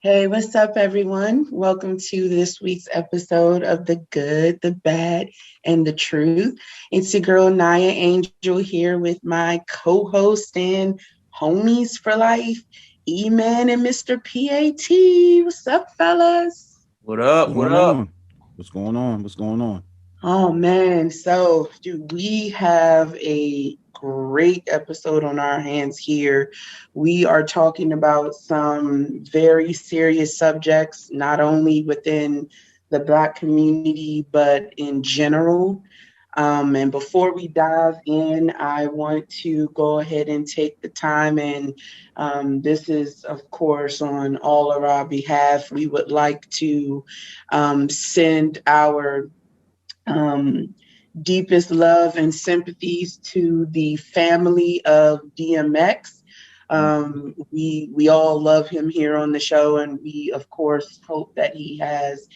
Hey, what's up, everyone? Welcome to this week's episode of The Good, the Bad, and the Truth. It's your girl, Naya Angel, here with my co host and homies for life, E Man and Mr. PAT. What's up, fellas? What up? What's What going up? on? What's going on? What's going on? Oh, man. So, dude, we have a great episode on our hands here. We are talking about some very serious subjects, not only within the Black community, but in general. And before we dive in, I want to go ahead and take the time, and this is, of course, on all of our behalf. We would like to send our um, deepest love and sympathies to the family of DMX. We all love him here on the show, and we of course hope that he has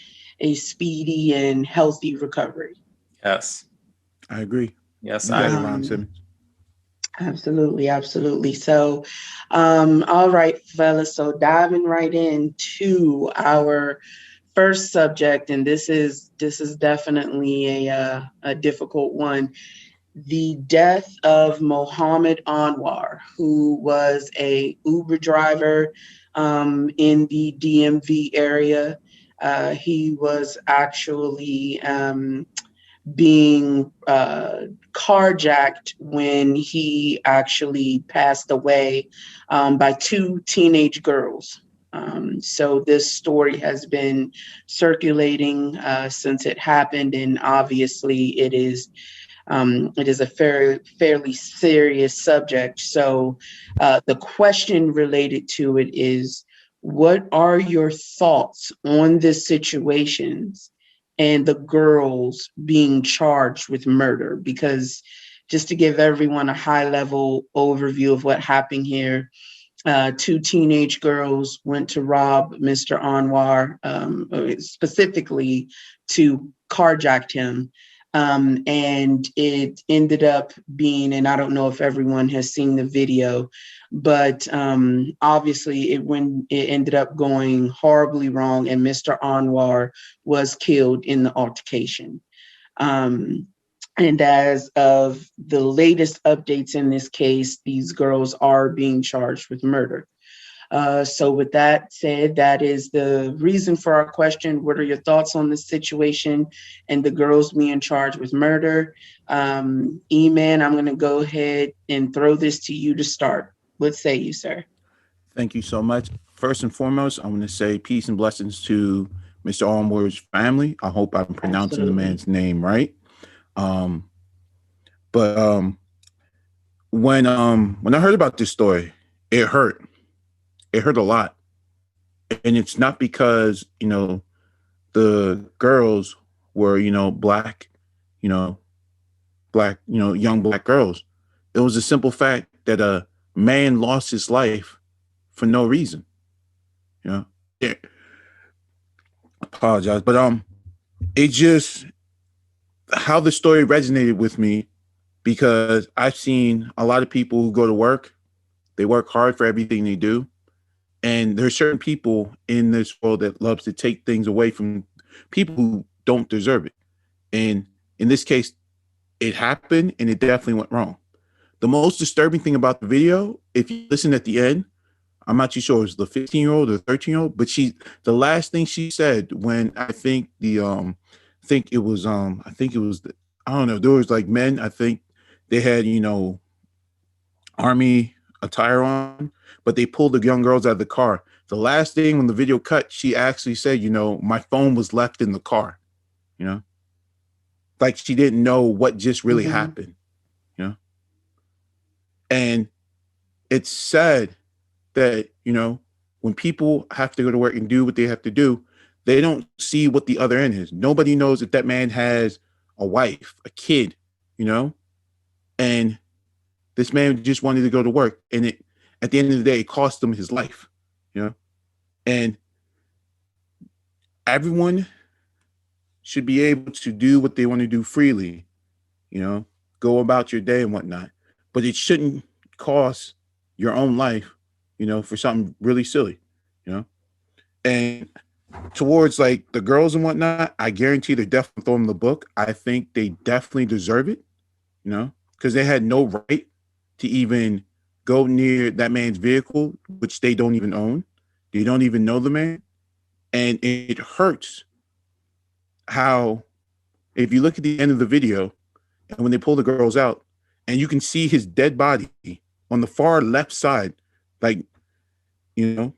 a speedy and healthy recovery. Yes. I agree. Yes, You I got it, agree. Ron Um, Simmons. Absolutely, absolutely. So, all right, fellas. So diving right into our first subject, and this is definitely a difficult one. The death of Mohammed Anwar, who was a Uber driver in the DMV area. He was actually being carjacked when he actually passed away by two teenage girls. So this story has been circulating since it happened, and obviously it is a fairly serious subject. So the question related to it is, what are your thoughts on this situations and the girls being charged with murder? Because just to give everyone a high level overview of what happened here, two teenage girls went to rob Mr. Anwar, specifically to carjack him. And it ended up being, and I don't know if everyone has seen the video, but obviously it ended up going horribly wrong, and Mr. Anwar was killed in the altercation. Um, and as of the latest updates in this case, these girls are being charged with murder. So, with that said, that is the reason for our question. What are your thoughts on this situation and the girls being charged with murder? E-Man, I'm going to go ahead and throw this to you to start. What say you, sir? Thank you so much. First and foremost, I want to say peace and blessings to Mr. Allmore's family. I hope I'm pronouncing the Absolutely. man's name right. Um, but when I heard about this story, it hurt. It hurt a lot, and it's not because the girls were black, you know young black girls. It was a simple fact that a man lost his life for no reason. You know, yeah, apologize, but it just how the story resonated with me because I've seen a lot of people who go to work, they work hard for everything they do, and there's certain people in this world that loves to take things away from people who don't deserve it. And in this case, it happened and it definitely went wrong. The most disturbing thing about the video, if you listen at the end, I'm not too sure it was the 15-year-old or 13-year-old, but the last thing she said when I think it was the, I don't know, there was like men, I think they had, army attire on, but they pulled the young girls out of the car. The last thing when the video cut, she actually said, my phone was left in the car, you know, like she didn't know what just really Mm-hmm. happened, you know, and it's sad that when people have to go to work and do what they have to do, they don't see what the other end is. Nobody knows if that man has a wife, a kid, you know, and this man just wanted to go to work, and it at the end of the day, it cost him his life, you know, and everyone should be able to do what they want to do freely, go about your day and whatnot, but it shouldn't cost your own life, for something really silly, you know. And towards like the girls and whatnot, I guarantee they're definitely throwing the book. I think they definitely deserve it, you know, because they had no right to even go near that man's vehicle, which they don't even own. They don't even know the man. And it hurts how, if you look at the end of the video and when they pull the girls out, and you can see his dead body on the far left side, like, you know,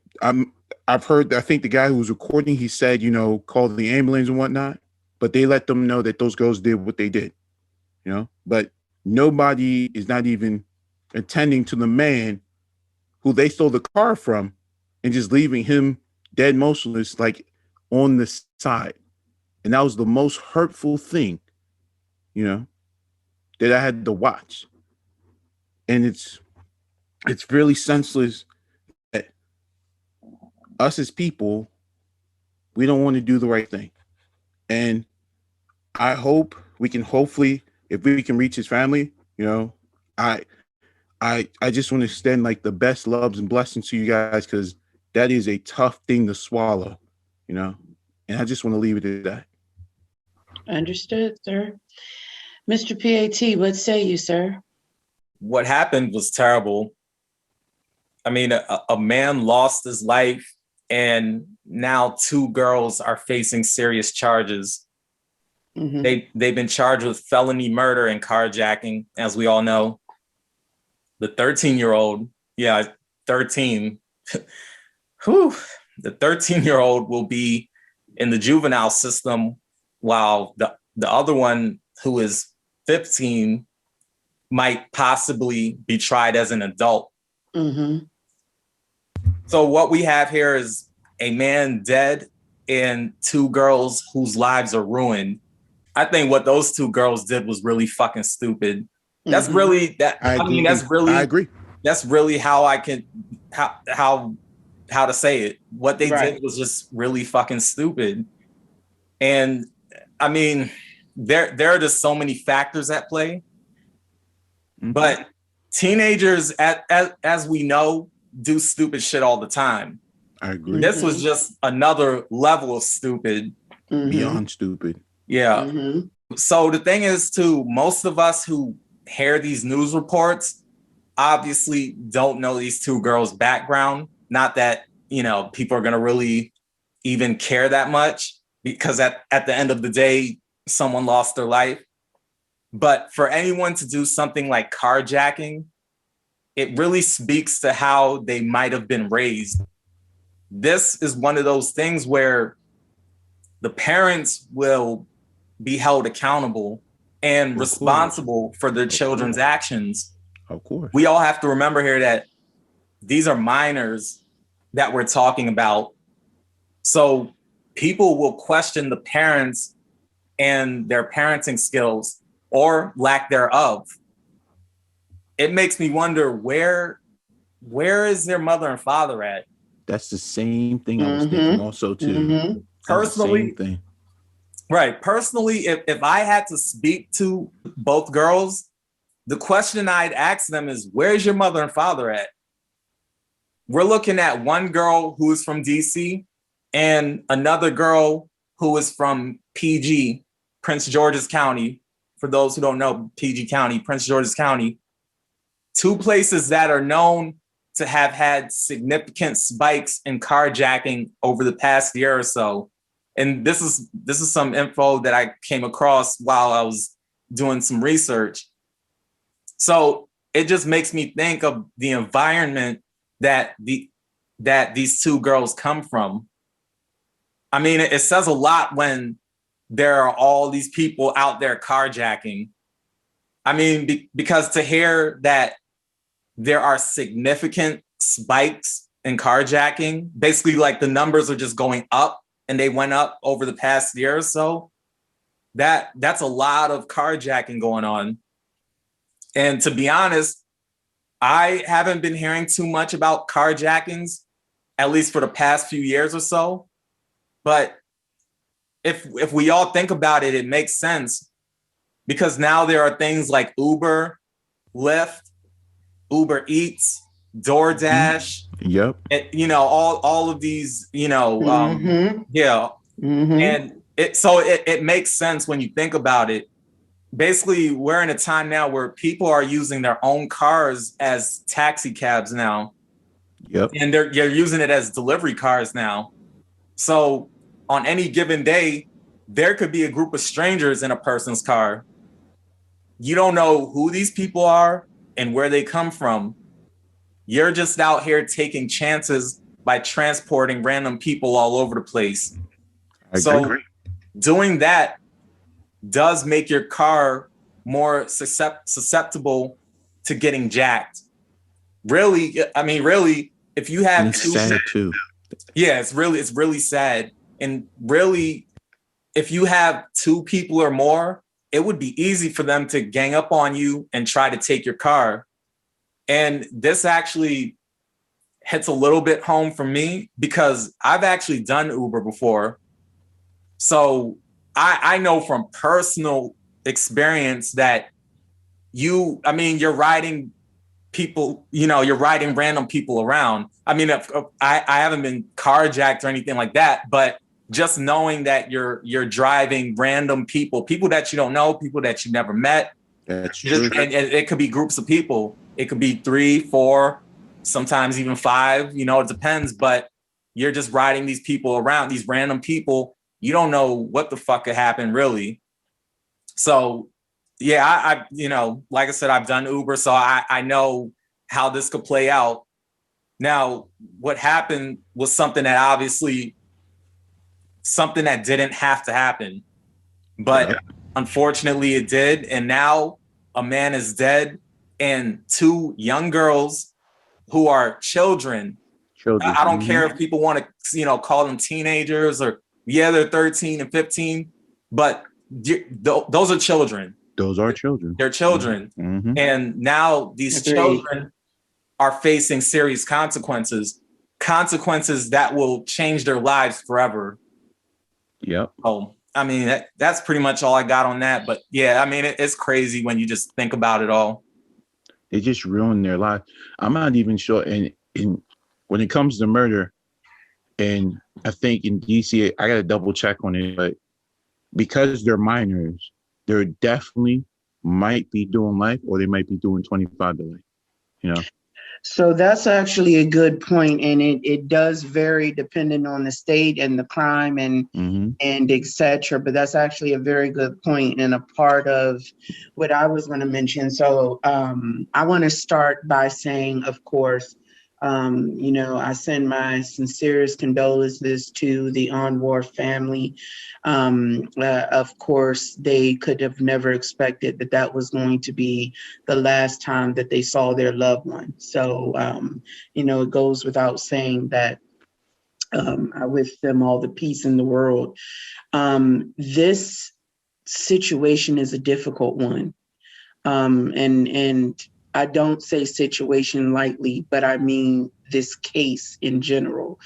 I've heard, I think the guy who was recording, he said, you know, call the ambulance and whatnot, but they let them know that those girls did what they did, you know, but nobody is not even attending to the man who they stole the car from and just leaving him dead motionless, like on the side. And that was the most hurtful thing, you know, that I had to watch. And it's really senseless that us as people, we don't want to do the right thing. And I hope we can, hopefully, if we can reach his family, you know, I just want to extend like the best loves and blessings to you guys, because that is a tough thing to swallow, you know, and I just want to leave it at that. Understood, sir. Mr. PAT, what say you, sir? What happened was terrible. I mean, a man lost his life, and now 2 girls are facing serious charges. Mm-hmm. They've been charged with felony murder and carjacking, as we all know. The 13-year-old, 13. Whew, the 13-year-old will be in the juvenile system, while the other one, who is 15, might possibly be tried as an adult. Mm-hmm. So what we have here is a man dead and 2 girls whose lives are ruined. I think what those 2 girls did was really fucking stupid. That's really that. I mean, that's really. I agree. That's really how I can how to say it. What they did was just really fucking stupid. And I mean, there are just so many factors at play. Mm-hmm. But teenagers, as we know, do stupid shit all the time. I agree. This was just another level of stupid. Mm-hmm. Beyond stupid. Yeah. Mm-hmm. So the thing is, too, most of us who hear these news reports obviously don't know these 2 girls' background. Not that, you know, people are going to really even care that much, because at the end of the day, someone lost their life. But for anyone to do something like carjacking, it really speaks to how they might have been raised. This is one of those things where the parents will be held accountable and responsible for their children's actions. Of course. We all have to remember here that these are minors that we're talking about. So people will question the parents and their parenting skills or lack thereof. It makes me wonder, where is their mother and father at? That's the same thing I was thinking also too. Mm-hmm. Personally, thing. Right. Personally, if I had to speak to both girls, the question I'd ask them is, where's your mother and father at? We're looking at one girl who is from DC and another girl who is from PG, Prince George's County. For those who don't know, PG County, Prince George's County. 2 places that are known to have had significant spikes in carjacking over the past year or so. And this is some info that I came across while I was doing some research. So it just makes me think of the environment that these 2 girls come from. I mean, it says a lot when there are all these people out there carjacking. I mean, because to hear that there are significant spikes in carjacking, basically like the numbers are just going up, and they went up over the past year or so, that's a lot of carjacking going on. And to be honest, I haven't been hearing too much about carjackings, at least for the past few years or so. But if we all think about it, it makes sense, because now there are things like Uber, Lyft, Uber Eats, DoorDash. Yep. And, all of these, yeah. And it makes sense when you think about it. Basically, we're in a time now where people are using their own cars as taxi cabs now. Yep. And they're using it as delivery cars now. So on any given day, there could be a group of strangers in a person's car. You don't know who these people are and where they come from. You're just out here taking chances by transporting random people all over the place. So doing that does make your car more susceptible to getting jacked. Really, if you have sad too. Yeah, it's really sad. And really, if you have two people or more, it would be easy for them to gang up on you and try to take your car. And this actually hits a little bit home for me because I've actually done Uber before. So I know from personal experience that you're riding people, you're riding random people around. I mean, I haven't been carjacked or anything like that, but just knowing that you're driving random people that you don't know, people that you never met. That's true. And it could be groups of people. It could be 3, 4, sometimes even 5, it depends, but you're just riding these people around, these random people. You don't know what the fuck could happen, really. So, yeah, I like I said, I've done Uber, so I know how this could play out. Now, what happened was something that didn't have to happen, but unfortunately it did. And now a man is dead and 2 young girls who are children. I don't care if people want to, call them teenagers or they're 13 and 15, but those are children. Those are children. They're children. Mm-hmm. And now these children are facing serious consequences that will change their lives forever. Yep. Oh, that's pretty much all I got on that. But yeah, it's crazy when you just think about it all. It just ruined their life. I'm not even sure. And when it comes to murder, and I think in DC, I got to double check on it, but because they're minors, they're definitely might be doing life or they might be doing 25 to life, So that's actually a good point, and it does vary depending on the state and the crime and et cetera. But that's actually a very good point and a part of what I was going to mention. So I want to start by saying, of course, I send my sincerest condolences to the Anwar family. Of course, they could have never expected that was going to be the last time that they saw their loved one. So, it goes without saying that I wish them all the peace in the world. This situation is a difficult one. And I don't say situation lightly, but I mean this case in general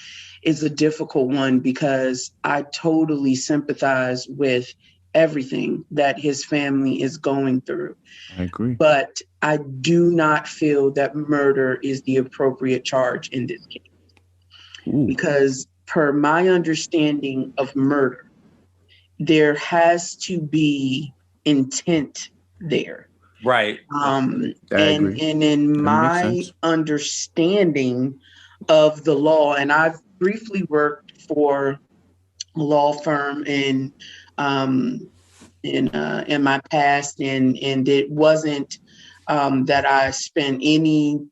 is a difficult one because I totally sympathize with everything that his family is going through. I agree. But I do not feel that murder is the appropriate charge in this case. Ooh. Because per my understanding of murder, there has to be intent there. Right. And in my understanding of the law, and I've briefly worked for a law firm in my past, and it wasn't that I spent any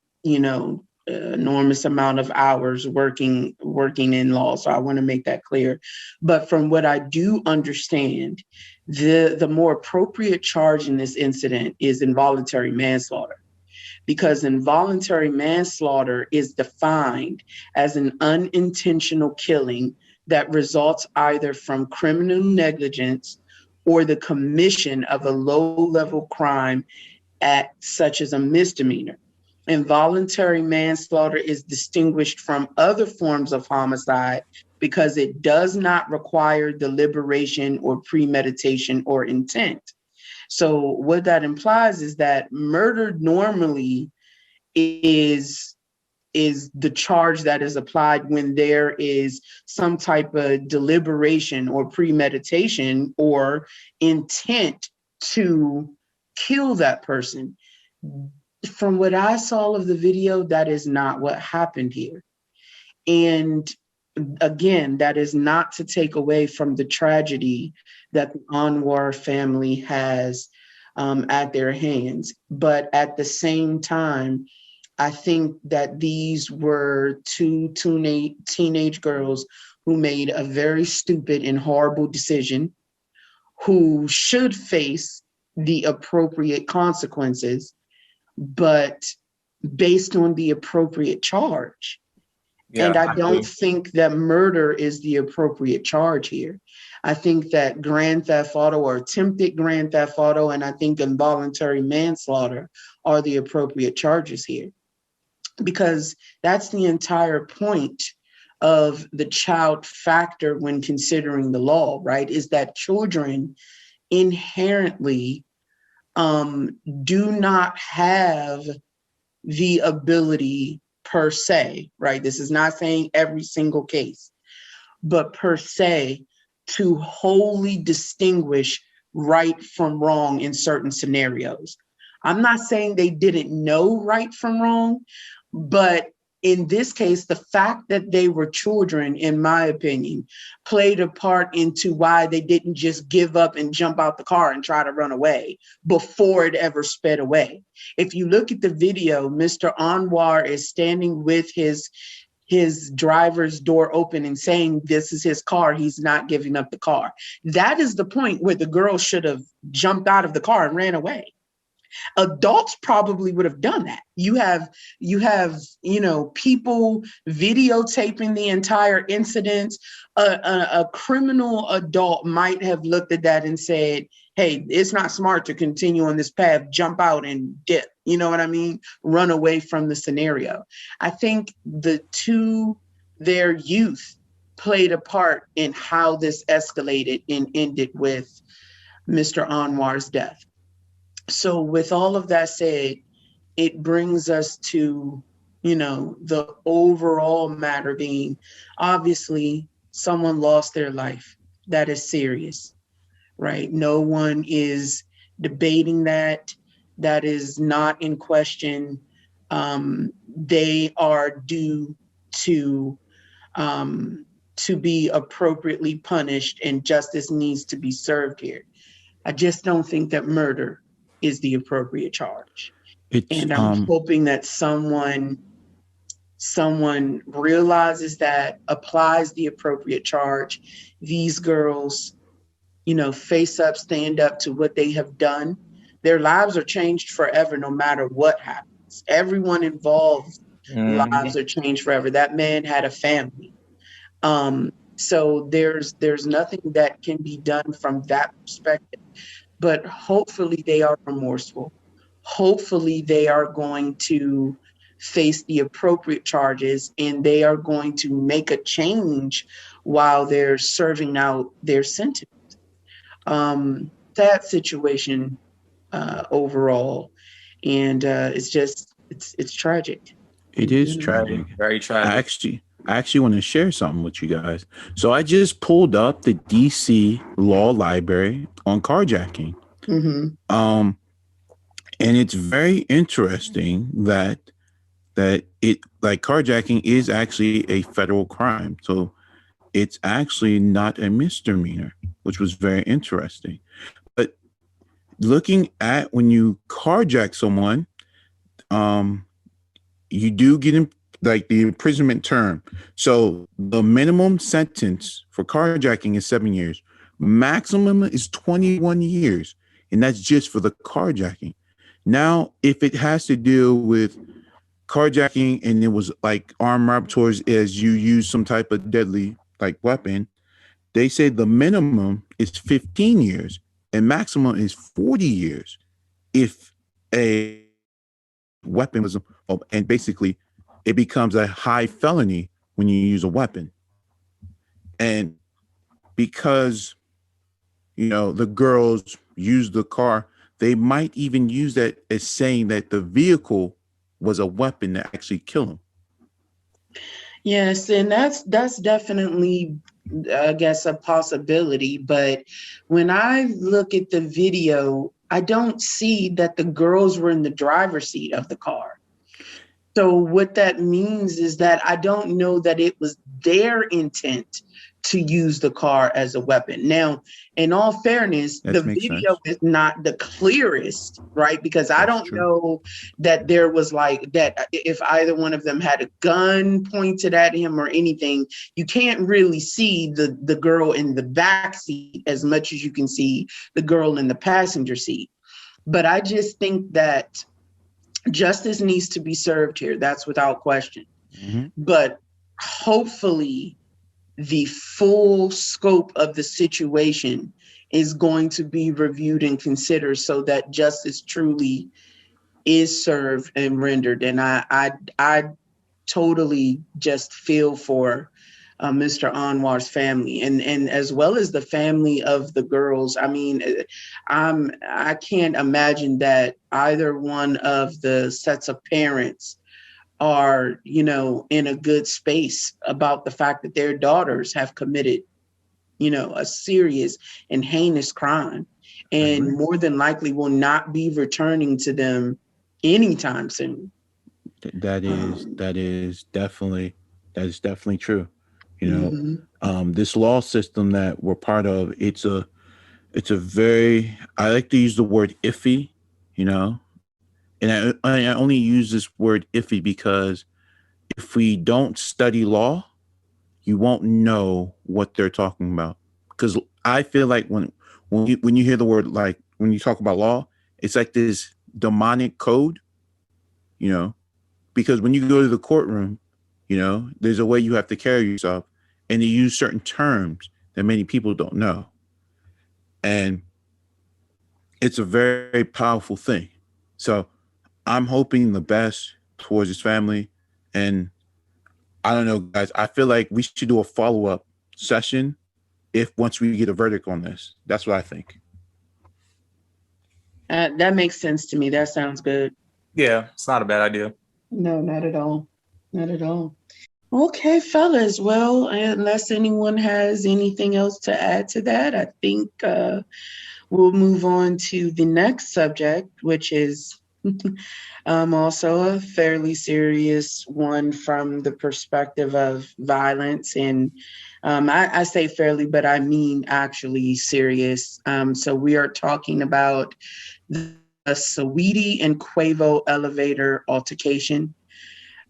enormous amount of hours working in law. So I want to make that clear. But from what I do understand, the more appropriate charge in this incident is involuntary manslaughter, because involuntary manslaughter is defined as an unintentional killing that results either from criminal negligence or the commission of a low-level crime act such as a misdemeanor. Involuntary manslaughter is distinguished from other forms of homicide because it does not require deliberation or premeditation or intent. So what that implies is that murder normally is is the charge that is applied when there is some type of deliberation or premeditation or intent to kill that person. From what I saw of the video, that is not what happened here. And again, that is not to take away from the tragedy that the Anwar family has at their hands. But at the same time, I think that these were two teenage girls who made a very stupid and horrible decision, who should face the appropriate consequences, but based on the appropriate charge. Yeah, and I don't think that murder is the appropriate charge here. I think that grand theft auto or attempted grand theft auto, and I think involuntary manslaughter are the appropriate charges here. Because that's the entire point of the child factor when considering the law, right? Is that children inherently do not have the ability per se, right? This is not saying every single case, but per se, to wholly distinguish right from wrong in certain scenarios. I'm not saying they didn't know right from wrong, but in this case, the fact that they were children, in my opinion, played a part into why they didn't just give up and jump out the car and try to run away before it ever sped away. If you look at the video, Mr. Anwar is standing with his driver's door open and saying, this is his car. He's not giving up the car. That is the point where the girl should have jumped out of the car and ran away. Adults probably would have done that. You have, people videotaping the entire incident. A criminal adult might have looked at that and said, hey, it's not smart to continue on this path, jump out and dip. You know what I mean? Run away from the scenario. I think their youth played a part in how this escalated and ended with Mr. Anwar's death. So with all of that said, it brings us to, the overall matter being, obviously, someone lost their life. That is serious, right? No one is debating that. That is not in question. They are due to be appropriately punished, and justice needs to be served here. I just don't think that murder is the appropriate charge. And I'm hoping that someone realizes that, applies the appropriate charge. These girls, face up, stand up to what they have done. Their lives are changed forever, no matter what happens. Everyone involved, lives are changed forever. That man had a family. So there's nothing that can be done from that perspective. But hopefully they are remorseful. Hopefully they are going to face the appropriate charges, and they are going to make a change while they're serving out their sentence. That situation overall, and it's tragic. It is tragic. Very tragic. I actually want to share something with you guys. So I just pulled up the DC Law Library on carjacking. Mm-hmm. And it's very interesting that carjacking is actually a federal crime. So it's actually not a misdemeanor, which was very interesting. But looking at when you carjack someone, you do get the imprisonment term. So the minimum sentence for carjacking is 7 years. Maximum is 21 years. And that's just for the carjacking. Now, if it has to do with carjacking and it was like armed robberies as you use some type of deadly weapon, they say the minimum is 15 years and maximum is 40 years if a weapon was, and basically it becomes a high felony when you use a weapon. And because, the girls use the car, they might even use that as saying that the vehicle was a weapon to actually kill him. Yes, and that's definitely, I guess, a possibility. But when I look at the video, I don't see that the girls were in the driver's seat of the car. So what that means is that I don't know that it was their intent to use the car as a weapon. Now, in all fairness, the That makes video sense. is not the clearest, right? Because I That's don't true. know that there was like that if either one of them had a gun pointed at him or anything. You can't really see the girl in the back seat as much as you can see the girl in the passenger seat. But I just think that justice needs to be served here. That's without question. Mm-hmm. But hopefully, the full scope of the situation is going to be reviewed and considered so that justice truly is served and rendered. And I totally just feel for Mr. Anwar's family and as well as the family of the girls. I mean, I can't imagine that either one of the sets of parents are, in a good space about the fact that their daughters have committed, a serious and heinous crime and more than likely will not be returning to them anytime soon. That is definitely true. Mhm. This law system that we're part of, it's a very, I like to use the word iffy, you know, and I only use this word iffy because if we don't study law, you won't know what they're talking about. Because I feel like when you hear the word, like when you talk about law, it's like this demonic code, you know, because when you go to the courtroom, there's a way you have to carry yourself, and they use certain terms that many people don't know, and it's a very powerful thing. So I'm hoping the best towards his family, and I don't know, guys. I feel like we should do a follow-up session if once we get a verdict on this. That's what I think. That makes sense to me. That sounds good. Yeah, it's not a bad idea. No, not at all. Not at all. Okay, fellas. Well, unless anyone has anything else to add to that, I think we'll move on to the next subject, which is also a fairly serious one from the perspective of violence. And I say fairly, but I mean actually serious. So we are talking about the Saweetie and Quavo elevator altercation.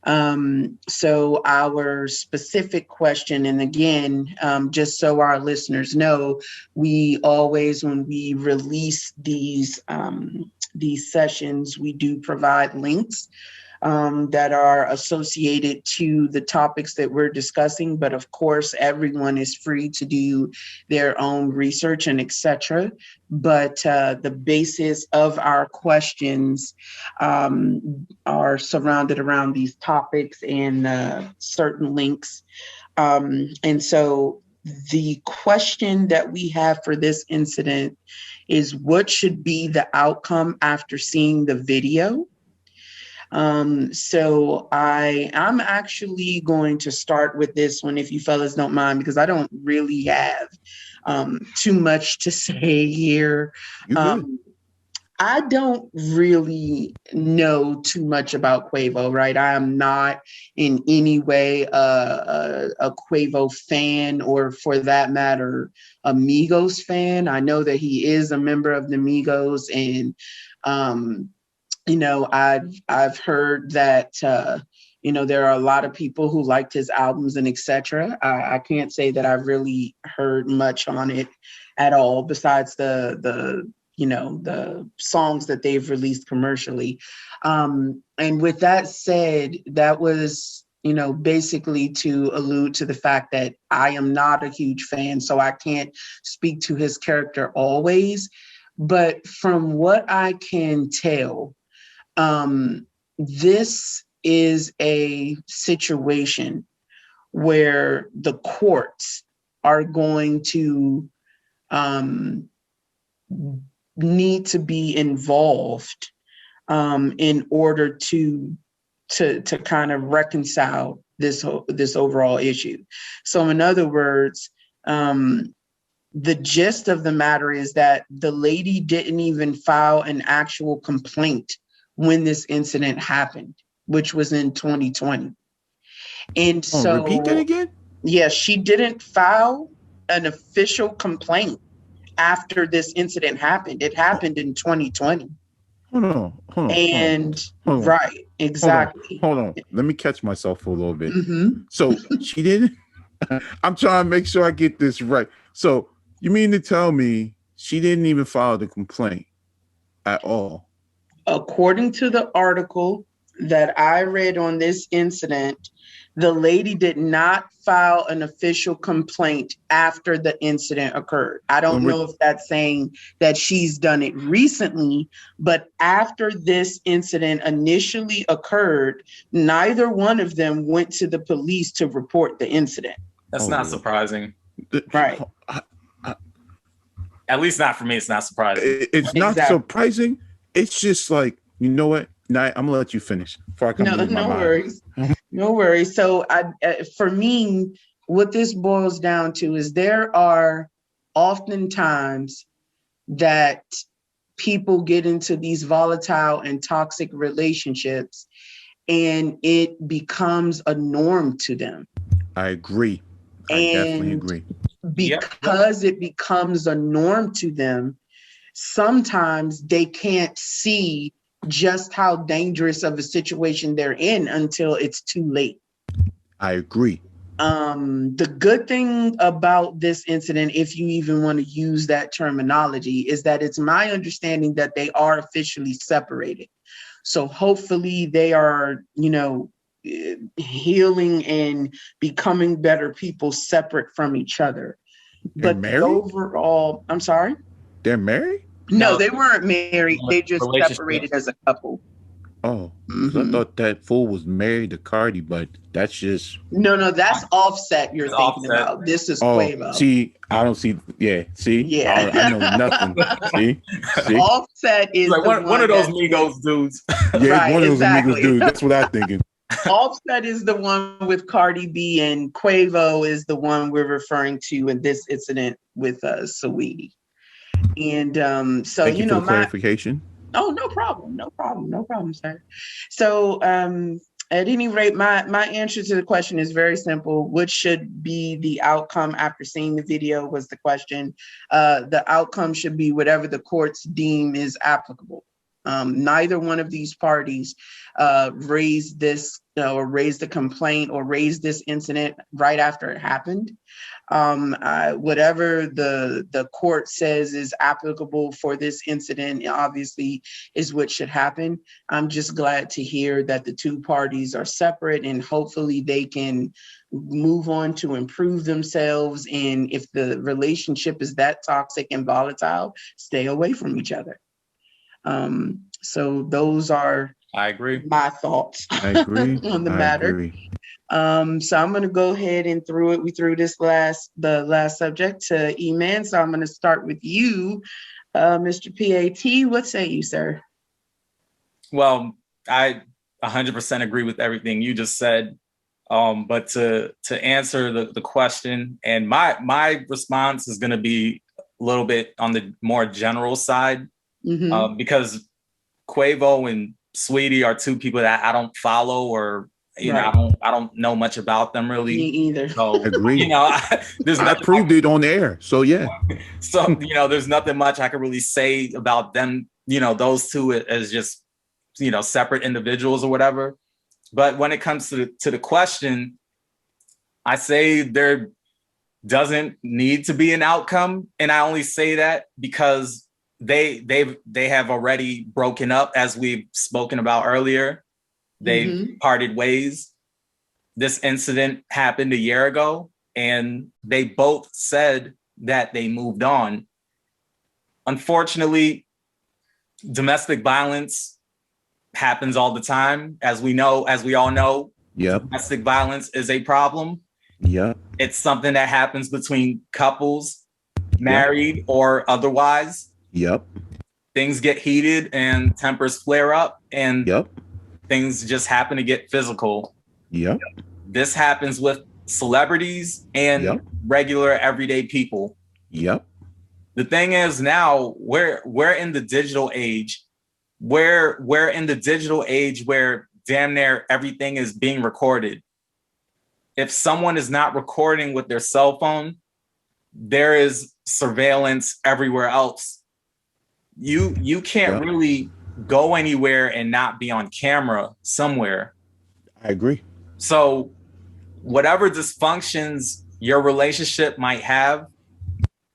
So our specific question, and again, just so our listeners know, we always, when we release these sessions, we do provide links that are associated to the topics that we're discussing. But of course, everyone is free to do their own research and etc. But the basis of our questions are surrounded around these topics and certain links. And so the question that we have for this incident is, what should be the outcome after seeing the video? So I'm actually going to start with this one, if you fellas don't mind, because I don't really have too much to say here. You good? I don't really know too much about Quavo, right? I am not in any way a Quavo fan, or for that matter, a Migos fan. I know that he is a member of the Migos, and I've heard that there are a lot of people who liked his albums and etc. I can't say that I've really heard much on it at all, besides the songs that they've released commercially. And with that said, that was basically to allude to the fact that I am not a huge fan, so I can't speak to his character always. But from what I can tell, this is a situation where the courts are going to need to be involved in order to to kind of reconcile this overall issue. So in other words, the gist of the matter is that the lady didn't even file an actual complaint when this incident happened, which was in 2020. And so repeat that again? Yeah, she didn't file an official complaint after this incident happened. It happened in 2020. Hold on. And hold on. right, exactly. Hold on. Let me catch myself for a little bit. So she didn't. I'm trying to make sure I get this right. So you mean to tell me she didn't even file the complaint at all? According to the article that I read on this incident, the lady did not file an official complaint after the incident occurred. I don't know if that's saying that she's done it recently, but after this incident initially occurred, neither one of them went to the police to report the incident. That's not surprising. Right. At least not for me. It's not surprising. It's not surprising. It's just like, you know what? Nah, I'm gonna let you finish before I come. No worries. No worries. So for me, what this boils down to is there are oftentimes that people get into these volatile and toxic relationships and it becomes a norm to them. I agree. I definitely agree. Because it becomes a norm to them, sometimes they can't see just how dangerous of a situation they're in until it's too late. I agree. The good thing about this incident, if you even want to use that terminology, is that it's my understanding that they are officially separated. So hopefully they are, healing and becoming better people separate from each other. They're But married? overall, I'm sorry? They're married? No, they weren't married. They just separated as a couple. Oh, I thought that fool was married to Cardi, but that's just... No, that's Offset you're thinking about. This is Quavo. See, I don't see... Yeah, see? Yeah. I know nothing. See? Offset is like one of those Migos dudes. Yeah, right, one of those exactly. Migos dudes. That's what I'm thinking. Offset is the one with Cardi B, and Quavo is the one we're referring to in this incident with Saweetie. And so Thank you for the clarification. Oh, no problem, sir. So at any rate, my answer to the question is very simple. What should be the outcome after seeing the video was the question. The outcome should be whatever the courts deem is applicable. Neither one of these parties raised this or raised a complaint or raised this incident right after it happened. Whatever the court says is applicable for this incident, obviously, is what should happen. I'm just glad to hear that the two parties are separate and hopefully they can move on to improve themselves. And if the relationship is that toxic and volatile, stay away from each other. So those are I agree. my thoughts I agree. on the matter. So I'm going to go ahead and we threw the last subject to E-Man. So I'm going to start with you, Mr. PAT. What say you, sir? Well, I 100% agree with everything you just said. But to answer the question, and my response is going to be a little bit on the more general side, because Quavo and Saweetie are two people that I don't follow or I don't know much about them really. Me either. So agree. There's I proved it on air. So yeah. So there's nothing much I could really say about them. Those two as just separate individuals or whatever. But when it comes to the question, I say there doesn't need to be an outcome, and I only say that because they have already broken up, as we've spoken about earlier. They parted ways. This incident happened a year ago, and they both said that they moved on. Unfortunately, domestic violence happens all the time. As we all know, domestic violence is a problem. Yeah. It's something that happens between couples, married or otherwise. Yep. Things get heated and tempers flare up, and things just happen to get physical. Yep. This happens with celebrities and regular everyday people. Yep. The thing is now we're in the digital age. We're in the digital age where damn near everything is being recorded. If someone is not recording with their cell phone, there is surveillance everywhere else. You can't really go anywhere and not be on camera somewhere. I agree. So whatever dysfunctions your relationship might have,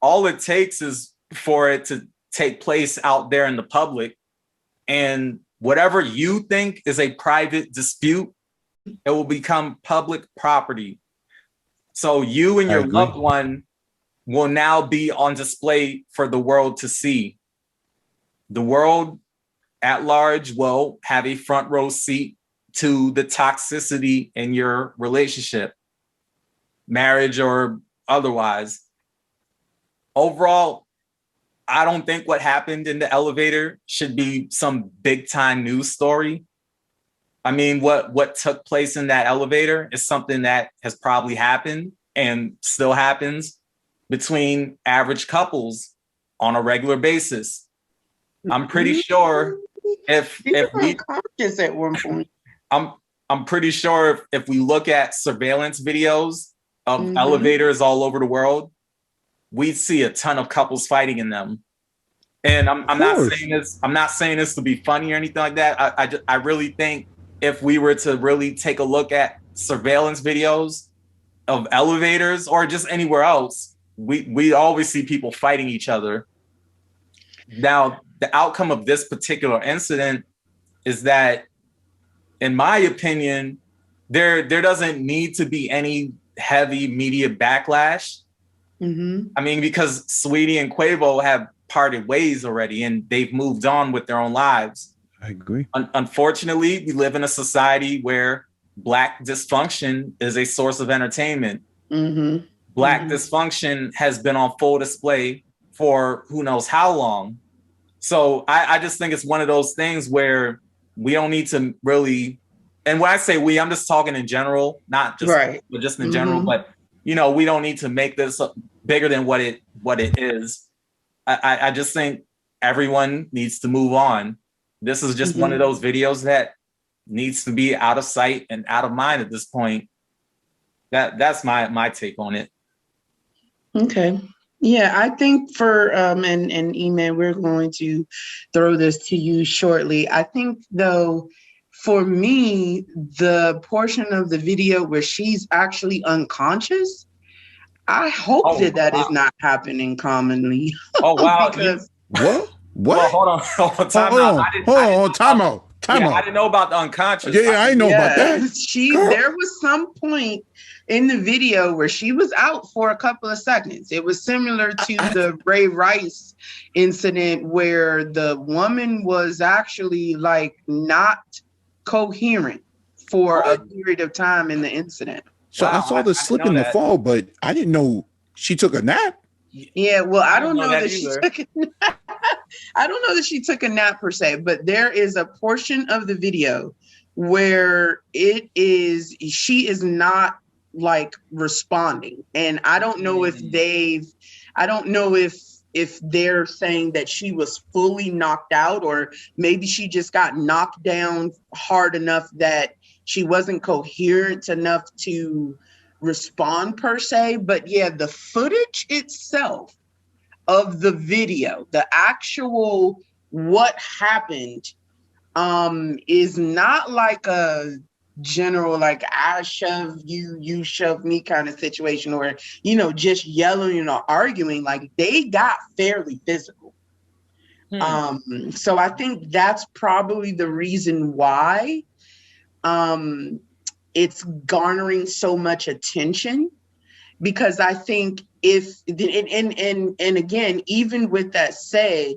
all it takes is for it to take place out there in the public. And whatever you think is a private dispute, it will become public property. So you and your loved one will now be on display for the world to see. The world at large will have a front row seat to the toxicity in your relationship, marriage or otherwise. Overall, I don't think what happened in the elevator should be some big time news story. I mean, what took place in that elevator is something that has probably happened and still happens between average couples on a regular basis. I'm pretty sure if we conscious at one point. I'm pretty sure if we look at surveillance videos of elevators all over the world, we'd see a ton of couples fighting in them. And I'm not saying this to be funny or anything like that. I really think if we were to really take a look at surveillance videos of elevators or just anywhere else, we always see people fighting each other. Now, the outcome of this particular incident is that, in my opinion, there doesn't need to be any heavy media backlash. I mean, because Saweetie and Quavo have parted ways already and they've moved on with their own lives. I agree. Unfortunately, we live in a society where Black dysfunction is a source of entertainment. Black dysfunction has been on full display for who knows how long. So I just think it's one of those things where we don't need to really, and when I say we, I'm just talking in general, not just, but just in general, but we don't need to make this bigger than what it is. I just think everyone needs to move on. This is just one of those videos that needs to be out of sight and out of mind at this point. That's my take on it. Okay. Yeah, I think for and Eman, we're going to throw this to you shortly. I think though, for me, the portion of the video where she's actually unconscious, I hope that is not happening commonly. Oh wow! Because what? Well, hold on, time out. I didn't know about the unconscious. Yeah, I know about that. There was some point in the video where she was out for a couple of seconds. It was similar to the Ray Rice incident where the woman was actually like not coherent for a period of time in the incident. So I saw the slip and the fall, but I didn't know she took a nap. Yeah, well, I don't know that she took a nap. I don't know that she took a nap per se, but there is a portion of the video where she is not like responding. And I don't know if if they're saying that she was fully knocked out, or maybe she just got knocked down hard enough that she wasn't coherent enough to respond per se. But yeah, the footage itself of the video, the actual what happened, is not like a general like I shove you, you shove me kind of situation, or just yelling or arguing. Like they got fairly physical. So I think that's probably the reason why it's garnering so much attention, because I think and again, even with that said,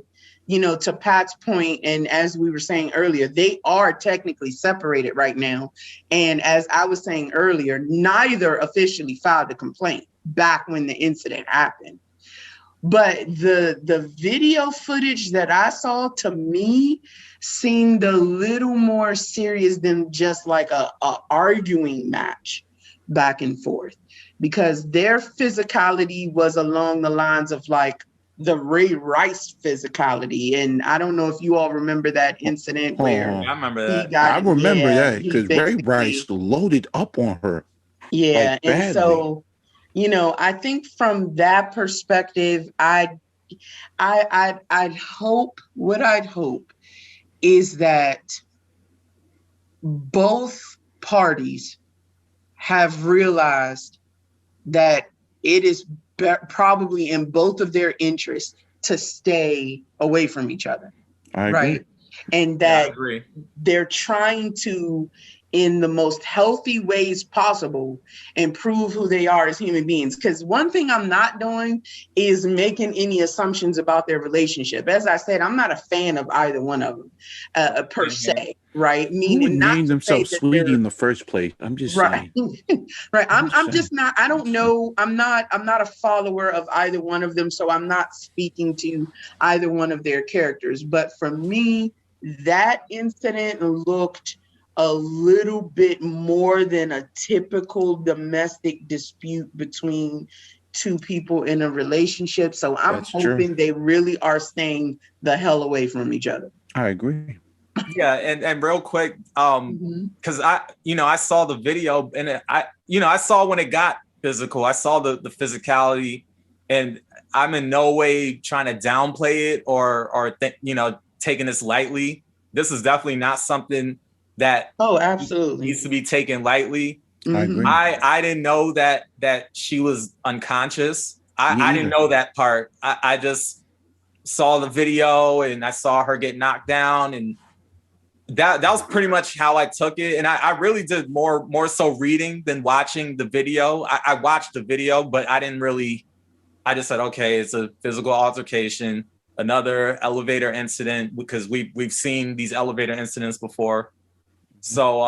to Pat's point, and as we were saying earlier, they are technically separated right now. And as I was saying earlier, neither officially filed a complaint back when the incident happened. But the video footage that I saw, to me, seemed a little more serious than just like a arguing match back and forth, because their physicality was along the lines of like the Ray Rice physicality. And I don't know if you all remember that incident where I remember that. I remember that because Ray Rice loaded up on her. Yeah. Like, and so, I think from that perspective, I'd hope is that both parties have realized that it is probably in both of their interests to stay away from each other. I agree. Right. And that they're trying to, in the most healthy ways possible, improve who they are as human beings. Because one thing I'm not doing is making any assumptions about their relationship. As I said, I'm not a fan of either one of them per se, right? Who would name themselves Saweetie in the first place? I'm just saying. Right. I'm just not, I don't know. I'm not a follower of either one of them. So I'm not speaking to either one of their characters. But for me, that incident looked a little bit more than a typical domestic dispute between two people in a relationship. So I'm hoping they really are staying the hell away from each other. I agree. Yeah, and real quick, because I saw the video, and I saw when it got physical. I saw the physicality, and I'm in no way trying to downplay it or taking this lightly. This is definitely not something that absolutely needs to be taken lightly. I agree. I didn't know that she was unconscious. I didn't know that part. I just saw the video and I saw her get knocked down, and that was pretty much how I took it. And I really did more so reading than watching the video. I watched the video, but I just said, okay, it's a physical altercation, another elevator incident, because we've seen these elevator incidents before. So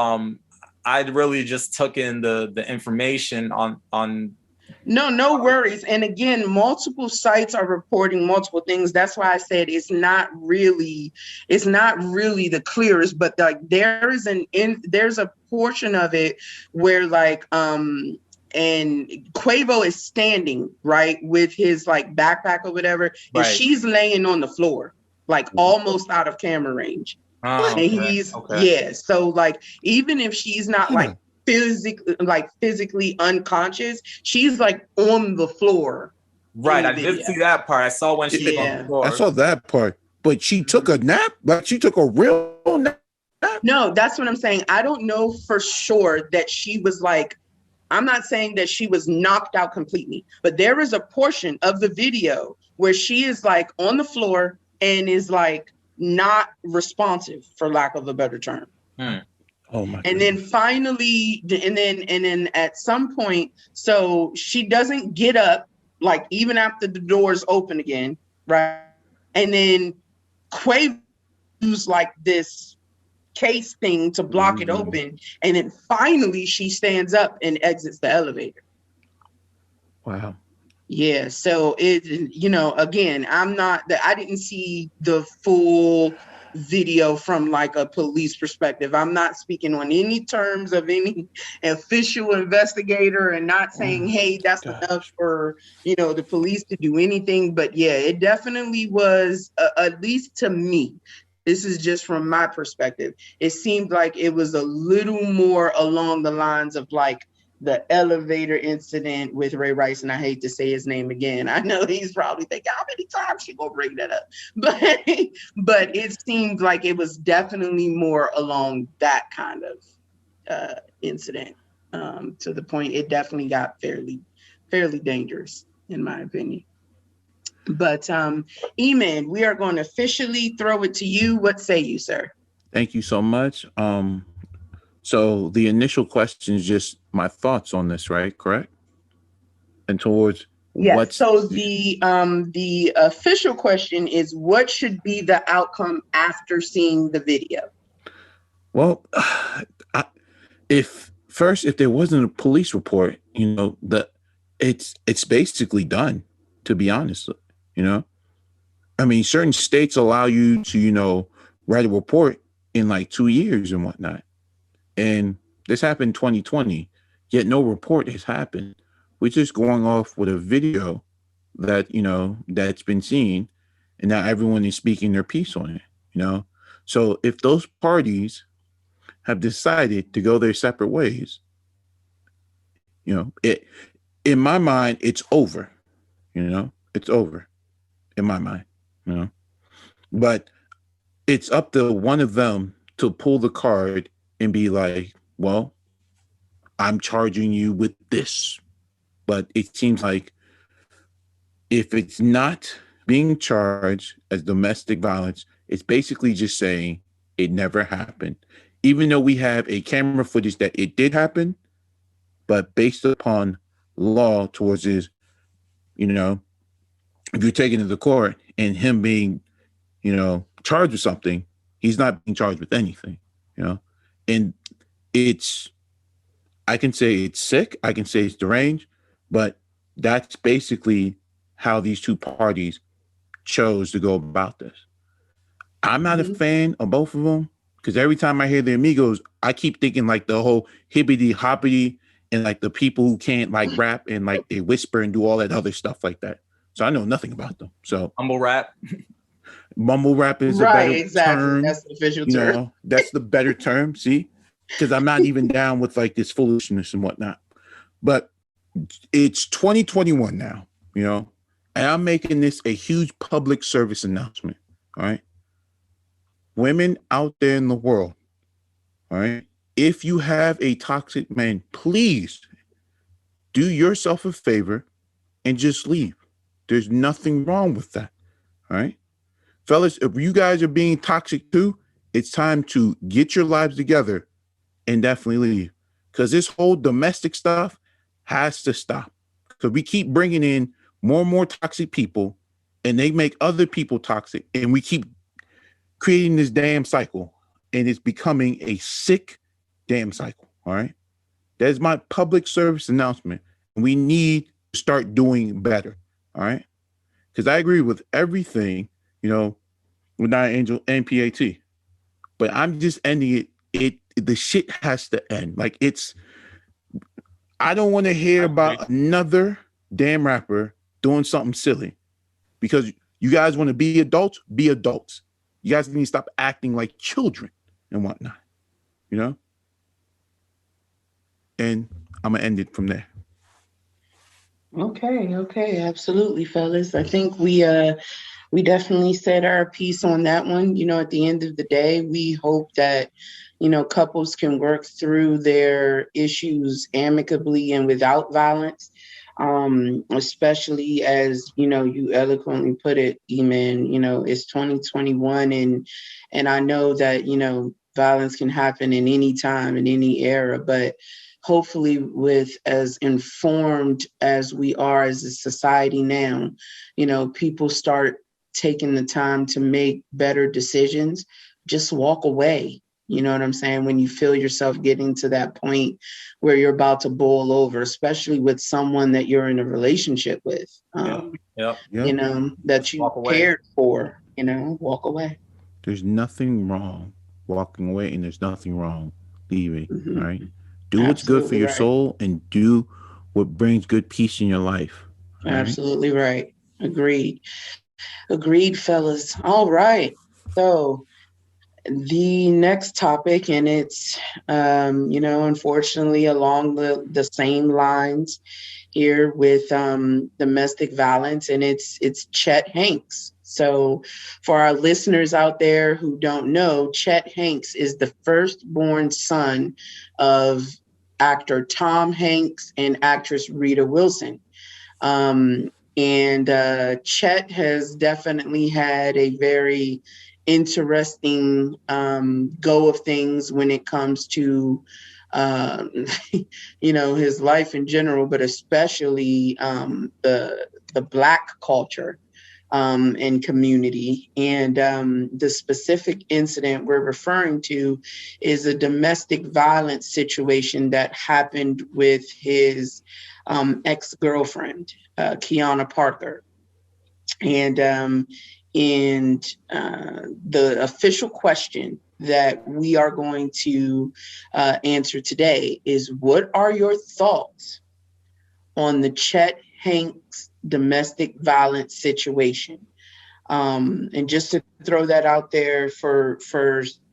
I really just took in the information on. No worries. And again, multiple sites are reporting multiple things. That's why I said it's not really the clearest, but like there's a portion of it where like and Quavo is standing right with his like backpack or whatever, and she's laying on the floor, like almost out of camera range. Oh, and he's so like even if she's not like physically unconscious, she's like on the floor. Right, I did see that part. I saw when she was on the floor. I saw that part, but she took a nap. Like she took a real nap. No, that's what I'm saying. I don't know for sure that she was like. I'm not saying that she was knocked out completely, but there is a portion of the video where she is like on the floor and is like not responsive, for lack of a better term. Oh my! And then finally, and then at some point, so she doesn't get up, like even after the doors open again, right? And then Quavo's like this case thing to block it open, and then finally she stands up and exits the elevator. Wow. Yeah, so it, again, I didn't see the full video from like a police perspective. I'm not speaking on any terms of any official investigator and not saying, hey, that's enough for, the police to do anything. But yeah, it definitely was, at least to me, this is just from my perspective, it seemed like it was a little more along the lines of like the elevator incident with Ray Rice, and I hate to say his name again. I know he's probably thinking, how many times she gonna bring that up? But it seemed like it was definitely more along that kind of incident, to the point it definitely got fairly dangerous, in my opinion. But E-Man, we are going to officially throw it to you. What say you, sir? Thank you so much. So the initial question is just my thoughts on this, right? Correct? And towards what? So the official question is, what should be the outcome after seeing the video? Well, if there wasn't a police report, it's basically done. To be honest, you know? I mean, certain states allow you to, write a report in like 2 years and whatnot. And this happened in 2020, yet no report has happened. We're just going off with a video that, that's been seen, and now everyone is speaking their piece on it, So if those parties have decided to go their separate ways, it, in my mind, it's over, it's over in my mind, but it's up to one of them to pull the card and be like, well, I'm charging you with this. But it seems like if it's not being charged as domestic violence, it's basically just saying it never happened. Even though we have a camera footage that it did happen, but based upon law towards his, if you're taking it to court and him being, charged with something, he's not being charged with anything, and I can say it's sick, I can say it's deranged, but that's basically how these two parties chose to go about this. I'm not a fan of both of them because every time I hear the Migos, I keep thinking like the whole hippity hoppity and like the people who can't like rap and like they whisper and do all that other stuff like that. So I know nothing about them. So mumble rap. Mumble rap is a better term. That's the official term. That's the better term. See, because I'm not even down with like this foolishness and whatnot. But it's 2021 now, and I'm making this a huge public service announcement. All right, women out there in the world, all right, if you have a toxic man, please do yourself a favor and just leave. There's nothing wrong with that. All right. Fellas, if you guys are being toxic too, it's time to get your lives together and definitely leave. Because this whole domestic stuff has to stop. Because we keep bringing in more and more toxic people and they make other people toxic. And we keep creating this damn cycle. And it's becoming a sick damn cycle. All right. That's my public service announcement. We need to start doing better. All right. Because I agree with everything, with Nine Angel and PAT. But I'm just ending it. The shit has to end. Like I don't want to hear about another damn rapper doing something silly. Because you guys want to be adults, be adults. You guys need to stop acting like children and whatnot. And I'm gonna end it from there. Okay, absolutely, fellas. I think we definitely said our piece on that one. At the end of the day, we hope that, couples can work through their issues amicably and without violence. Especially as, you eloquently put it, E-Man, it's 2021 and I know that, violence can happen in any time, in any era, but hopefully with as informed as we are as a society now, people start taking the time to make better decisions. Just walk away. You know what I'm saying? When you feel yourself getting to that point where you're about to boil over, especially with someone that you're in a relationship with, that you cared for, walk away. There's nothing wrong walking away and there's nothing wrong leaving, all right? Do what's good for your soul and do what brings good peace in your life. Absolutely right. Agreed, fellas. All right. So the next topic, and it's, unfortunately along the same lines here with domestic violence, and it's Chet Hanks. So for our listeners out there who don't know, Chet Hanks is the firstborn son of actor Tom Hanks and actress Rita Wilson. And Chet has definitely had a very interesting go of things when it comes to his life in general, but especially the Black culture and community. And the specific incident we're referring to is a domestic violence situation that happened with his ex-girlfriend, Kiana Parker. And the official question that we are going to answer today is, what are your thoughts on the Chet Hanks domestic violence situation? And just to throw that out there for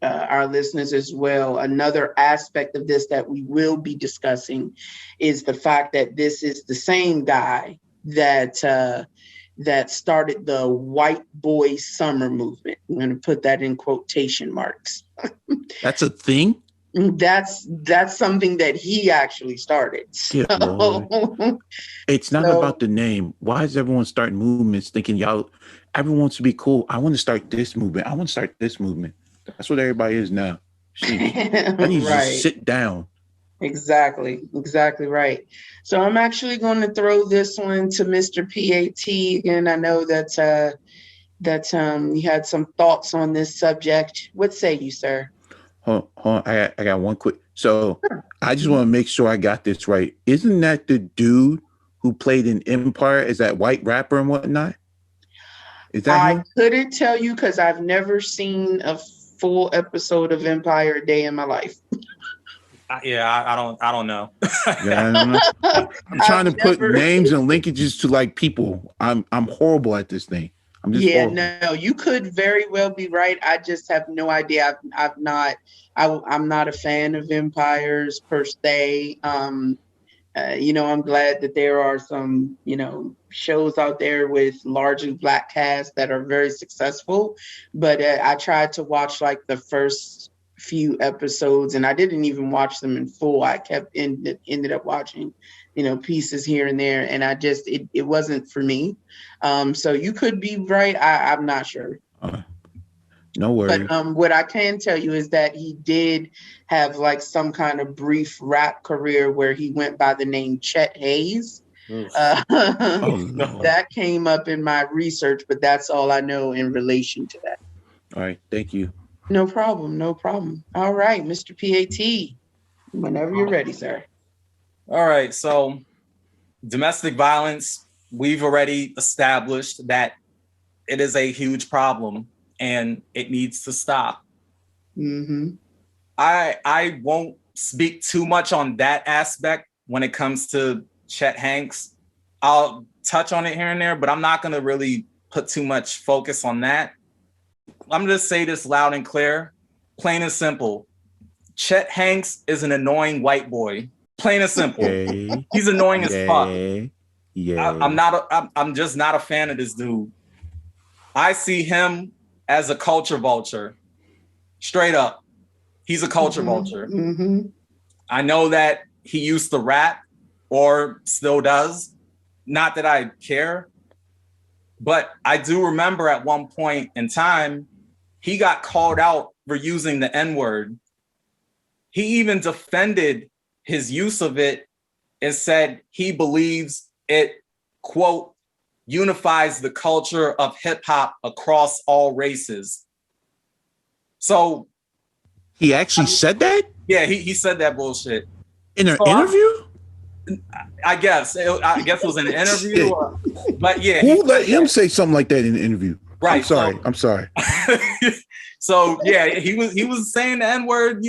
our listeners as well, another aspect of this that we will be discussing is the fact that this is the same guy that started the white boy summer movement. I'm going to put that in quotation marks. That's a thing? That's something that he actually started. So, it's not about the name. Why is everyone starting movements thinking everyone wants to be cool? I want to start this movement. I want to start this movement. That's what everybody is now. Jeez. I need to just sit down. Exactly right. So I'm actually going to throw this one to Mr. PAT again. I know that you had some thoughts on this subject. What say you, sir? Hold on. I got one quick. So I just want to make sure I got this right. Isn't that the dude who played in Empire as that white rapper and whatnot? Is that him? I couldn't tell you because I've never seen a full episode of Empire a day in my life. I don't know. Yeah, I don't know. I'm trying to put names and linkages to like people. I'm horrible at this thing. I'm just horrible. No, you could very well be right. I just have no idea. I'm not a fan of Empires per se. I'm glad that there are some, shows out there with largely Black casts that are very successful. But I tried to watch like the first few episodes, and I didn't even watch them in full. I ended up watching, pieces here and there, and it wasn't for me. So you could be right. I'm not sure. No worries. But what I can tell you is that he did have like some kind of brief rap career where he went by the name Chet Hayes. That came up in my research, but that's all I know in relation to that. All right. Thank you. No problem. All right, Mr. PAT, whenever you're ready, sir. All right. So domestic violence, we've already established that it is a huge problem and it needs to stop. Mm-hmm. I won't speak too much on that aspect when it comes to Chet Hanks. I'll touch on it here and there, but I'm not going to really put too much focus on that. I'm going to say this loud and clear, plain and simple. Chet Hanks is an annoying white boy. Plain and simple. Okay. He's annoying as fuck. Yeah. I'm just not a fan of this dude. I see him as a culture vulture. Straight up. He's a culture vulture. Mm-hmm. I know that he used to rap or still does. Not that I care. But I do remember at one point in time, he got called out for using the N-word. He even defended his use of it and said he believes it, quote, unifies the culture of hip hop across all races. So he actually said that? Yeah, he said that bullshit. In an interview? I guess it was an interview. But yeah. Who let him say something like that in an interview? Right. I'm sorry. So yeah, he was saying the N-word,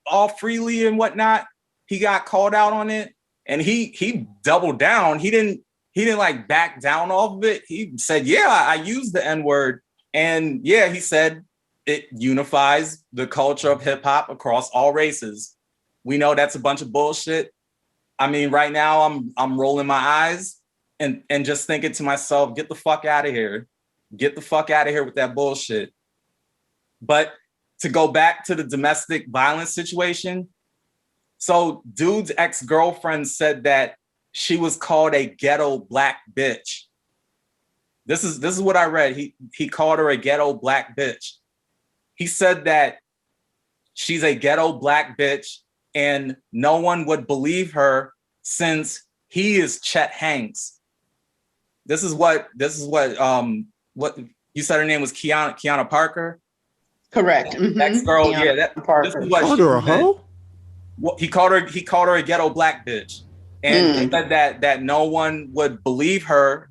all freely and whatnot. He got called out on it and he doubled down. He didn't like back down off of it. He said, yeah, I used the N-word. And yeah, he said it unifies the culture of hip hop across all races. We know that's a bunch of bullshit. I mean, right now I'm rolling my eyes and just thinking to myself, get the fuck out of here. Get the fuck out of here with that bullshit. But to go back to the domestic violence situation. So dude's ex-girlfriend said that she was called a ghetto black bitch. This is what I read. He called her a ghetto black bitch. He said that she's a ghetto black bitch and no one would believe her since he is Chet Hanks. This is what you said her name was Kiana Parker? Correct. Mm-hmm. Ex-girl, yeah. This is what called her a hoe? He called her a ghetto black bitch. And said that no one would believe her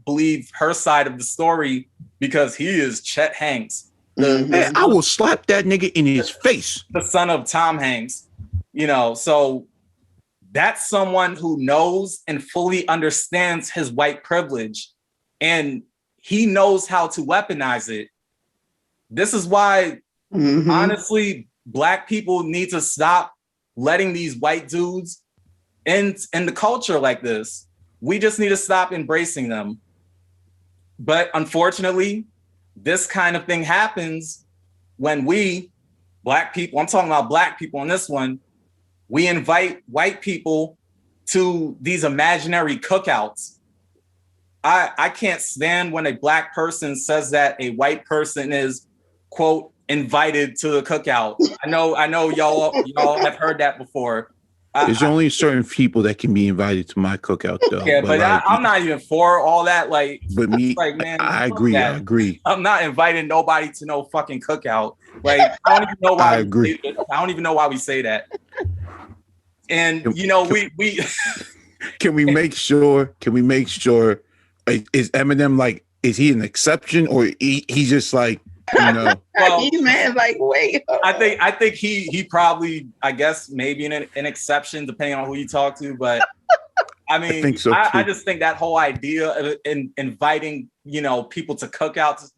side of the story because he is Chet Hanks. Man, I will slap that nigga in his face. The son of Tom Hanks, so that's someone who knows and fully understands his white privilege, and he knows how to weaponize it. This is why, honestly, Black people need to stop letting these white dudes in the culture like this. We just need to stop embracing them. But unfortunately, this kind of thing happens when we, Black people, I'm talking about Black people on this one, we invite white people to these imaginary cookouts. I can't stand when a Black person says that a white person is, quote, invited to the cookout. I know y'all have heard that before. There's only certain people that can be invited to my cookout, though. Yeah, but I'm not even for all that. But me, man, I agree. I agree. I'm not inviting nobody to no fucking cookout. I don't even know why. I agree. I don't even know why we say that. And we can we make sure? Is Eminem is he an exception or he's just like? Well, man, wait. I think he probably, I guess, maybe an exception depending on who you talk to, but I mean, I think so too. I just think that whole idea of inviting people to cookouts,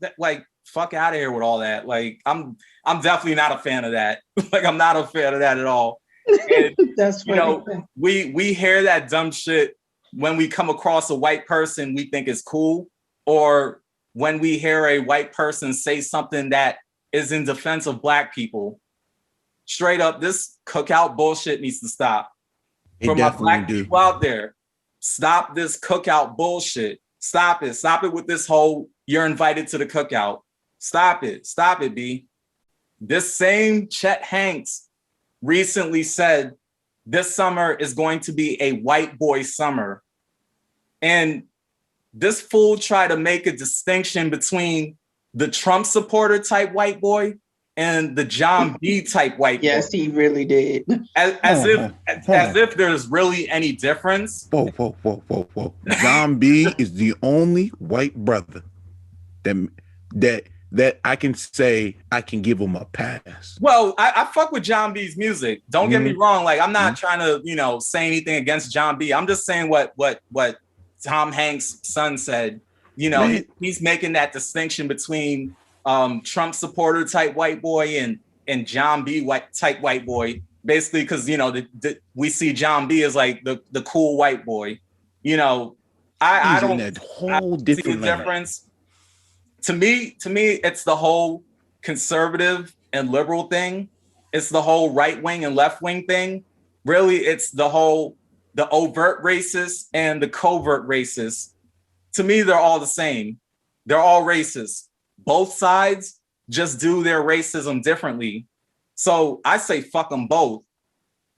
fuck out of here with all that. I'm definitely not a fan of that. I'm not a fan of that at all. And, that's we hear that dumb shit when we come across a white person we think is cool, or when we hear a white person say something that is in defense of Black people. Straight up, this cookout bullshit needs to stop. For my Black people out there, stop this cookout bullshit. Stop it. Stop it with this whole, you're invited to the cookout. Stop it. Stop it, B. This same Chet Hanks recently said this summer is going to be a white boy summer. And this fool tried to make a distinction between the Trump supporter type white boy and the John B type white boy. Yes, he really did. As if there's really any difference. Whoa. John B is the only white brother that I can say I can give him a pass. Well, I fuck with John B's music. Don't get me wrong. I'm not trying to, say anything against John B. I'm just saying what Tom Hanks' son said. He's making that distinction between Trump supporter type white boy and John B type white boy, basically because we see John B as the cool white boy. I don't that whole different see the difference. To me, it's the whole conservative and liberal thing. It's the whole right wing and left wing thing. Really, it's the overt racist and the covert racist. To me, they're all the same. They're all racist. Both sides just do their racism differently. So I say fuck them both.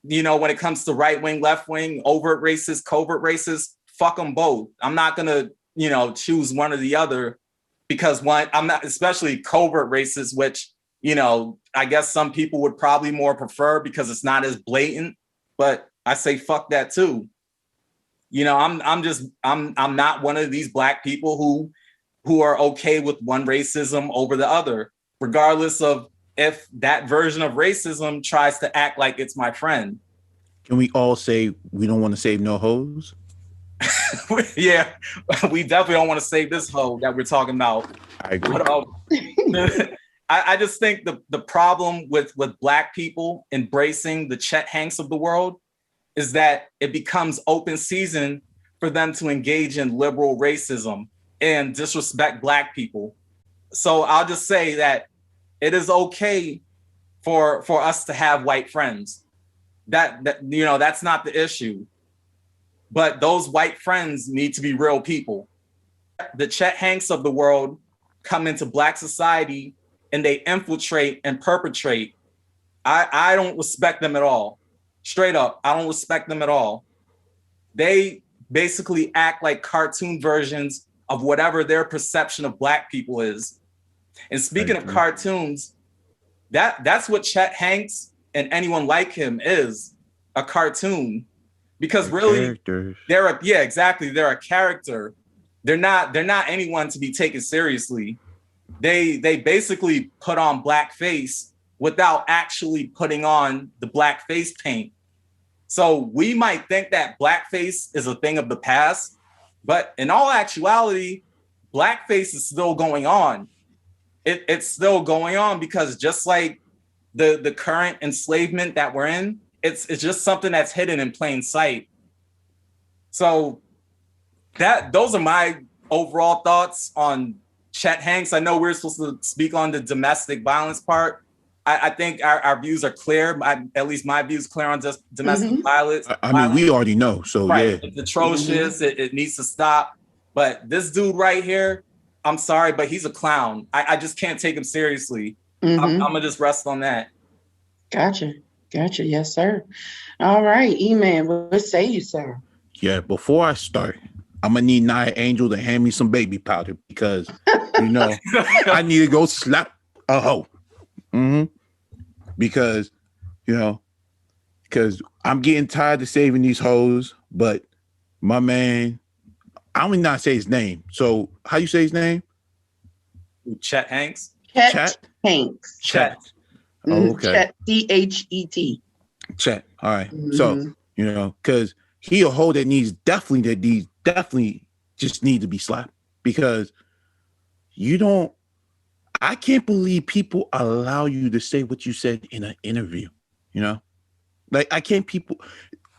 When it comes to right wing, left wing, overt racist, covert racist, fuck them both. I'm not gonna, choose one or the other because I'm not, especially covert racist, which, I guess some people would probably more prefer because it's not as blatant, but I say fuck that too. I'm not one of these Black people who are okay with one racism over the other, regardless of if that version of racism tries to act like it's my friend. Can we all say we don't want to save no hoes? Yeah, we definitely don't want to save this hoe that we're talking about. I agree. But, I just think the problem with Black people embracing the Chet Hanks of the world is that it becomes open season for them to engage in liberal racism and disrespect Black people. So I'll just say that it is okay for us to have white friends. That's not the issue. But those white friends need to be real people. The Chet Hanks of the world come into Black society and they infiltrate and perpetrate. I don't respect them at all. Straight up, I don't respect them at all. They basically act like cartoon versions of whatever their perception of Black people is. And speaking of cartoons, that's what Chet Hanks and anyone like him is, a cartoon. because really they're a character. They're not anyone to be taken seriously. They basically put on blackface without actually putting on the blackface paint. So we might think that blackface is a thing of the past, but in all actuality, blackface is still going on. It's still going on because just like the current enslavement that we're in, it's just something that's hidden in plain sight. So those are my overall thoughts on Chet Hanks. I know we're supposed to speak on the domestic violence part. I think our views are clear. At least my views clear on just domestic violence. I mean, we already know. So right. Yeah, it's atrocious. It needs to stop. But this dude right here, I'm sorry, but he's a clown. I just can't take him seriously. I'm gonna just rest on that. Gotcha. Yes, sir. All right, E-Man, what say you, sir? Yeah, before I start, I'm gonna need Nia Angel to hand me some baby powder because I need to go slap a hoe. Because I'm getting tired of saving these hoes, but my man, I will not say his name. So how you say his name? Chet Hanks. Chet Hanks. Chet. Oh, okay. Chet, Chet. Chet. All right. So because he a hoe that definitely just need to be slapped because I can't believe people allow you to say what you said in an interview, Like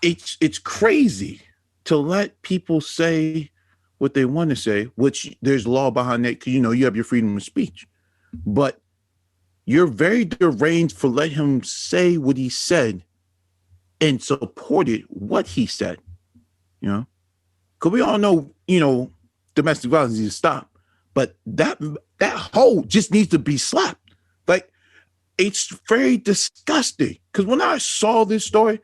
it's crazy to let people say what they want to say, which there's law behind that because you have your freedom of speech. But you're very deranged for letting him say what he said and supported what he said, Because we all know, domestic violence needs to stop. But that hoe just needs to be slapped. Like, it's very disgusting. Because when I saw this story,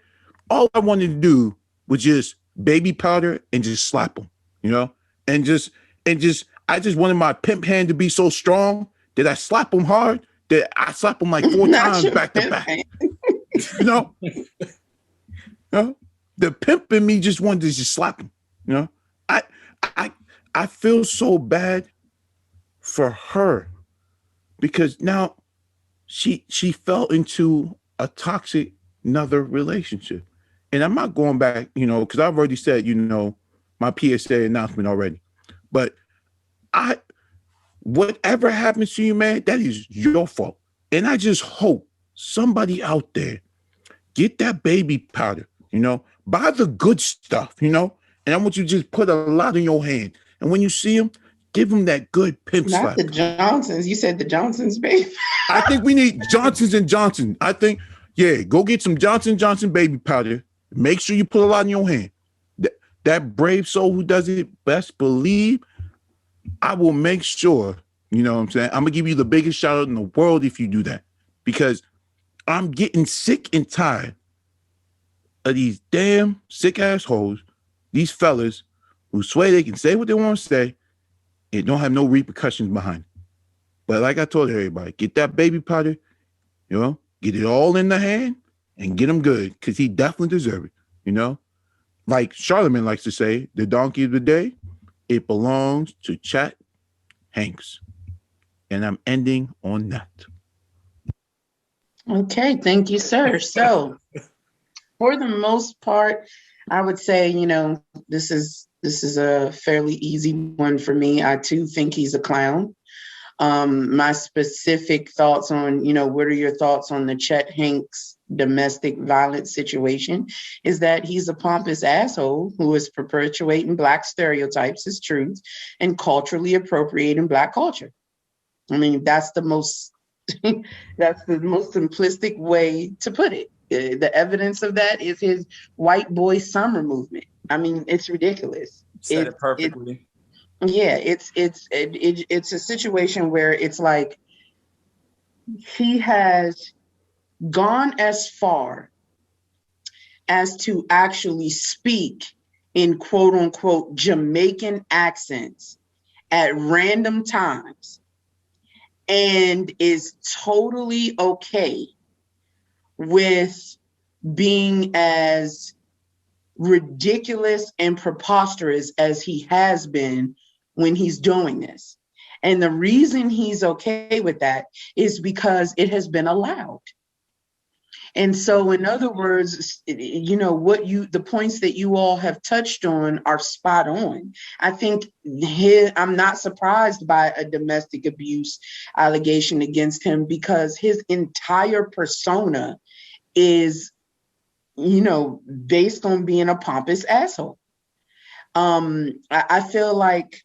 all I wanted to do was just baby powder and just slap him, and I just wanted my pimp hand to be so strong that I slap him hard that I slap him like 4 times back to back. The pimp in me just wanted to just slap him. I feel so bad for her because now she fell into a toxic another relationship. And I'm not going back, because I've already said, my PSA announcement already. But whatever happens to you, man, that is your fault. And I just hope somebody out there get that baby powder, buy the good stuff, and I want you to just put a lot in your hand. And when you see them, give them that good pimp slap. Not the Johnsons. You said the Johnsons, baby. I think we need Johnsons and Johnson. I think, go get some Johnson & Johnson baby powder. Make sure you put a lot in your hand. That brave soul who does it, best believe, I will make sure, you know what I'm saying? I'm going to give you the biggest shout out in the world if you do that. Because I'm getting sick and tired of these damn sick assholes, these fellas who swear they can say what they want to say and don't have no repercussions behind it. But like I told everybody, get that baby powder, get it all in the hand and get him good because he definitely deserves it, Like Charlemagne likes to say, the donkey of the day, it belongs to Chet Hanks. And I'm ending on that. Okay, thank you, sir. So for the most part, I would say, this is a fairly easy one for me. I too think he's a clown. My specific thoughts on, what are your thoughts on the Chet Hanks domestic violence situation is that he's a pompous asshole who is perpetuating Black stereotypes as truth and culturally appropriating Black culture. I mean, that's the most simplistic way to put it. The evidence of that is his white boy summer movement. I mean, it's ridiculous. Said it perfectly. It's a situation where it's like he has gone as far as to actually speak in quote unquote Jamaican accents at random times and is totally okay with being as ridiculous and preposterous as he has been when he's doing this. And the reason he's okay with that is because it has been allowed. And so, in other words, you know, the points that you all have touched on are spot on. I think I'm not surprised by a domestic abuse allegation against him, because his entire persona is, you know, based on being a pompous asshole. I feel like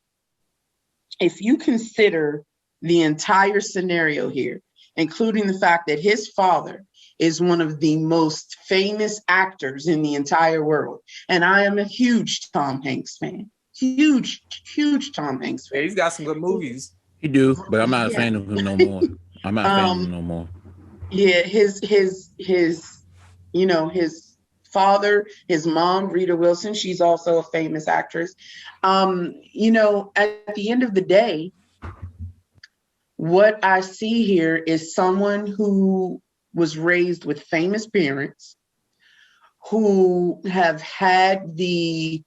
if you consider the entire scenario here, including the fact that his father is one of the most famous actors in the entire world, and I am a huge Tom Hanks fan, huge Tom Hanks fan. Yeah, he's got some good movies. He do, but I'm not a fan of him no more. I'm not a fan of him no more. Yeah, his you know, his father, his mom, Rita Wilson, she's also a famous actress. You know, at the end of the day, what I see here is someone who was raised with famous parents, who have had the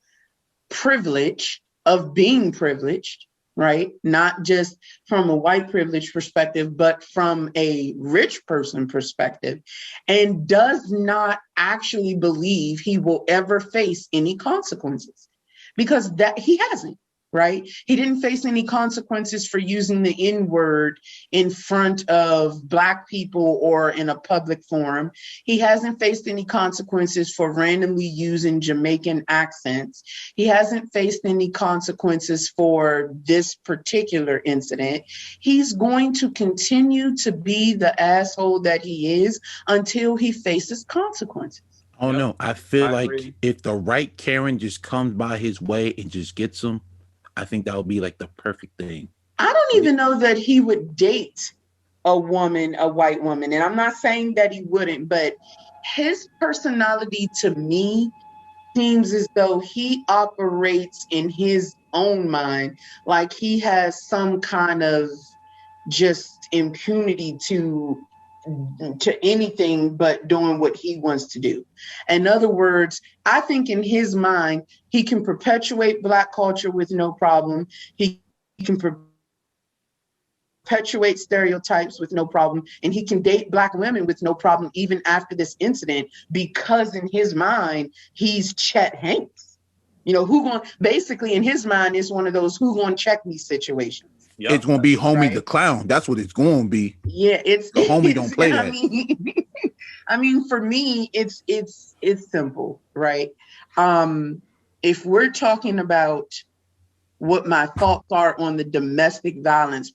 privilege of being privileged, right? Not just from a white privilege perspective, but from a rich person perspective, and does not actually believe he will ever face any consequences, because that he hasn't. Right? He didn't face any consequences for using the N-word in front of Black people or in a public forum. He hasn't faced any consequences for randomly using Jamaican accents. He hasn't faced any consequences for this particular incident. He's going to continue to be the asshole that he is until he faces consequences. Oh no, I feel like if the right Karen just comes by his way and just gets him, I think that would be like the perfect thing. I don't even know that he would date a white woman. And I'm not saying that he wouldn't, but his personality to me seems as though he operates in his own mind, like he has some kind of just impunity to anything but doing what he wants to do. In other words, I think in his mind, he can perpetuate Black culture with no problem. He can perpetuate stereotypes with no problem. And he can date Black women with no problem, even after this incident, because in his mind, he's Chet Hanks. You know, basically in his mind is one of those who gonna check me situations. Yep. It's gonna be Homie the Clown. That's what it's gonna be. Yeah, it's the Homie don't play that. I mean, for me, it's simple, right? If we're talking about what my thoughts are on the domestic violence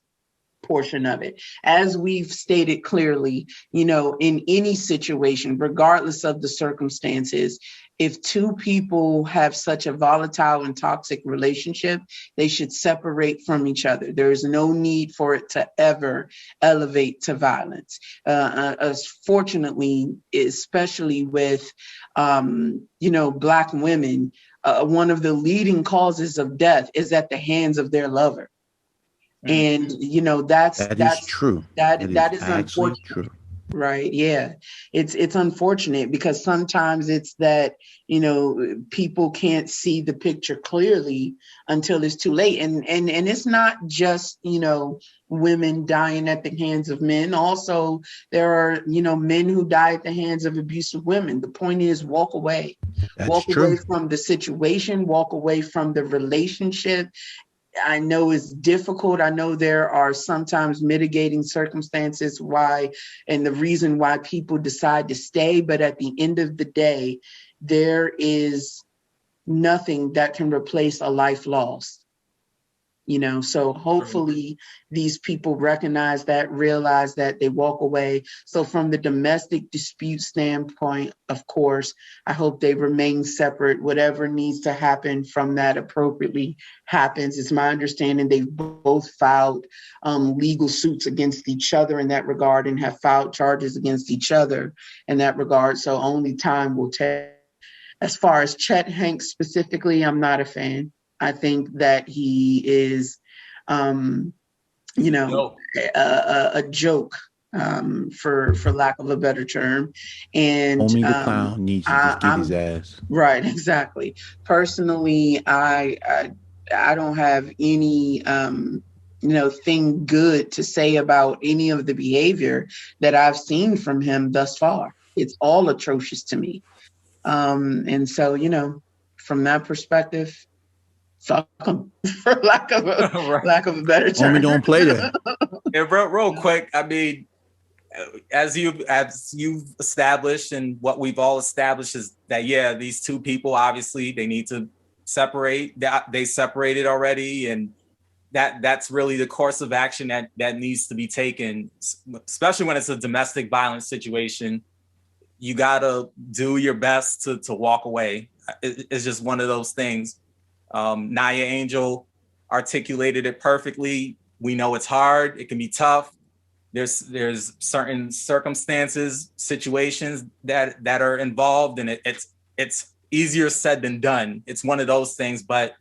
portion of it, as we've stated clearly, you know, in any situation, regardless of the circumstances, if two people have such a volatile and toxic relationship, they should separate from each other. There is no need for it to ever elevate to violence. Fortunately, especially with, you know, Black women, one of the leading causes of death is at the hands of their lover. And, you know, that's true. That is unfortunate. True. Right. Yeah. It's unfortunate because sometimes it's that, you know, people can't see the picture clearly until it's too late. And it's not just, you know, women dying at the hands of men. Also, there are, you know, men who die at the hands of abusive women. The point is walk away. Walk away from the situation, walk away from the relationship. I know it's difficult. I know there are sometimes mitigating circumstances why, and the reason why people decide to stay. But at the end of the day, there is nothing that can replace a life lost. You know, so hopefully these people recognize that, realize that, they walk away. So from the domestic dispute standpoint, of course, I hope they remain separate. Whatever needs to happen from that appropriately happens. It's my understanding they've both filed legal suits against each other in that regard and have filed charges against each other in that regard. So only time will tell. As far as Chet Hanks specifically, I'm not a fan. I think that he is, you know, a joke. for lack of a better term. And Homie the clown needs to just get his ass. Right, exactly. Personally, I don't have any thing good to say about any of the behavior that I've seen from him thus far. It's all atrocious to me. And so, from that perspective, fuck him, for lack of a better term. Homie don't play that. And real quick, I mean, as you've established, and what we've all established is that, yeah, these two people, obviously they need to separate. They separated already, and that's really the course of action that needs to be taken, especially when it's a domestic violence situation. You gotta do your best to walk away. It's just one of those things. Naya Angel articulated it perfectly. We know it's hard. It can be tough. There's certain circumstances, situations that are involved, and it's easier said than done. It's one of those things, but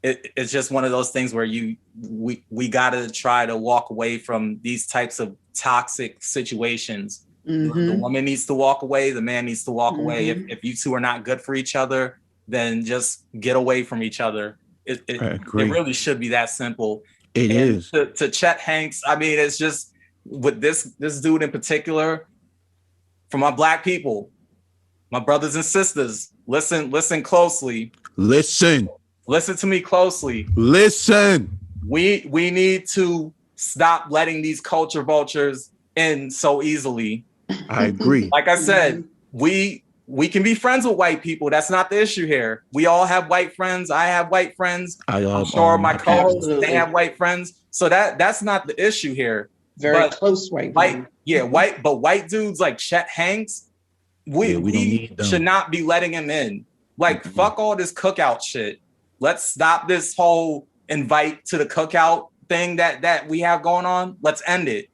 it's just one of those things where we gotta try to walk away from these types of toxic situations. Mm-hmm. The woman needs to walk away. The man needs to walk away. If you two are not good for each other, then just get away from each other. It really should be that simple. It is. To Chet Hanks, I mean, it's just with this dude in particular. For my Black people, my brothers and sisters, listen closely. Listen to me closely. Listen. We need to stop letting these culture vultures in so easily. I agree. Like I said, we can be friends with white people. That's not the issue here. We all have white friends. I have white friends. I'm sure my co-hosts, they have white friends. So that's not the issue here. Very close white. White dudes like Chet Hanks, we should not be letting him in. Like, fuck all this cookout shit. Let's stop this whole invite to the cookout thing that we have going on. Let's end it.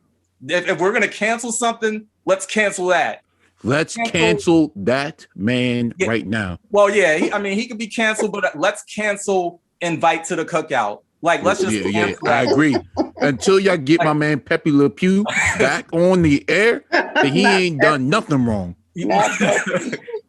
If we're gonna cancel something, let's cancel that. Let's cancel that man right now. Well, yeah, he could be canceled, but let's cancel invite to the cookout. Like, let's just cancel that. I agree. Until y'all get my man Pepe Le Pew back on the air, that he ain't done nothing wrong.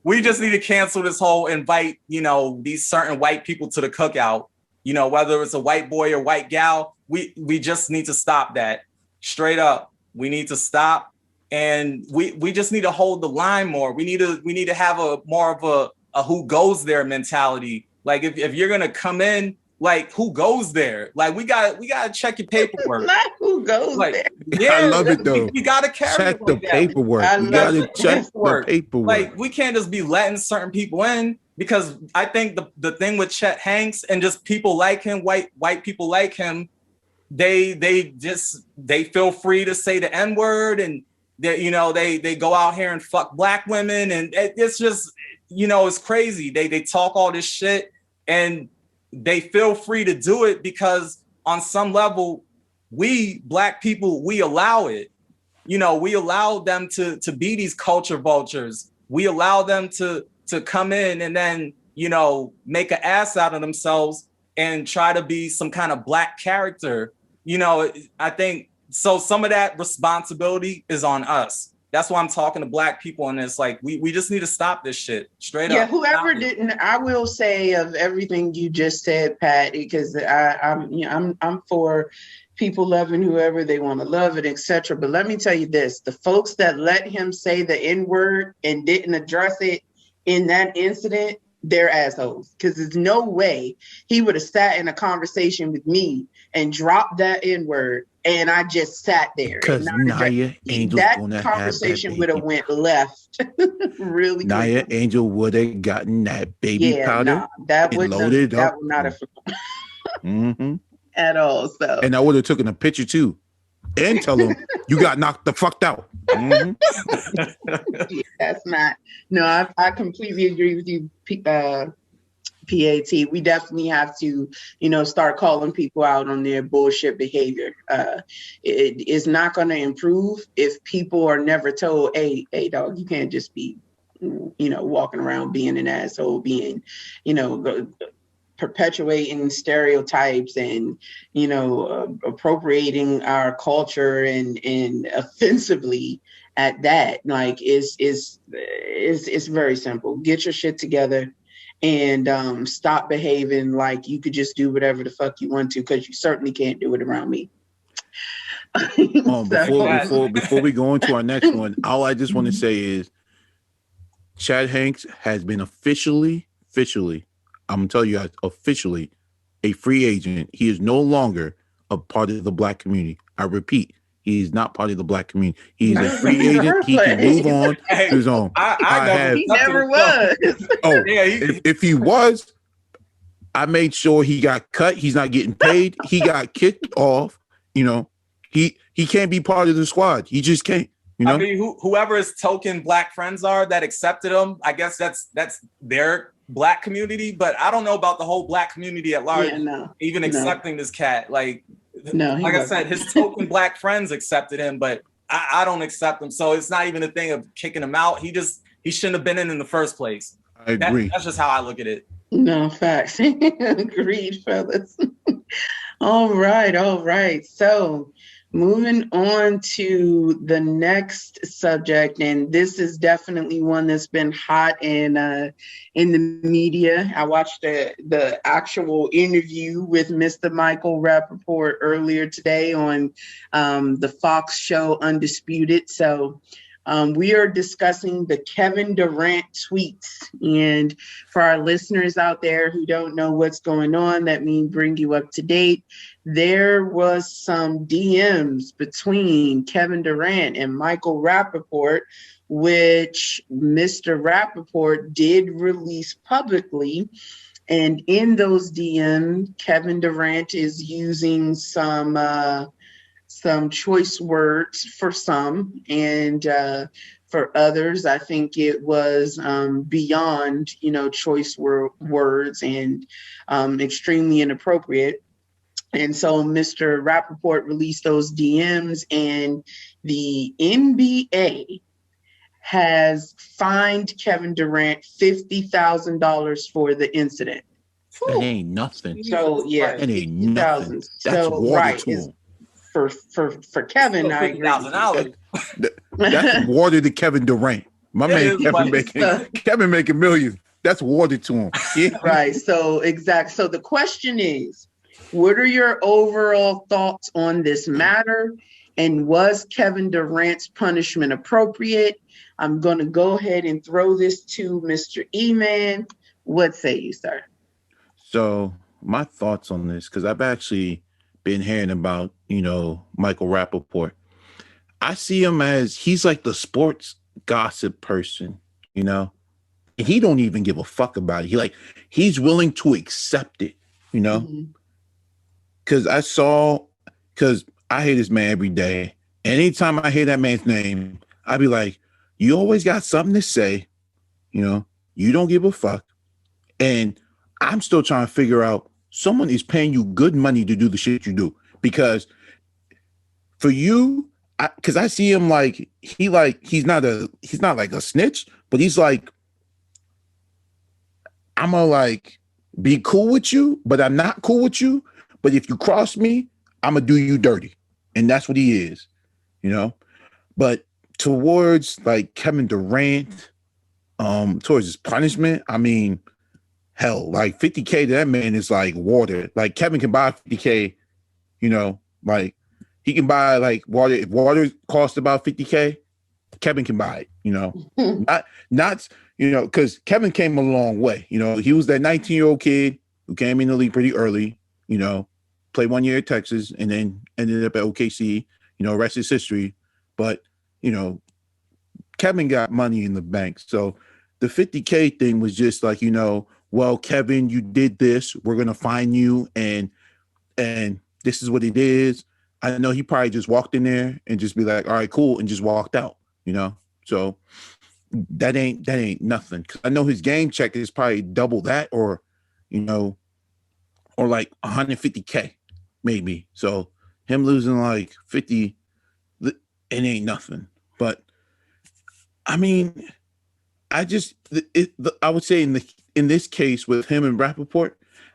We just need to cancel this whole invite, these certain white people to the cookout. Whether it's a white boy or white gal, we just need to stop that. Straight up. We need to stop, and we just need to hold the line more. We need to have a more of a who goes there mentality. Like, if you're gonna come in, like, who goes there? Like, we gotta check your paperwork. Not who goes there. Yeah, I love it though. We gotta check the paperwork. We gotta check the paperwork. Like, we can't just be letting certain people in, because I think the thing with Chet Hanks and just people like him, white people like him, they feel free to say the N-word, and they go out here and fuck Black women, and it's just it's crazy. They talk all this shit, and they feel free to do it because on some level, we Black people, we allow it. We allow them to be these culture vultures. We allow them to come in and then make an ass out of themselves and try to be some kind of Black character. I think so. Some of that responsibility is on us. That's why I'm talking to Black people on this. Like, we just need to stop this shit straight up. Yeah, whoever didn't, I will say of everything you just said, Pat, because I'm for people loving whoever they want to love it, etc. But let me tell you this: the folks that let him say the N-word and didn't address it in that incident, they're assholes. Because there's no way he would have sat in a conversation with me and dropped that N-word, and I just sat there. Because Naya Angel that conversation would have went left really Naya quickly. Angel would have gotten that baby powder that would loaded not, up. That would not have at all. So, and I would have taken a picture too, and tell him you got knocked the fuck out. That's not. No, I completely agree with you, PAT. We definitely have to, start calling people out on their bullshit behavior. It is not going to improve if people are never told, hey, dog, you can't just be, walking around being an asshole, being, perpetuating stereotypes and, you know, appropriating our culture and offensively at that. Like, it's very simple. Get your shit together and stop behaving like you could just do whatever the fuck you want to, because you certainly can't do it around me. Before we go into our next one, all I just want to say is Chet Hanks has been officially, I'm gonna tell you guys, officially a free agent. He is no longer a part of the black community. I repeat, he is not part of the black community. He's a free agent. He can move on to his own. He never was. If he was, I made sure he got cut. He's not getting paid. He got kicked off. You know, he can't be part of the squad. He just can't. You know? I mean, whoever his token black friends are that accepted him, I guess that's their black community. But I don't know about the whole black community at large, accepting this cat. Like I said, his token black friends accepted him, but I don't accept him. So it's not even a thing of kicking him out. He shouldn't have been in the first place. I agree. That's just how I look at it. No, facts. Agreed, fellas. All right. So moving on to the next subject, and this is definitely one that's been hot in the media. I watched the actual interview with Mr. Michael Rapaport earlier today on the Fox show Undisputed. So we are discussing the Kevin Durant tweets. And for our listeners out there who don't know what's going on, let me bring you up to date. There was some DMs between Kevin Durant and Michael Rapaport, which Mr. Rapaport did release publicly. And in those DMs, Kevin Durant is using some choice words for some, and for others, I think it was beyond, choice words and extremely inappropriate. And so Mr. Rapaport released those DMs, and the NBA has fined Kevin Durant $50,000 for the incident. That ain't nothing. So yeah, that ain't nothing. That's water to him. For Kevin, I agree. That's water to Kevin Durant. My man Kevin making millions. That's water to him. Yeah. Right. So exactly. So the question is, what are your overall thoughts on this matter? And was Kevin Durant's punishment appropriate? I'm going to go ahead and throw this to Mr. E-Man. What say you, sir? So my thoughts on this, because I've actually been hearing about, Michael Rapaport. I see him as, he's like the sports gossip person, and he don't even give a fuck about it. He's willing to accept it, because I hear this man every day. Anytime I hear that man's name, I be like, you always got something to say, you don't give a fuck. And I'm still trying to figure out, someone is paying you good money to do the shit you do. Because for you, because I see him he's not like a snitch, but he's like, I'm gonna be cool with you, but I'm not cool with you. But if you cross me, I'm gonna do you dirty. And that's what he is, But towards Kevin Durant, towards his punishment, I mean, hell, $50K to that man is like water. Kevin can buy $50K, he can buy water. If water costs about $50K, Kevin can buy it, not because Kevin came a long way. He was that 19-year-old kid who came in the league pretty early, played 1 year at Texas and then ended up at OKC, rest is history. But, Kevin got money in the bank. So the $50K thing was just well, Kevin, you did this. We're going to fine you. And this is what it is. I know he probably just walked in there and just be like, all right, cool. And just walked out, So that ain't nothing. I know his game check is probably double that or 150K maybe. So him losing 50, it ain't nothing. But I mean, I would say in this case with him and Rapaport,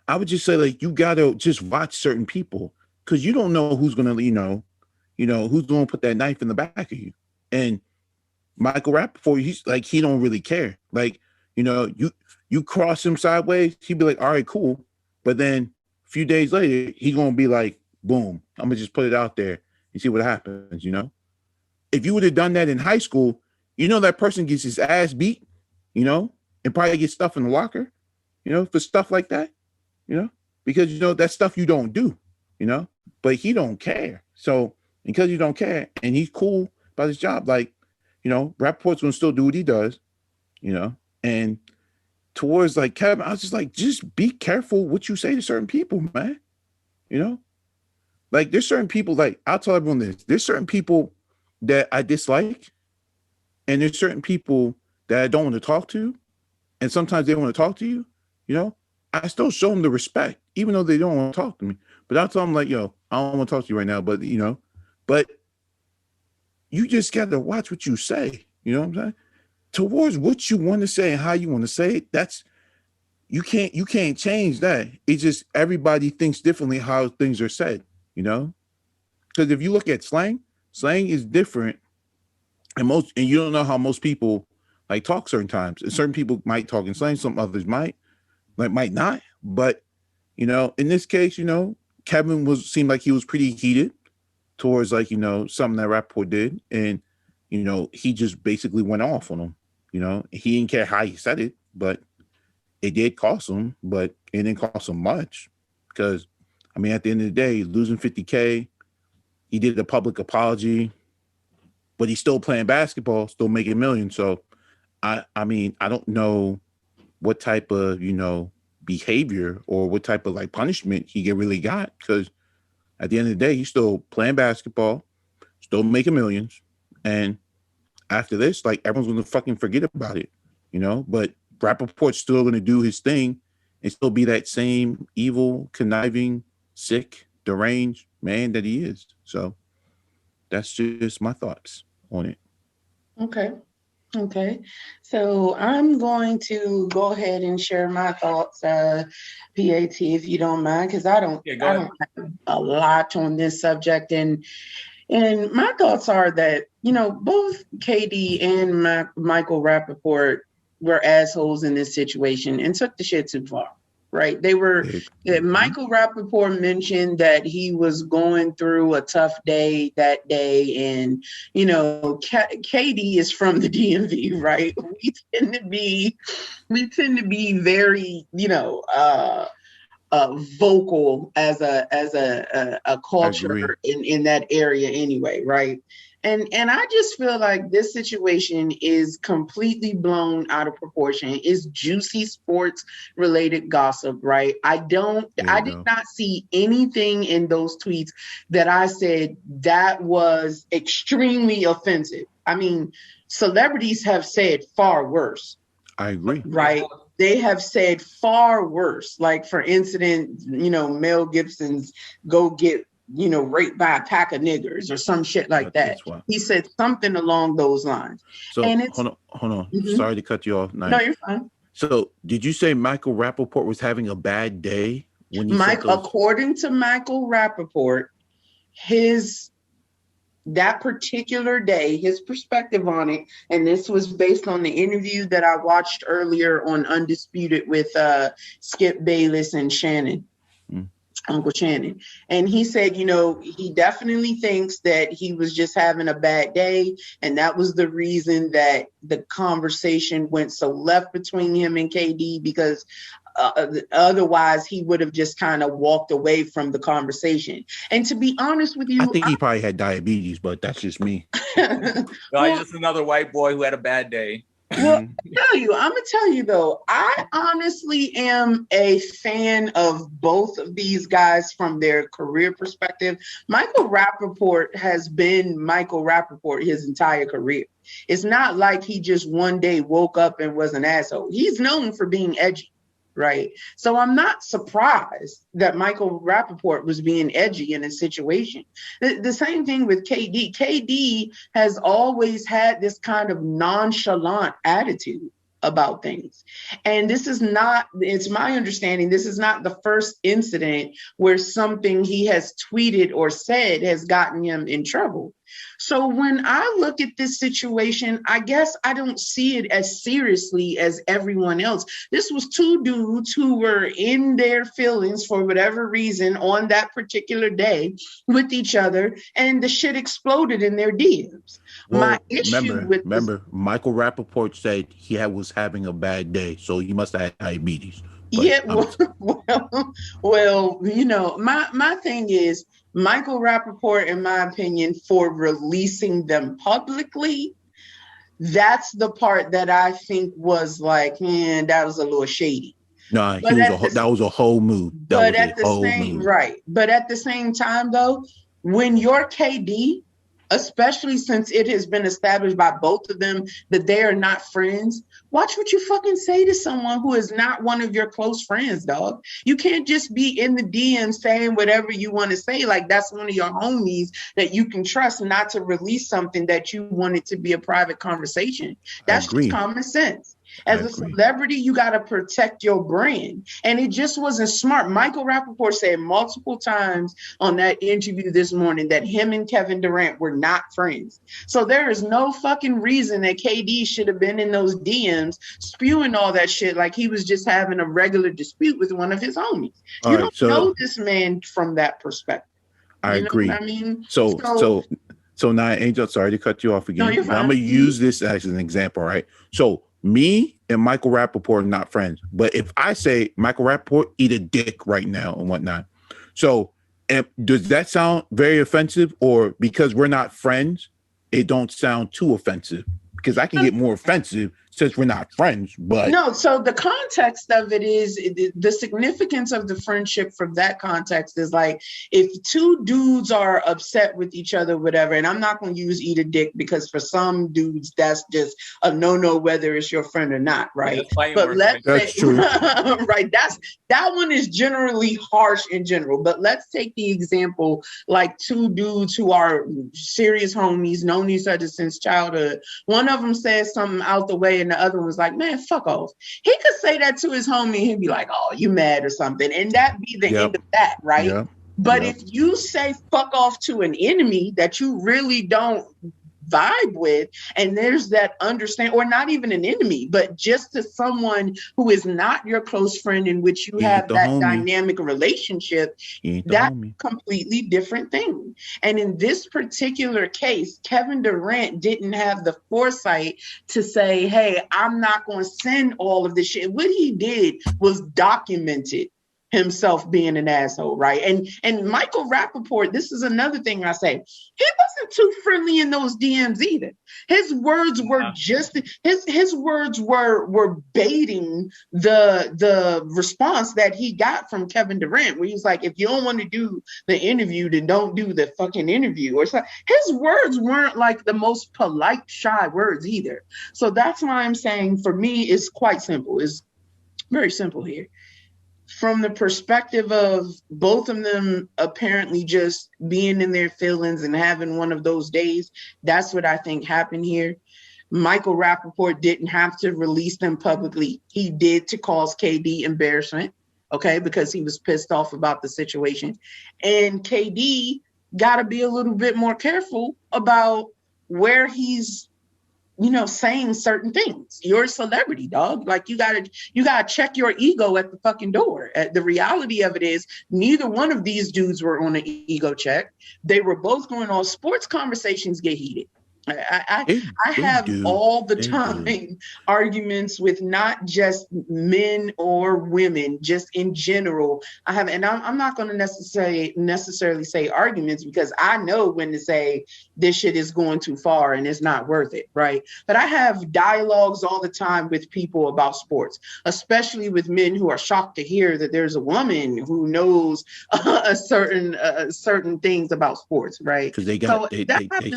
I would just say, like, you gotta just watch certain people, because you don't know who's gonna, who's gonna put that knife in the back of you. And Michael Rapaport, he's like, he don't really care. Like, you cross him sideways, he'd be like, all right, cool. But then a few days later, he's gonna be like, boom, I'm gonna just put it out there and see what happens, If you would have done that in high school, that person gets his ass beat, and probably gets stuff in the locker, for stuff like that, because, that's stuff you don't do, but he don't care. So because you don't care and he's cool about his job, like, Rapaport's gonna still do what he does, and towards like Kevin, I was just like, just be careful what you say to certain people, man. Like there's certain people, like I'll tell everyone this, there's certain people that I dislike, and there's certain people that I don't want to talk to, and sometimes they want to talk to you, I still show them the respect, even though they don't want to talk to me. But I'll tell them like, yo, I don't want to talk to you right now, but but you just got to watch what you say. You know what I'm saying? Towards what you want to say and how you want to say it, that's you can't change that. It's just everybody thinks differently how things are said, Because if you look at slang is different, and you don't know how most people like talk certain times. And certain people might talk in slang, some others might not. But in this case, Kevin seemed like he was pretty heated towards like, something that Rapaport did. And, he just basically went off on him. He didn't care how he said it, but it did cost him, but it didn't cost him much. Because, at the end of the day, losing $50K, he did a public apology, but he's still playing basketball, still making millions. So, I don't know what type of, behavior or what type of like punishment he really got, because at the end of the day, he's still playing basketball, still making millions. And after this, like everyone's going to fucking forget about it, but Rapaport's still going to do his thing and still be that same evil, conniving, sick, deranged man that he is. So that's just my thoughts on it. Okay. So I'm going to go ahead and share my thoughts, PAT, if you don't mind, because I don't have a lot on this subject. And my thoughts are that, both KD and Michael Rapaport were assholes in this situation and took the shit too far. Right. Michael Rapaport mentioned that he was going through a tough day that day. And, KD is from the DMV, right? We tend to be very, vocal as a culture in that area anyway. Right. And I just feel like this situation is completely blown out of proportion. It's juicy sports related gossip, right? I did not see anything in those tweets that I said that was extremely offensive. Celebrities have said far worse. I agree. Right. They have said far worse. Like, for instance, Mel Gibson's go get raped by a pack of niggers or some shit like that. He said something along those lines. So hold on. Mm-hmm. Sorry to cut you off. No, you're fine. So did you say Michael Rapaport was having a bad day when you according to Michael Rapaport, that particular day, his perspective on it, and this was based on the interview that I watched earlier on Undisputed with Skip Bayless and Shannon. Uncle Shannon. And he said, he definitely thinks that he was just having a bad day. And that was the reason that the conversation went so left between him and KD, because otherwise he would have just kind of walked away from the conversation. And to be honest with you, I think he probably had diabetes, but that's just me. No, he's just another white boy who had a bad day. Well, I'm gonna tell you though, I honestly am a fan of both of these guys from their career perspective. Michael Rapaport has been Michael Rapaport his entire career. It's not like he just one day woke up and was an asshole. He's known for being edgy, right? So I'm not surprised that Michael Rapaport was being edgy in a situation. The same thing with KD. KD has always had this kind of nonchalant attitude, about things. And this is not, it's my understanding, this is not the first incident where something he has tweeted or said has gotten him in trouble. So when I look at this situation, I guess I don't see it as seriously as everyone else. This was two dudes who were in their feelings for whatever reason on that particular day with each other, and the shit exploded in their DMs. Well, my issue remember, Michael Rapaport said he was having a bad day, so he must have had diabetes. But yeah, well, you know, my thing is, Michael Rapaport, in my opinion, for releasing them publicly, that's the part that I think was like, man, that was a little shady. Nah, that was a whole move. But at the same time, though, when you're KD, especially since it has been established by both of them that they are not friends, watch what you fucking say to someone who is not one of your close friends, dog. You can't just be in the DM saying whatever you want to say. Like, that's one of your homies that you can trust not to release something that you want it to be a private conversation. That's just common sense. As a celebrity, you got to protect your brand. And it just wasn't smart. Michael Rapaport said multiple times on that interview this morning that him and Kevin Durant were not friends. So there is no fucking reason that KD should have been in those DMs spewing all that shit like he was just having a regular dispute with one of his homies. You don't know this man from that perspective. I agree. I mean, so now, Angel, sorry to cut you off again. No, you're fine. I'm going to use this as an example, right? So me and Michael Rapaport are not friends. But if I say Michael Rapaport, eat a dick right now and whatnot. So does that sound very offensive? Or because we're not friends, it don't sound too offensive? Because I can get more offensive since we're not friends, but no. So the context of it is the significance of the friendship from that context is like if two dudes are upset with each other, whatever. And I'm not going to use eat a dick because for some dudes that's just a no whether it's your friend or not, right? But let's say, true. Right? That one is generally harsh in general. But let's take the example like two dudes who are serious homies, known each other since childhood. One of them says something out the way and the other one was like, man, fuck off. He could say that to his homie. He'd be like, oh, you mad or something. And that'd be the end of that, right? Yep. But if you say fuck off to an enemy that you really don't vibe with, and there's that understand, or not even an enemy, but just to someone who is not your close friend in which you have that dynamic relationship, that's a completely different thing. And in this particular case, Kevin Durant didn't have the foresight to say, hey, I'm not going to send all of this shit. What he did was documented himself being an asshole, right? And Michael Rapaport, this is another thing I say, he wasn't too friendly in those DMs either. His words were just his words were baiting the response that he got from Kevin Durant, where he was like, if you don't want to do the interview, then don't do the fucking interview. Or so his words weren't like the most polite, shy words either. So that's why I'm saying for me, it's quite simple. It's very simple here. From the perspective of both of them apparently just being in their feelings and having one of those days, that's what I think happened here. Michael Rapaport didn't have to release them publicly. He did to cause KD embarrassment, okay, because he was pissed off about the situation. And KD got to be a little bit more careful about where he's saying certain things. You're a celebrity, dog. Like you gotta check your ego at the fucking door. The reality of it is neither one of these dudes were on an ego check. They were both going on. Sports conversations get heated. I have all the time arguments with not just men or women, just in general. I'm not going to necessarily say arguments because I know when to say this shit is going too far and it's not worth it, right? But I have dialogues all the time with people about sports, especially with men who are shocked to hear that there's a woman who knows certain things about sports, right? Because they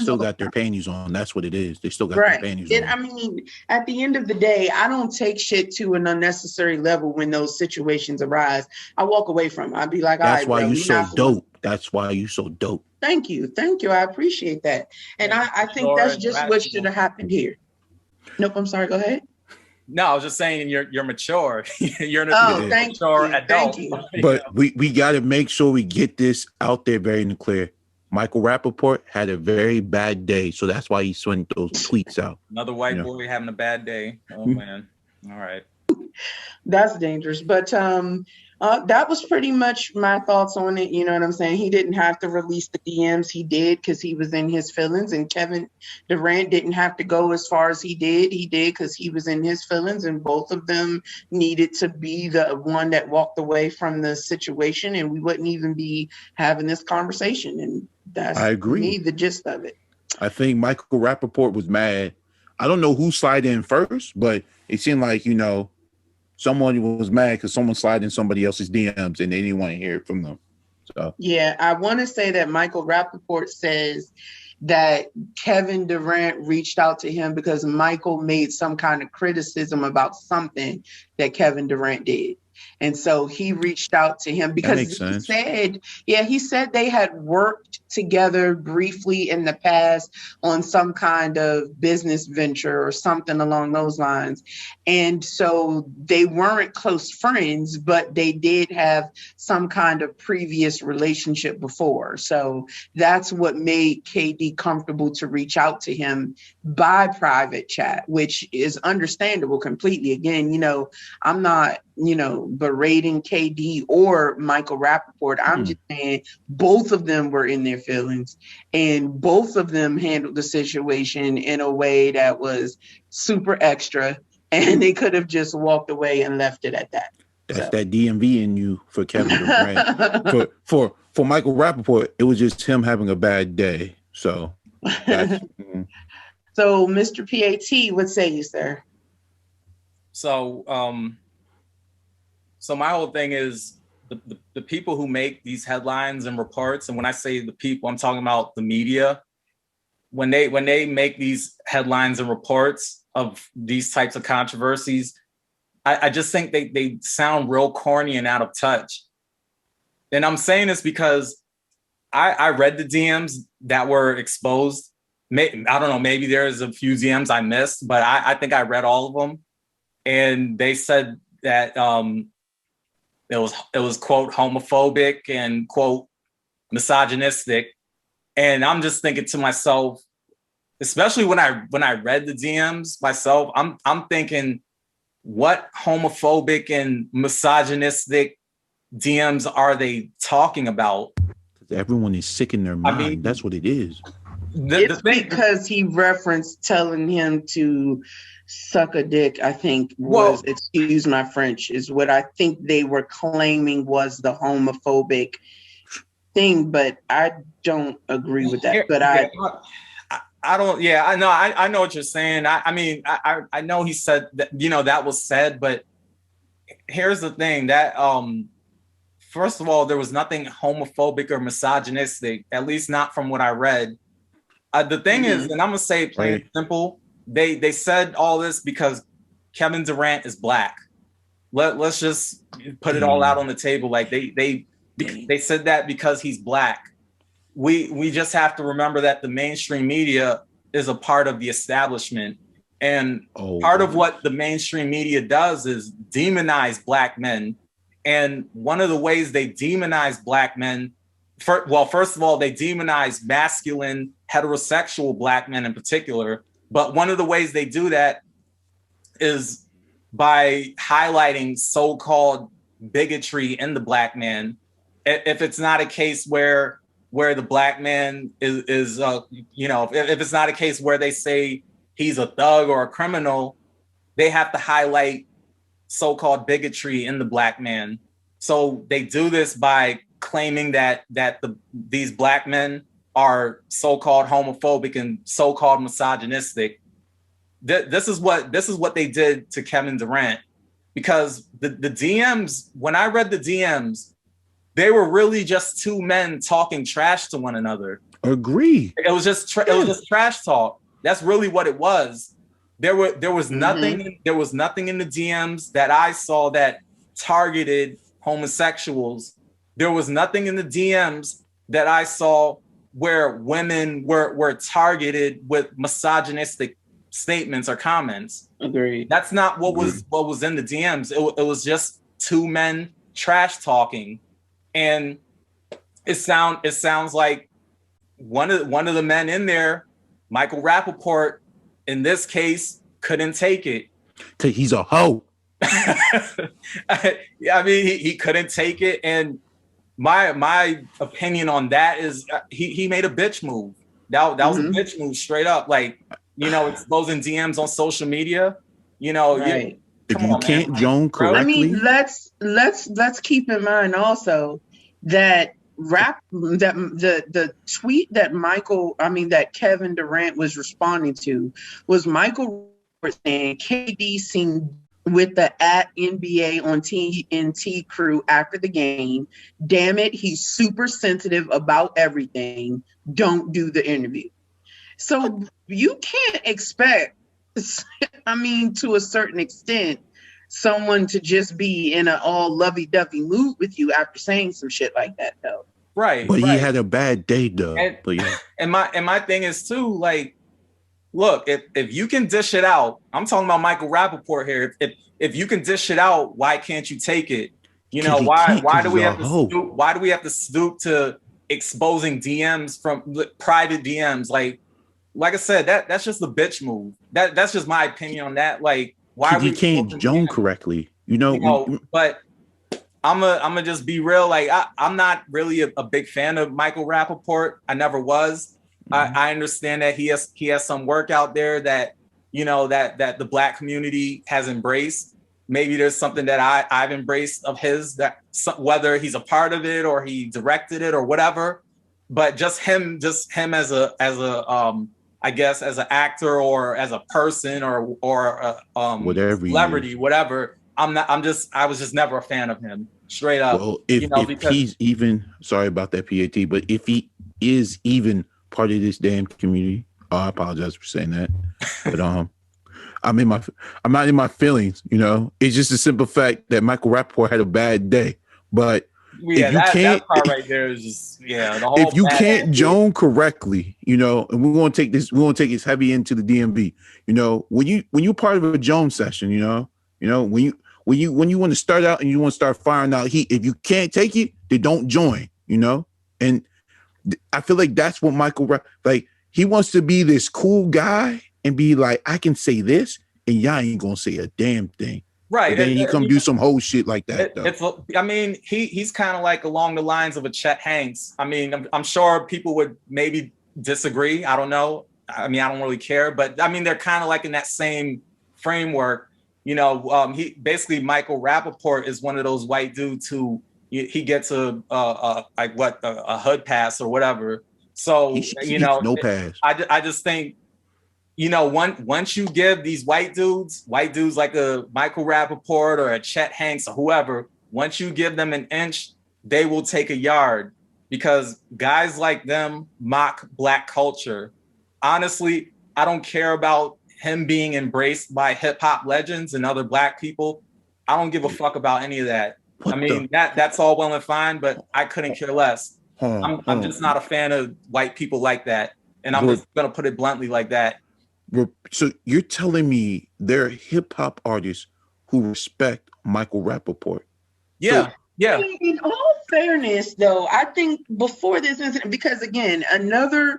still got their panties on. That's what it is. They still got their panties on. I mean, at the end of the day, I don't take shit to an unnecessary level when those situations arise. I walk away from it. I'd be like, all right, that's why you so dope. That's why you so dope. Thank you. I appreciate that. And I think that's just what should have happened here. Nope, I'm sorry. Go ahead. No, I was just saying you're mature. You're Oh, a thank mature you. adult. Thank you. But we got to make sure we get this out there very clear. Michael Rapaport had a very bad day, so that's why he sent those tweets out. Another white boy having a bad day. Oh man. All right. That's dangerous. But that was pretty much my thoughts on it. You know what I'm saying? He didn't have to release the DMs. He did because he was in his feelings. And Kevin Durant didn't have to go as far as he did. He did because he was in his feelings. And both of them needed to be the one that walked away from the situation. And we wouldn't even be having this conversation. And that's, I agree. Me, the gist of it. I think Michael Rapaport was mad. I don't know who slid in first, but it seemed like, someone was mad because someone slid in somebody else's DMs and they didn't want to hear it from them. So yeah, I want to say that Michael Rapaport says that Kevin Durant reached out to him because Michael made some kind of criticism about something that Kevin Durant did. And so he reached out to him because he said they had worked together briefly in the past on some kind of business venture or something along those lines. And so they weren't close friends, but they did have some kind of previous relationship before. So that's what made KD comfortable to reach out to him by private chat, which is understandable completely. Again, I'm not, berating KD or Michael Rapaport. I'm just saying both of them were in their feelings and both of them handled the situation in a way that was super extra, and they could have just walked away and left it at that. That's that DMV in you for Kevin Durant. for Michael Rapaport, it was just him having a bad day. So that's So Mr. PAT, what say you, sir? So my whole thing is the people who make these headlines and reports, and when I say the people, I'm talking about the media. When they make these headlines and reports of these types of controversies, I just think they sound real corny and out of touch. And I'm saying this because I read the DMs that were exposed. I don't know, maybe there's a few DMs I missed, but I think I read all of them. And they said that it was quote homophobic and quote misogynistic, and I'm just thinking to myself, especially when I read the DMs myself, I'm thinking, what homophobic and misogynistic DMs are they talking about? Everyone is sick in their mind. That's what it is. It's because he referenced telling him to suck a dick, I think excuse my French, is what I think they were claiming was the homophobic thing, but I don't agree with that. But I don't, I know what you're saying. I know he said that, that was said, but here's the thing that, first of all, there was nothing homophobic or misogynistic, at least not from what I read. The thing is, and I'm gonna say it plain and simple, they said all this because Kevin Durant is black. Let's just put it all out on the table. Like they said that because he's black. We just have to remember that the mainstream media is a part of the establishment, and part of what the mainstream media does is demonize black men. And one of the ways they demonize black men, first of all, they demonize masculine heterosexual black men in particular. But one of the ways they do that is by highlighting so-called bigotry in the black man. If it's not a case where the black man is if it's not a case where they say he's a thug or a criminal, they have to highlight so-called bigotry in the black man. So they do this by claiming that these black men are so-called homophobic and so-called misogynistic. This is what they did to Kevin Durant, because the DMs, when I read the DMs, they were really just two men talking trash to one another. Agree. It was just trash talk. That's really what it was. There was nothing. There was nothing in the DMs that I saw that targeted homosexuals. There was nothing in the DMs that I saw where women were targeted with misogynistic statements or comments. Agreed. That's not what was in the DMs. It was just two men trash talking, and it sounds like one of the men in there, Michael Rapaport, in this case, couldn't take it. He's a hoe. Yeah, I mean, he couldn't take it, and my opinion on that is he made a bitch move. That was a bitch move, straight up. Like, you know, exposing DMs on social media. You know, right. If you can't Joan correctly. I mean, let's keep in mind also that the tweet that Kevin Durant was responding to was Michael saying KD seen with the @NBA on TNT crew after the game. Damn it, he's super sensitive about everything. Don't do the interview. So you can't expect, I mean, to a certain extent, someone to just be in an all lovey-dovey mood with you after saying some shit like that, though. Right. But he had a bad day, though. And my thing is too, like, look, if you can dish it out, I'm talking about Michael Rapaport here. If you can dish it out, why can't you take it? You know, why do we have to stoop? Why do we have to stoop to exposing DMs from private DMs? Like I said, that's just a bitch move. That's just my opinion on that. Like, why he can't Joan correctly? You know, but I'm gonna just be real. Like, I'm not really a big fan of Michael Rapaport. I never was. I understand that he has some work out there that, you know, that the Black community has embraced. Maybe there's something that I've embraced of his, that whether he's a part of it or he directed it or whatever. But just him as a I guess as an actor or as a person or whatever celebrity, whatever. I was just never a fan of him, straight up. Well, if he's even, sorry about that, PAT, but if he is even part of this damn community, I apologize for saying that, but I'm not in my feelings. You know, it's just a simple fact that Michael Rapaport had a bad day. But that part right there is just the whole. If you can't Joan correctly, you know, and we're gonna take this heavy into the DMV. You know, when you part of a Joan session, you know, when you want to start out and you want to start firing out heat, if you can't take it, then don't join. You know, and I feel like that's what Michael, like, he wants to be this cool guy and be like, I can say this and y'all ain't gonna say a damn thing. Right. And then he come do some whole shit like that. I mean, he's kind of like along the lines of a Chet Hanks. I mean, I'm sure people would maybe disagree. I don't know. I mean, I don't really care, but I mean, they're kind of like in that same framework. You know, he basically, Michael Rapaport is one of those white dudes who he gets a hood pass or whatever. So, you know, no pass. I just think, you know, once you give these white dudes like a Michael Rapaport or a Chet Hanks or whoever, once you give them an inch, they will take a yard, because guys like them mock Black culture. Honestly, I don't care about him being embraced by hip hop legends and other Black people. I don't give a fuck about any of that. That's all well and fine, but I couldn't care less. I'm just not a fan of white people like that. And I'm just going to put it bluntly like that. So you're telling me there are hip hop artists who respect Michael Rapaport? Yeah. Yeah. In all fairness, though, I think before this incident, because again, another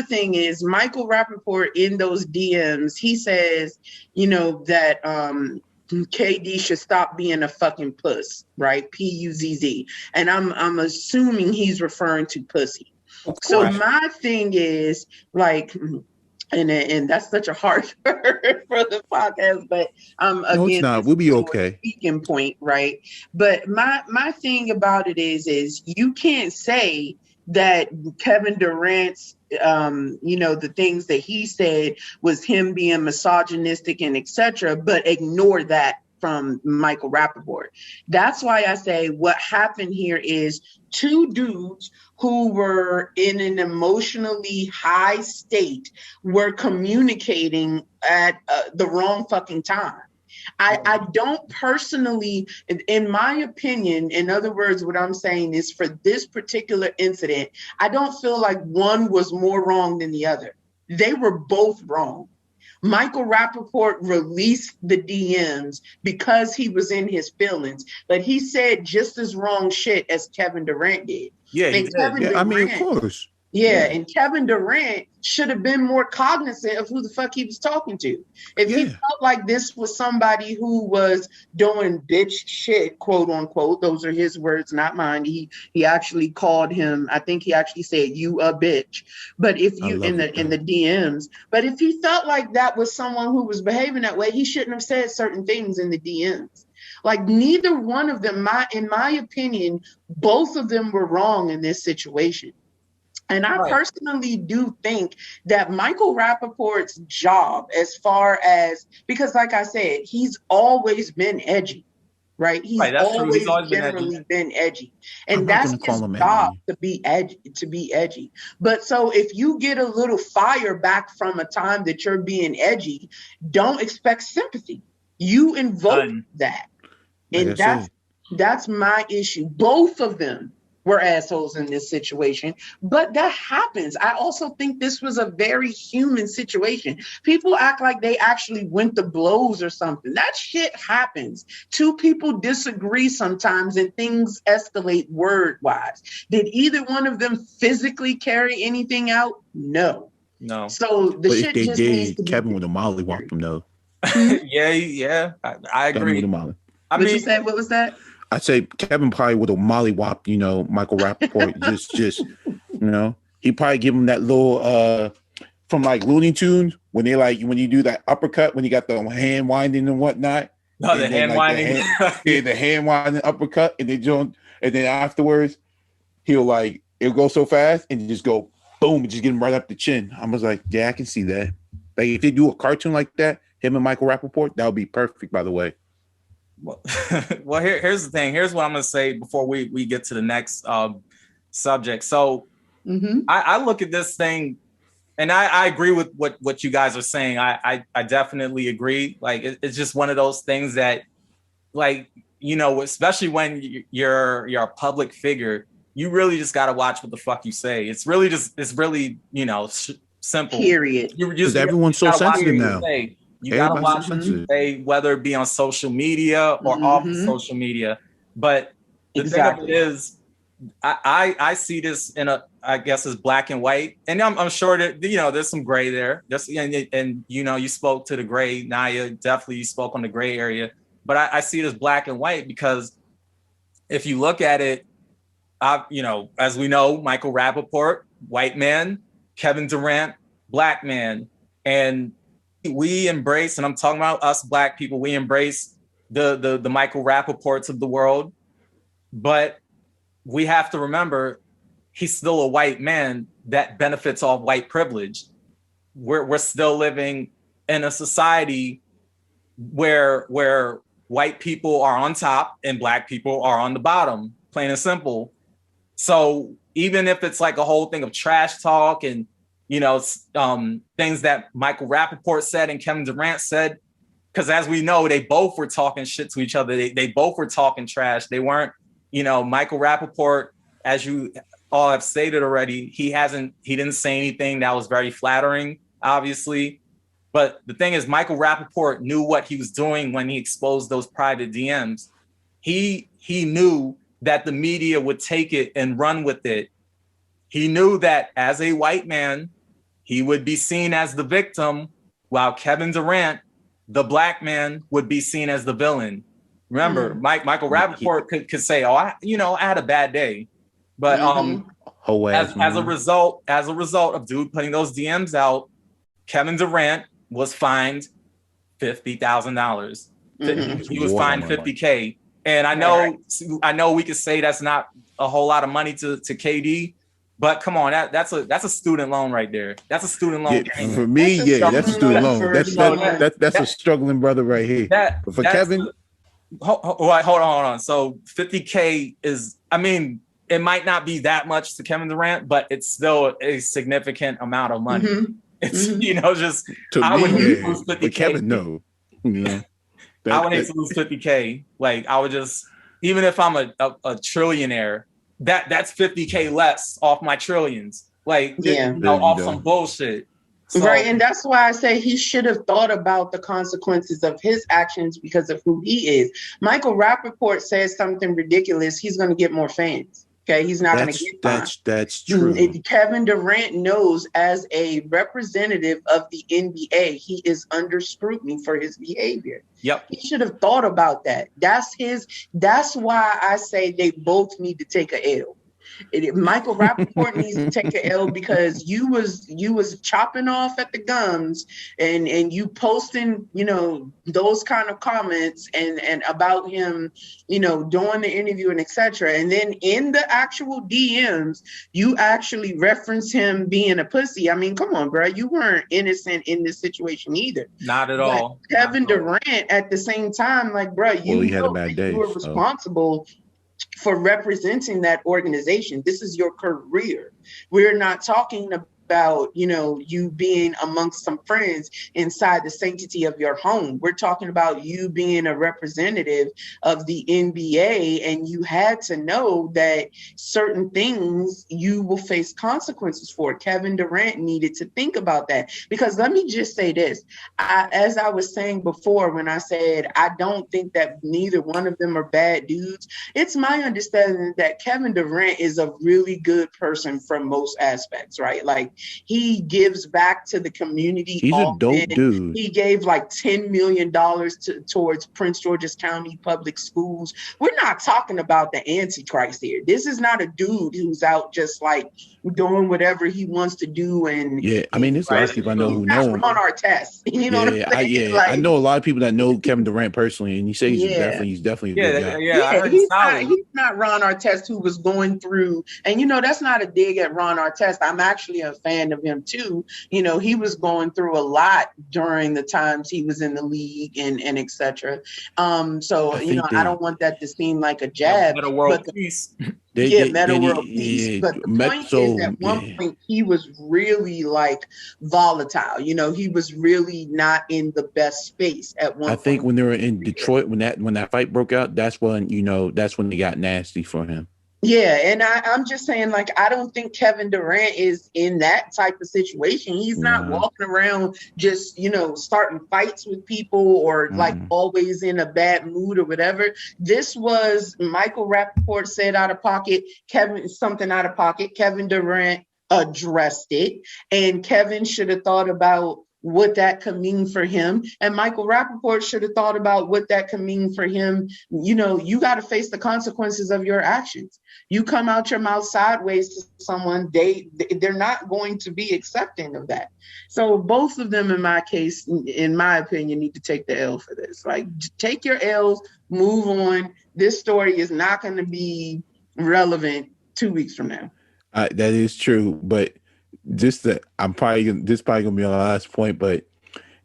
thing is Michael Rapaport in those DMs, he says, you know, that KD should stop being a fucking puss, right? P-U-Z-Z. And I'm assuming he's referring to pussy. So my thing is, like, and that's such a hard word for the podcast, but again, no, it's not. We'll be okay. Speaking point, right? But my thing about it is you can't say that Kevin Durant's you know, the things that he said was him being misogynistic and etc., but ignore that from Michael Rapaport. That's why I say what happened here is two dudes who were in an emotionally high state were communicating at the wrong fucking time. I don't personally, in my opinion, in other words, what I'm saying is for this particular incident, I don't feel like one was more wrong than the other. They were both wrong. Michael Rapaport released the DMs because he was in his feelings, but he said just as wrong shit as Kevin Durant did. Yeah, he and did. Kevin Yeah, Durant, I mean, of course. Yeah, and Kevin Durant should have been more cognizant of who the fuck he was talking to. If he felt like this was somebody who was doing bitch shit, quote unquote, those are his words, not mine. He actually called him, I think he actually said, you a bitch. But if you in the DMs, but if he felt like that was someone who was behaving that way, he shouldn't have said certain things in the DMs. Like neither one of them, in my opinion, both of them were wrong in this situation. And I personally do think that Michael Rapaport's job, as far as, because like I said, he's always been edgy, right? He's always generally been edgy. And that's his job to be edgy. But so if you get a little fire back from a time that you're being edgy, don't expect sympathy. You invoke that. And that's my issue. Both of them were assholes in this situation, but that happens. I also think this was a very human situation. People act like they actually went to blows or something. That shit happens. Two people disagree sometimes and things escalate word-wise. Did either one of them physically carry anything out? No. So the but shit if they just did, needs to Kevin would have mollywhopped them though. Yeah, I agree. I mean, you said, what was that? I say Kevin probably would have mollywhopped, Michael Rapaport. just, he probably give him that little, from like Looney Tunes when when you do that uppercut, when you got the hand winding and whatnot. No, the hand winding. The hand winding uppercut, and then afterwards, it'll go so fast and just go boom, and just get him right up the chin. I was like, yeah, I can see that. Like if they do a cartoon like that, him and Michael Rapaport, that would be perfect, by the way. Well, here's the thing. Here's what I'm going to say before we get to the next subject. So I look at this thing, and I agree with what you guys are saying. I definitely agree. Like it's just one of those things that, especially when you're a public figure, you really just got to watch what the fuck you say. It's really simple. Period. Because everyone's so sensitive now. You gotta watch what you say, whether it be on social media or off of social media. But the thing of it is, I see this I guess as black and white, and I'm sure that there's some gray there. And you spoke to the gray, Naya. Definitely, you spoke on the gray area. But I see it as black and white because if you look at it, as we know, Michael Rapaport, white man, Kevin Durant, black man, and we embrace, and I'm talking about us black people, we embrace the Michael Rapaports of the world, but we have to remember he's still a white man that benefits off white privilege. We're still living in a society where white people are on top and black people are on the bottom, plain and simple. So even if it's like a whole thing of trash talk and things that Michael Rapaport said and Kevin Durant said, because as we know, they both were talking shit to each other. They both were talking trash. They weren't, Michael Rapaport, as you all have stated already, he didn't say anything that was very flattering, obviously. But the thing is, Michael Rapaport knew what he was doing when he exposed those private DMs. He knew that the media would take it and run with it. He knew that as a white man, he would be seen as the victim, while Kevin Durant, the black man, would be seen as the villain. Remember, Michael Rapaport could say, "Oh, I had a bad day," but as a result of dude putting those DMs out, Kevin Durant was fined $50,000. He was fined $50K, and I know we could say that's not a whole lot of money to KD. But come on, that's a student loan right there. That's a student loan. Yeah, for me, that's a student loan. That's a struggling brother right here. But for Kevin, hold on. So $50K is, it might not be that much to Kevin Durant, but it's still a significant amount of money. It's just to I would lose $50K. But Kevin, no. I would hate to lose $50K. Like I would just, even if I'm a trillionaire. That's $50K less off my trillions, off some bullshit. So, right, and that's why I say he should have thought about the consequences of his actions because of who he is. Michael Rapaport says something ridiculous, he's going to get more fans. Okay, he's not going to get fined. That's true. Kevin Durant knows as a representative of the NBA, he is under scrutiny for his behavior. Yep. He should have thought about that. That's why I say they both need to take a L. Michael Rapaport needs to take an L because you was chopping off at the gums and you posting, those kind of comments and about him, doing the interview and etc. And then in the actual DMs, you actually reference him being a pussy. I mean, come on, bro. You weren't innocent in this situation either. Not at all. Kevin Durant at the same time, like, bro, he had a bad day. You were responsible for representing that organization. This is your career. We're not talking about, you being amongst some friends inside the sanctity of your home. We're talking about you being a representative of the NBA, and you had to know that certain things you will face consequences for. Kevin Durant needed to think about that, because let me just say this. As I was saying before, when I said I don't think that neither one of them are bad dudes, it's my understanding that Kevin Durant is a really good person from most aspects, right? Like, he gives back to the community. He's a dope dude. He gave like $10 million towards Prince George's County public schools. We're not talking about the Antichrist here. This is not a dude who's out just like doing whatever he wants to do. And yeah, I mean, there's a lot of people I know who know him. On our test, what I'm saying? I know a lot of people that know Kevin Durant personally, and he says he's definitely a good guy. He's not Ron Artest, who was going through, and that's not a dig at Ron Artest. I'm actually a fan of him too. He was going through a lot during the times he was in the league and etc. So I don't want that to seem like a jab. Meta world peace. Meta world peace. But the point is, at one point he was really like volatile. He was really not in the best space at one point. I think when they were in Detroit, when that fight broke out, that's when they got nasty for him. Yeah, and I'm just saying, like, I don't think Kevin Durant is in that type of situation. He's not walking around just, starting fights with people or like always in a bad mood or whatever. This was Michael Rapaport said out of pocket, something out of pocket. Kevin Durant addressed it, and Kevin should have thought about what that could mean for him. And Michael Rapaport should have thought about what that could mean for him. You got to face the consequences of your actions. You come out your mouth sideways to someone, they're not going to be accepting of that. So both of them, in my case, in my opinion, need to take the L for this. Like, take your L's, move on. This story is not going to be relevant 2 weeks from now. That is true, but this is probably gonna be our last point, but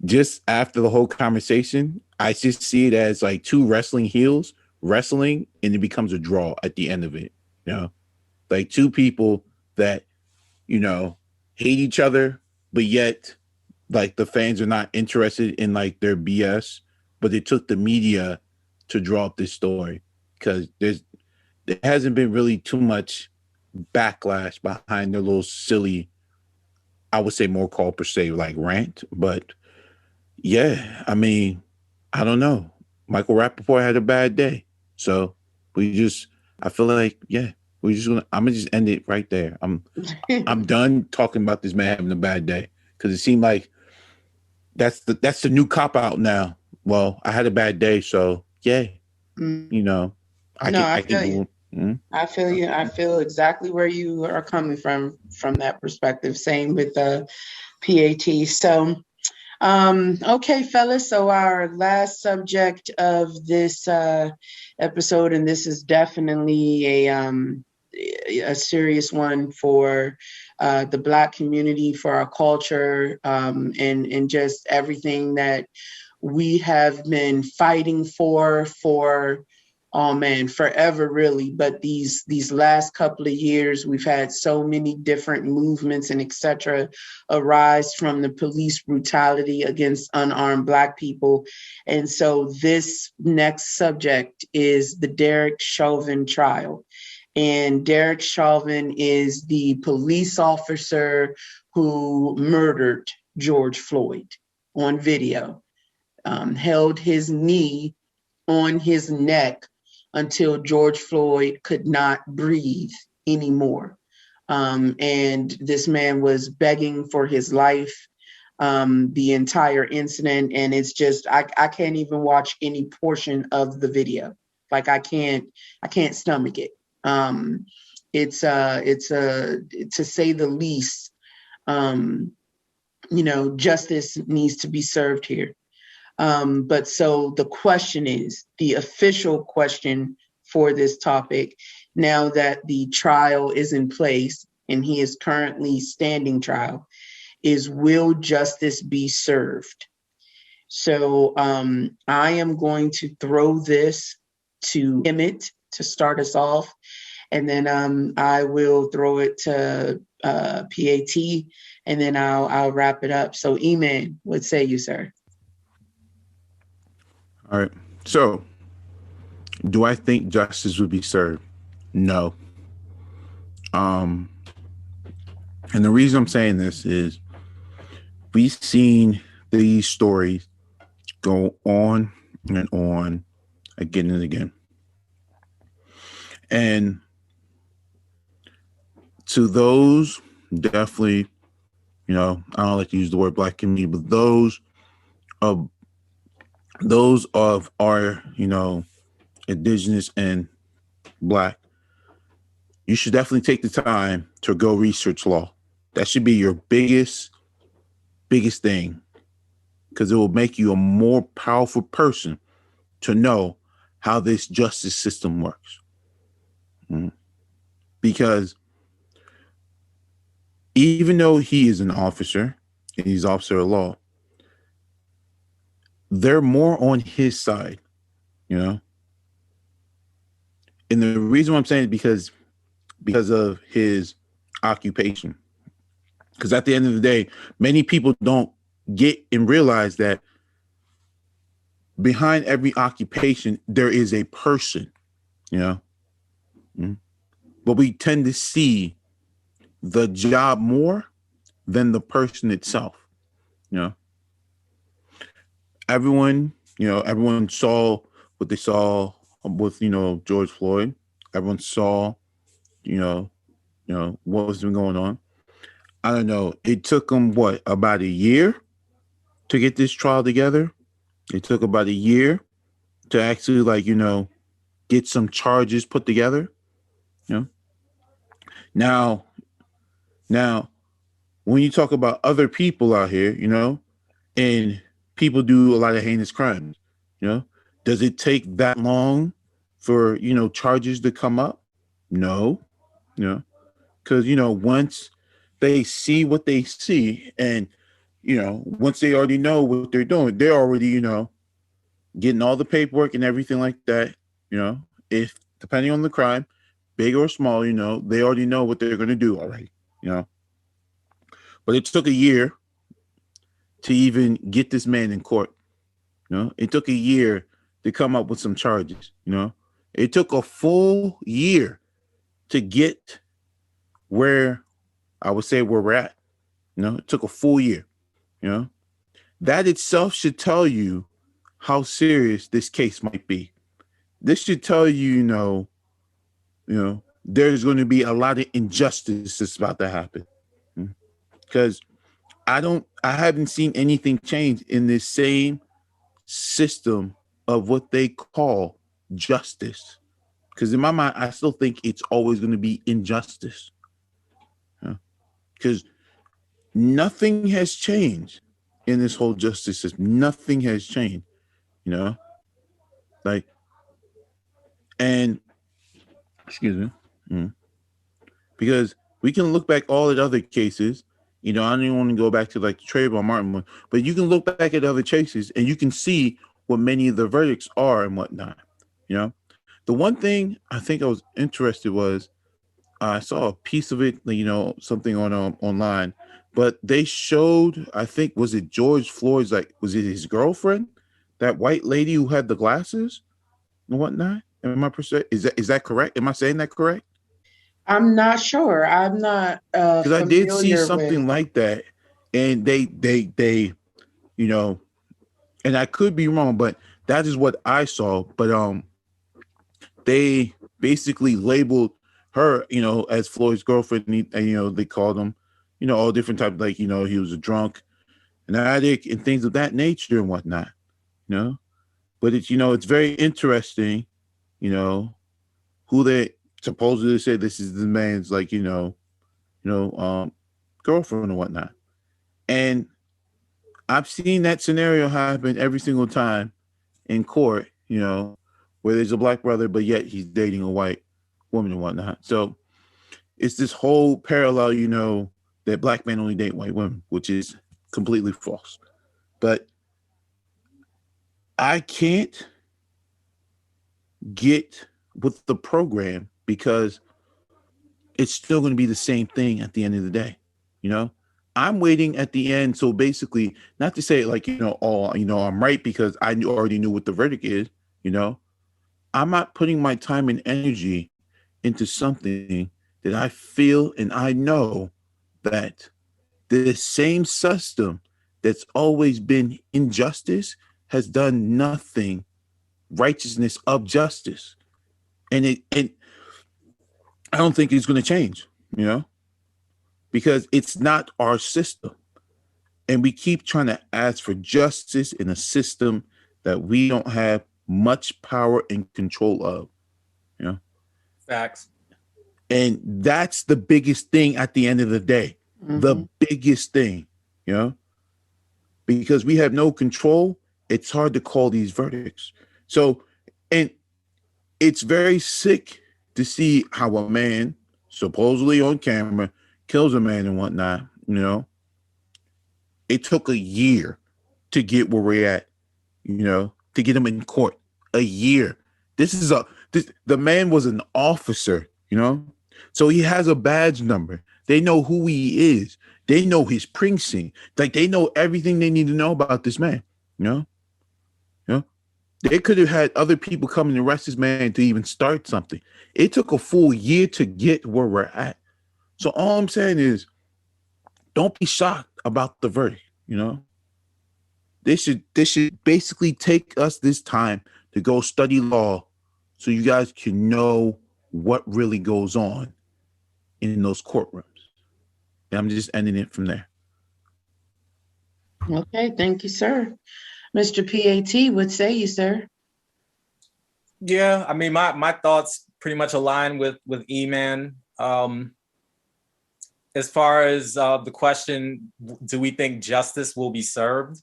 just after the whole conversation, I just see it as like two wrestling heels wrestling, and it becomes a draw at the end of it. Like two people that hate each other, but yet like the fans are not interested in like their BS, but it took the media to draw up this story because there hasn't been really too much backlash behind their little silly, I would say more called per se like rant. But yeah, I mean, I don't know. Michael Rapaport had a bad day. So I feel like, I'm gonna just end it right there. I'm done talking about this man having a bad day because it seemed like that's the new cop out now. Well, I had a bad day, so yay. I feel you. I feel you. I feel exactly where you are coming from that perspective. Same with the PAT. So, okay, fellas. So our last subject of this episode, and this is definitely a serious one for the Black community, for our culture, and just everything that we have been fighting for forever, really. But these last couple of years, we've had so many different movements and etc. arise from the police brutality against unarmed Black people. And so this next subject is the Derek Chauvin trial. And Derek Chauvin is the police officer who murdered George Floyd on video, held his knee on his neck until George Floyd could not breathe anymore. And this man was begging for his life the entire incident. And it's just, I can't even watch any portion of the video. Like I can't stomach it. It's to say the least, justice needs to be served here. But so the question is, the official question for this topic, now that the trial is in place and he is currently standing trial, is will justice be served? So I am going to throw this to Emmett to start us off, and then I will throw it to PAT, and then I'll wrap it up. So E-Man, what say you, sir? All right. So, do I think justice would be served? No. And the reason I'm saying this is we've seen these stories go on and on again and again. And to those, definitely, I don't like to use the word black community, but those of our, indigenous and black, you should definitely take the time to go research law. That should be your biggest thing, because it will make you a more powerful person to know how this justice system works. Because even though he is an officer and he's officer of law, they're more on his side, And the reason why I'm saying is because of his occupation. Because at the end of the day, many people don't get and realize that behind every occupation, there is a person, But we tend to see the job more than the person itself, Everyone saw what they saw with, George Floyd. Everyone saw, what was going on. I don't know. It took them about a year to get this trial together. It took about a year to actually get some charges put together. Now, when you talk about other people out here, and people do a lot of heinous crimes, does it take that long for, charges to come up? No, because, once they see what they see and, once they already know what they're doing, they're already, getting all the paperwork and everything like that, if depending on the crime, big or small, they already know what they're going to do already, But it took a year to even get this man in court. It took a year to come up with some charges. It took a full year to get where I would say where we're at. It took a full year. That itself should tell you how serious this case might be. This should tell you, there's going to be a lot of injustice that's about to happen. Because I haven't seen anything change in this same system of what they call justice. Because in my mind, I still think it's always going to be injustice. Because nothing has changed in this whole justice system. Nothing has changed, and excuse me, because we can look back all at other cases. I don't even want to go back to the Trayvon Martin one, but you can look back at other cases and you can see what many of the verdicts are and whatnot. The one thing I think I was interested was I saw a piece of it, something on online, but they showed, I think, was it George Floyd's, was it his girlfriend, that white lady who had the glasses and whatnot? Is that correct? Am I saying that correct? I'm not sure. I'm not because I did see something like that, and they, you know, and I could be wrong, but that is what I saw. But they basically labeled her, you know, as Floyd's girlfriend, and you know, they called him, you know, all different types, like, you know, he was a drunk, an addict, and things of that nature and whatnot, you know. But it's, you know, it's very interesting, you know, who they supposedly say this is the man's, like, girlfriend and whatnot. And I've seen that scenario happen every single time in court, you know, where there's a black brother, but yet he's dating a white woman and whatnot. So it's this whole parallel, you know, that black men only date white women, which is completely false. But I can't get with the program because it's still going to be the same thing at the end of the day. You know, I'm waiting at the end. So basically, not to say like, you know, oh, you know, I'm right because I already knew what the verdict is, you know, I'm not putting my time and energy into something that I feel and I know that the same system that's always been injustice has done nothing righteousness of justice. And I don't think it's going to change, you know, because it's not our system. And we keep trying to ask for justice in a system that we don't have much power and control of, you know. Facts. And that's the biggest thing at the end of the day. Mm-hmm. The biggest thing, you know, because we have no control. It's hard to call these verdicts. So, and it's very sick to see how a man supposedly on camera kills a man and whatnot, you know. It took a year to get where we're at, you know, to get him in court. A year. The man was an officer, you know, so he has a badge number. They know who he is. They know his precinct. Like, they know everything they need to know about this man, you know. They could have had other people come and arrest this man to even start something. It took a full year to get where we're at. So all I'm saying is, don't be shocked about the verdict, you know. They should basically take us this time to go study law so you guys can know what really goes on in those courtrooms. And I'm just ending it from there. Okay, thank you, sir. Mr. PAT, what say you, sir? Yeah, I mean, my thoughts pretty much align with E-Man. As far as the question, do we think justice will be served?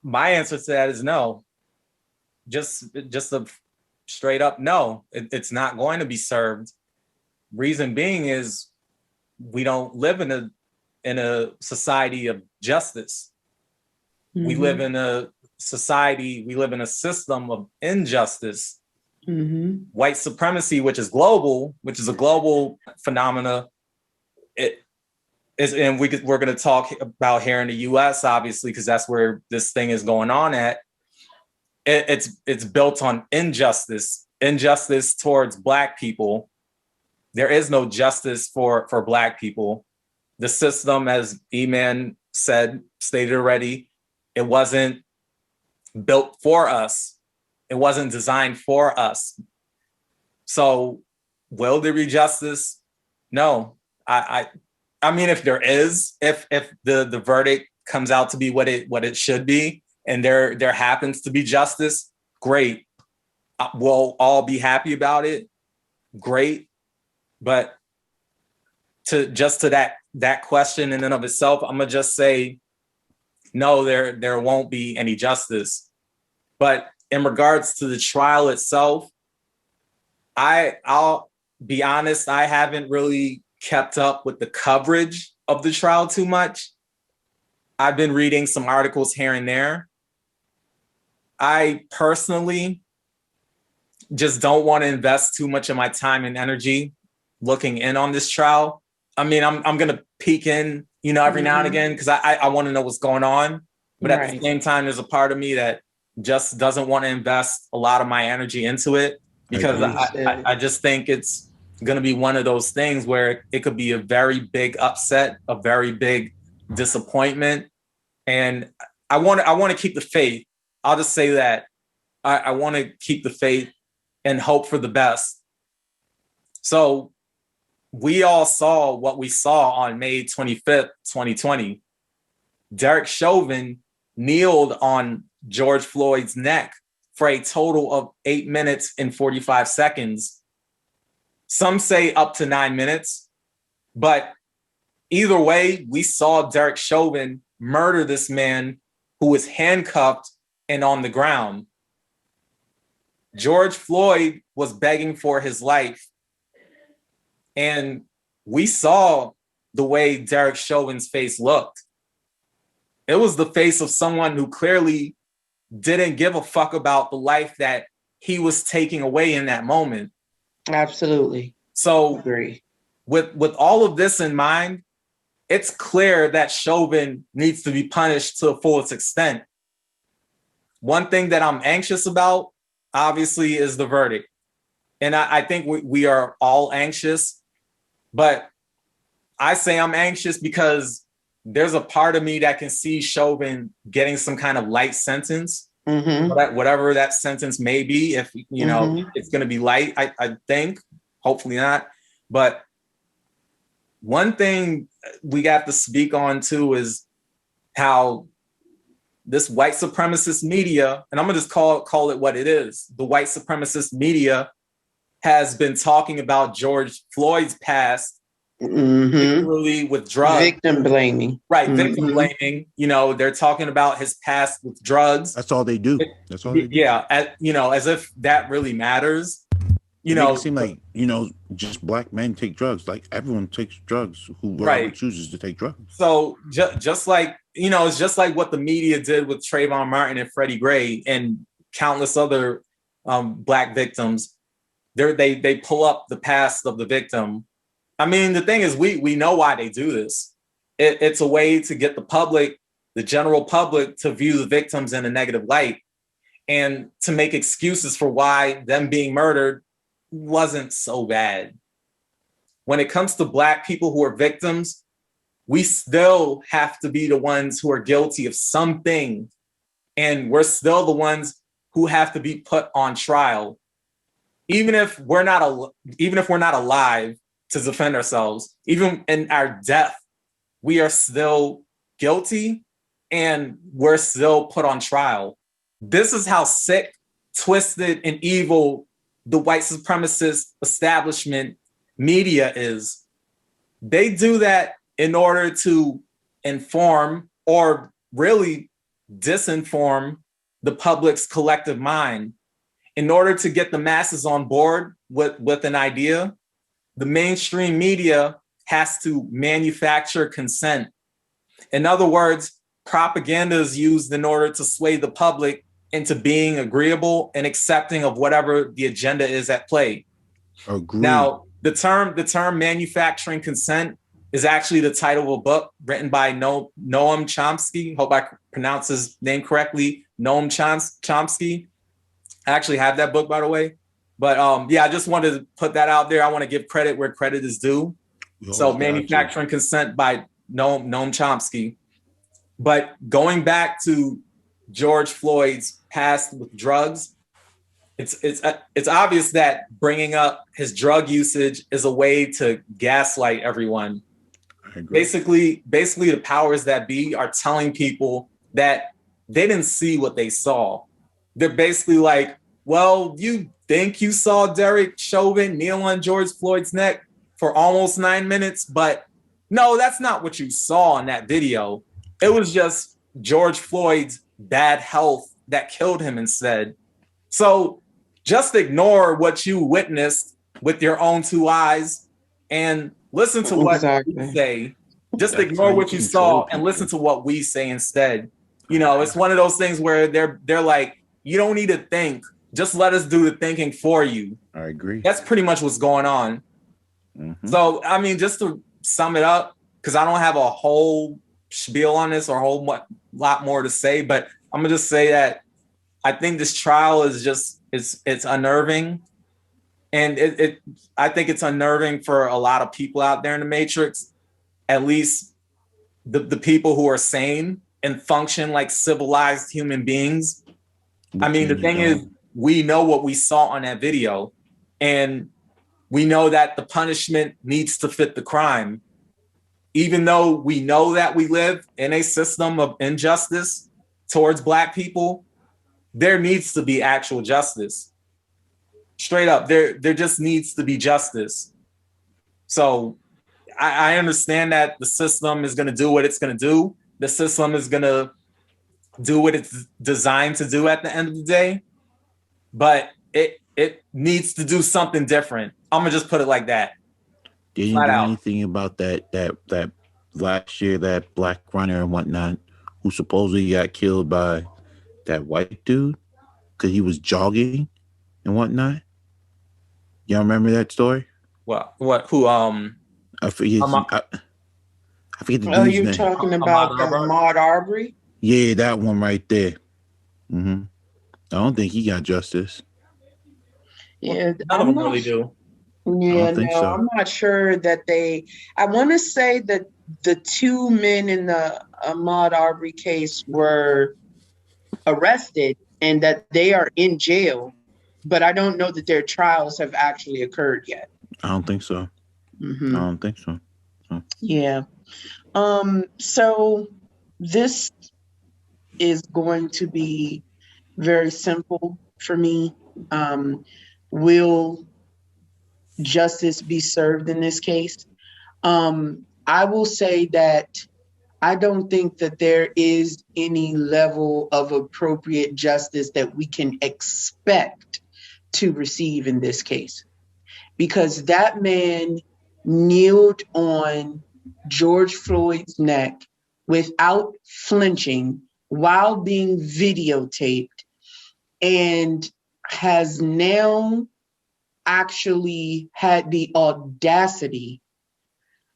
My answer to that is no. Just a straight up no. It's not going to be served. Reason being is we don't live in a society of justice. Mm-hmm. We live in a society, we live in a system of injustice. Mm-hmm. White supremacy, which is a global phenomena. It is, and we're going to talk about here in the U.S. obviously, because that's where this thing is going on at. It's built on injustice towards Black people. There is no justice for Black people. The system, as E-Man stated already, it wasn't built for us. It wasn't designed for us. So will there be justice? No. I mean, if there is, if the verdict comes out to be what it should be, and there happens to be justice, great. We'll all be happy about it. Great. But to that question in and of itself, I'm gonna just say, no, there won't be any justice. But in regards to the trial itself, I'll be honest, I haven't really kept up with the coverage of the trial too much. I've been reading some articles here and there. I personally just don't want to invest too much of my time and energy looking in on this trial. I mean, I'm gonna peek in, every now and again, because I want to know what's going on. But at the same time, there's a part of me that just doesn't want to invest a lot of my energy into it, because I just think it's going to be one of those things where it could be a very big upset, a very big disappointment, and I want to keep the faith. I'll just say that I want to keep the faith and hope for the best. So we all saw what we saw on May 25th, 2020. Derek Chauvin kneeled on George Floyd's neck for a total of 8 minutes and 45 seconds. Some say up to 9 minutes, but either way, we saw Derek Chauvin murder this man who was handcuffed and on the ground. George Floyd was begging for his life. And we saw the way Derek Chauvin's face looked. It was the face of someone who clearly didn't give a fuck about the life that he was taking away in that moment. Absolutely. So agree. With all of this in mind, it's clear that Chauvin needs to be punished to the fullest extent. One thing that I'm anxious about, obviously, is the verdict. And I think we are all anxious, but I say I'm anxious because there's a part of me that can see Chauvin getting some kind of light sentence, whatever that sentence may be. If, you know, it's going to be light, I think, hopefully not. But one thing we got to speak on too is how this white supremacist media, and I'm gonna just call it what it is. The white supremacist media has been talking about George Floyd's past, particularly with drugs. Victim blaming. Right, victim blaming. You know, they're talking about his past with drugs. That's all they do. That's all they do. Yeah, as if that really matters. You know, it seem like, just black men take drugs. Like everyone takes drugs who chooses to take drugs. So just like, it's just like what the media did with Trayvon Martin and Freddie Gray and countless other black victims. They pull up the past of the victim. I mean, the thing is, we know why they do this. It's a way to get the public, the general public, to view the victims in a negative light and to make excuses for why them being murdered wasn't so bad. When it comes to black people who are victims, we still have to be the ones who are guilty of something, and we're still the ones who have to be put on trial, even if we're not alive to defend ourselves. Even in our death, we are still guilty and we're still put on trial. This is how sick, twisted, and evil the white supremacist establishment media is. They do that in order to inform or really disinform the public's collective mind. In order to get the masses on board with an idea, the mainstream media has to manufacture consent. In other words, propaganda is used in order to sway the public into being agreeable and accepting of whatever the agenda is at play. Agreed. Now, the term manufacturing consent is actually the title of a book written by Noam Chomsky. Hope I pronounce his name correctly. Noam Chomsky. I actually have that book, by the way. But I just wanted to put that out there. I want to give credit where credit is due. So manufacturing consent by Noam Chomsky. But going back to George Floyd's past with drugs, it's obvious that bringing up his drug usage is a way to gaslight everyone. Basically, the powers that be are telling people that they didn't see what they saw. They're basically like, well, you think you saw Derek Chauvin kneel on George Floyd's neck for almost 9 minutes, but no, that's not what you saw in that video. It was just George Floyd's bad health that killed him instead. So just ignore what you witnessed with your own two eyes and listen to what we say. Just ignore what you saw and listen to what we say instead. It's one of those things where they're like, you don't need to think. Just let us do the thinking for you. I agree. That's pretty much what's going on. So, I mean, just to sum it up, because I don't have a whole spiel on this or a whole lot more to say, but I'm gonna just say that I think this trial is just it's unnerving, and I think it's unnerving for a lot of people out there in the Matrix. At least the people who are sane and function like civilized human beings. I mean, the thing is, we know what we saw on that video, and we know that the punishment needs to fit the crime. Even though we know that we live in a system of injustice towards Black people, there needs to be actual justice. Straight up, there just needs to be justice. So I understand that the system is going to do what it's going to do. The system is going to do what it's designed to do at the end of the day, but it needs to do something different. I'm gonna just put it like that. Did you do anything about that last year, that Black runner and whatnot, who supposedly got killed by that white dude because he was jogging and whatnot? Y'all remember that story? What? Who? I forget. I forget the dude's name. Oh, you're talking about Ahmaud Arbery? Yeah, that one right there. I don't think he got justice. Yeah, none of them really do. Yeah, no, I'm not sure that I want to say that the two men in the Ahmaud Arbery case were arrested and that they are in jail, but I don't know that their trials have actually occurred yet. I don't think so. I don't think so. Yeah. So this is going to be very simple for me. Will justice be served in this case? I will say that I don't think that there is any level of appropriate justice that we can expect to receive in this case, because that man kneeled on George Floyd's neck without flinching while being videotaped, and has now actually had the audacity,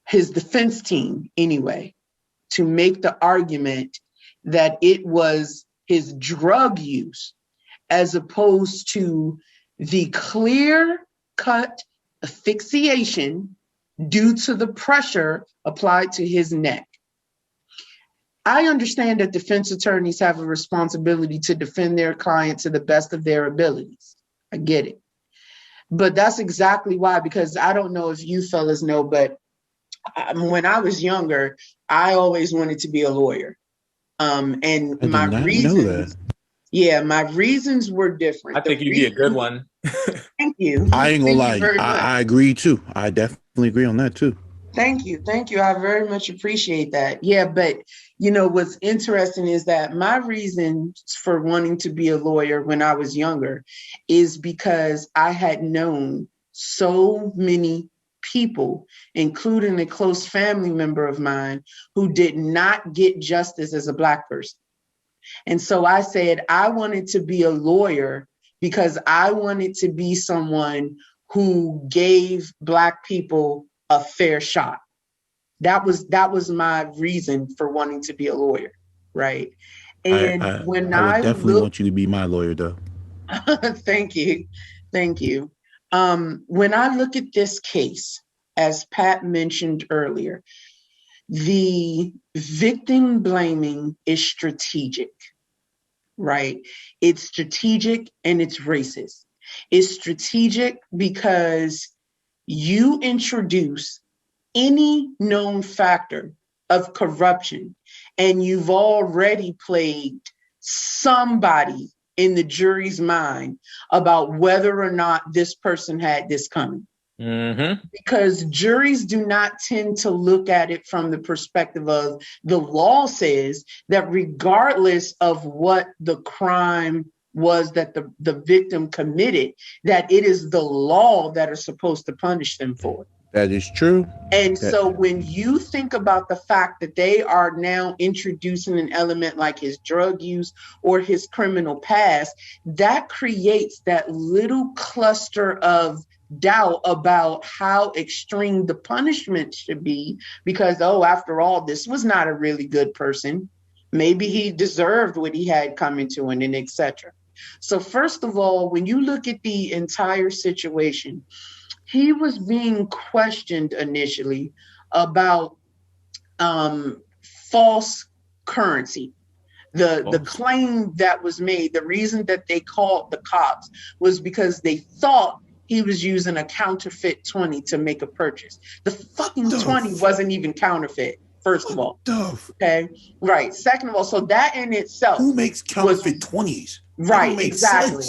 his defense team anyway, to make the argument that it was his drug use as opposed to the clear-cut asphyxiation due to the pressure applied to his neck. I understand that defense attorneys have a responsibility to defend their client to the best of their abilities. I get it. But that's exactly why, because I don't know if you fellas know, but when I was younger, I always wanted to be a lawyer. And my reasons, my reasons were different. I think you'd be a good one. Thank you. I ain't gonna lie. I agree too. I definitely agree on that too. Thank you. I very much appreciate that. Yeah, but what's interesting is that my reasons for wanting to be a lawyer when I was younger is because I had known so many people, including a close family member of mine, who did not get justice as a Black person. And so I said I wanted to be a lawyer because I wanted to be someone who gave Black people a fair shot. That was my reason for wanting to be a lawyer, right? And I would definitely want you to be my lawyer, though. Thank you. When I look at this case, as Pat mentioned earlier, the victim blaming is strategic, right? It's strategic and it's racist. It's strategic because you introduce any known factor of corruption and you've already plagued somebody in the jury's mind about whether or not this person had this coming. Because juries do not tend to look at it from the perspective of the law says that regardless of what the crime was that the victim committed, that it is the law that are supposed to punish them for it. That is true. And so when you think about the fact that they are now introducing an element like his drug use or his criminal past, that creates that little cluster of doubt about how extreme the punishment should be, because, after all, this was not a really good person. Maybe he deserved what he had coming to him, and etc. So first of all, when you look at the entire situation, he was being questioned initially about false currency. The claim that was made, the reason that they called the cops was because they thought he was using a counterfeit 20 to make a purchase. The fucking 20 wasn't even counterfeit, first of all. Okay, right. Second of all, so that in itself, who makes counterfeit 20s? Right, exactly.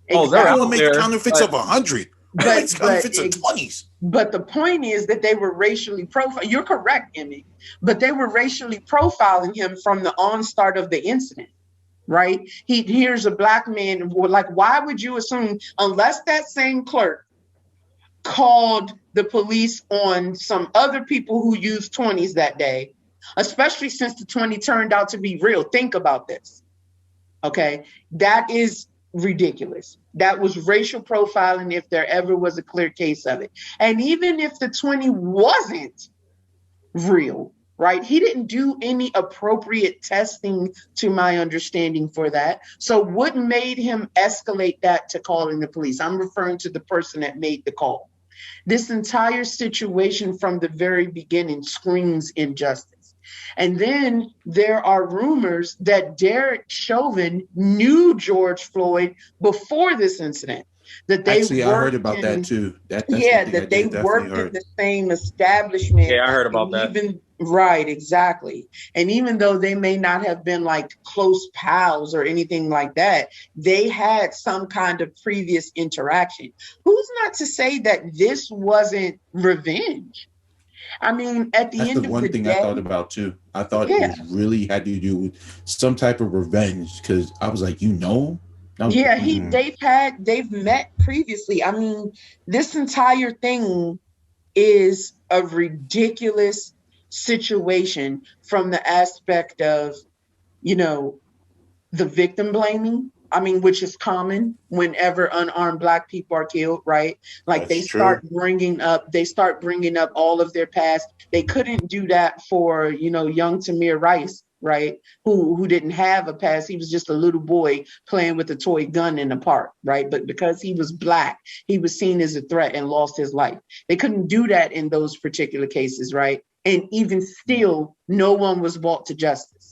Everyone makes counterfeits of 100. Who makes counterfeits of 20s? But the point is that they were racially profiling. You're correct, Emmy. But they were racially profiling him from the onstart of the incident, right? Here's a black man. Like, why would you assume, unless that same clerk called the police on some other people who used 20s that day, especially since the 20 turned out to be real? Think about this. Okay, that is ridiculous. That was racial profiling if there ever was a clear case of it. And even if the 20 wasn't real, right? He didn't do any appropriate testing, to my understanding, for that. So what made him escalate that to calling the police? I'm referring to the person that made the call. This entire situation from the very beginning screams injustice. And then there are rumors that Derek Chauvin knew George Floyd before this incident. That they I heard about that too. That they worked at the same establishment. Yeah, I heard about that. Right, exactly. And even though they may not have been like close pals or anything like that, they had some kind of previous interaction. Who's not to say that this wasn't revenge? I mean, at the end of the day, that's the one thing I thought about too. I thought it was really had to do with some type of revenge, because I was like, they've met previously. I mean, this entire thing is a ridiculous situation from the aspect of, the victim blaming. I mean, which is common whenever unarmed Black people are killed, right? Like they start bringing up all of their past. They couldn't do that for, young Tamir Rice, right? Who didn't have a past. He was just a little boy playing with a toy gun in the park, right? But because he was Black, he was seen as a threat and lost his life. They couldn't do that in those particular cases, right? And even still, no one was brought to justice.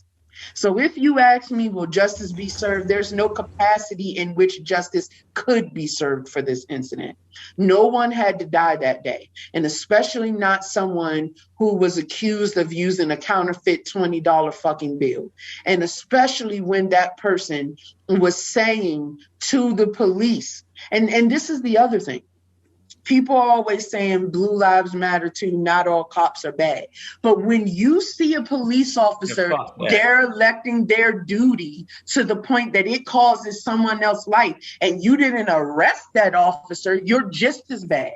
So if you ask me, will justice be served? There's no capacity in which justice could be served for this incident. No one had to die that day, and especially not someone who was accused of using a counterfeit $20 fucking bill. And especially when that person was saying to the police, and this is the other thing. People are always saying blue lives matter too. Not all cops are bad. But when you see a police officer derelict their duty to the point that it causes someone else's life and you didn't arrest that officer, you're just as bad.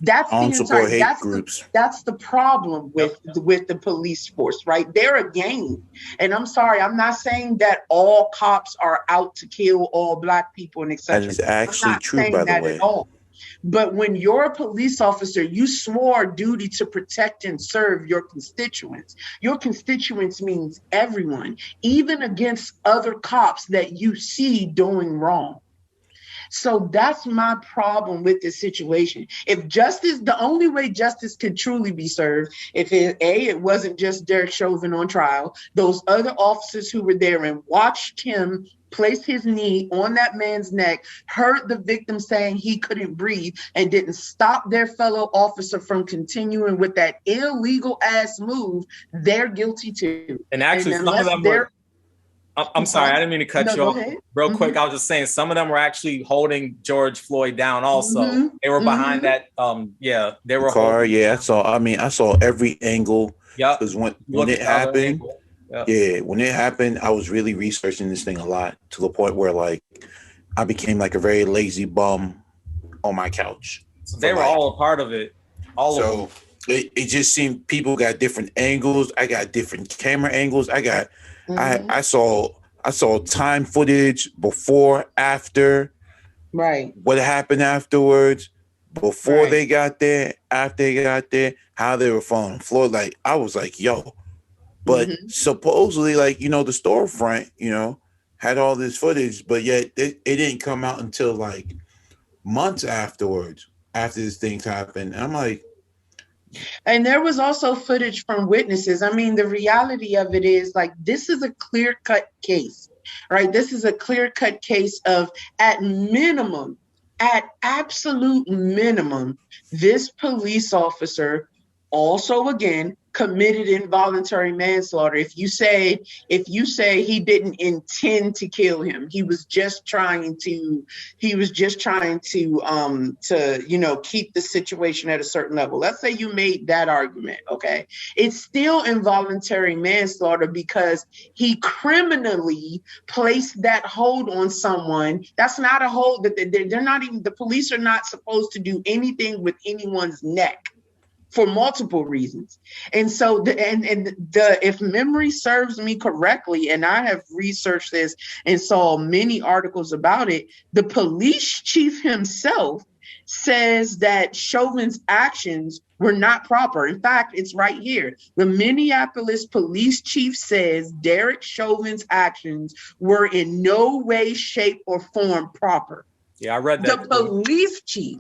That's the problem with the police force, right? They're a game. And I'm sorry, I'm not saying that all cops are out to kill all Black people and etc. That is actually true, by the way. At all. But when you're a police officer, you swore duty to protect and serve your constituents. Your constituents means everyone, even against other cops that you see doing wrong. So that's my problem with this situation. The only way justice could truly be served, if it wasn't just Derek Chauvin on trial, those other officers who were there and watched him place his knee on that man's neck, heard the victim saying he couldn't breathe, and didn't stop their fellow officer from continuing with that illegal ass move, they're guilty too. And actually, some of them were. I'm sorry, I didn't mean to cut you off. Real quick, I was just saying some of them were actually holding George Floyd down also. They were behind that. They were car. I saw every angle. Yeah. Because when it happened, when it happened, I was really researching this thing a lot, to the point where like I became like a very lazy bum on my couch. So they were all a part of it. Of them. It just seemed people got different angles. I got different camera angles. I saw time footage before, after, right? What happened afterwards, before they got there, after they got there, how they were following Floyd. Like I was like, yo, but supposedly, like the storefront, had all this footage, but yet it didn't come out until like months afterwards, after this thing happened. And I'm like, And there was also footage from witnesses. I mean, the reality of it is, like, this is a clear-cut case, right? This is a clear-cut case of, at minimum, at absolute minimum, this police officer also, again, committed involuntary manslaughter. If you say he didn't intend to kill him, he was just trying to keep the situation at a certain level. Let's say you made that argument, okay? It's still involuntary manslaughter because he criminally placed that hold on someone. That's not a hold that they're not even, the police are not supposed to do anything with anyone's neck, for multiple reasons. And so, if memory serves me correctly, and I have researched this and saw many articles about it, the police chief himself says that Chauvin's actions were not proper. In fact, it's right here. The Minneapolis police chief says Derek Chauvin's actions were in no way, shape, or form proper. Yeah, I read that. The police chief.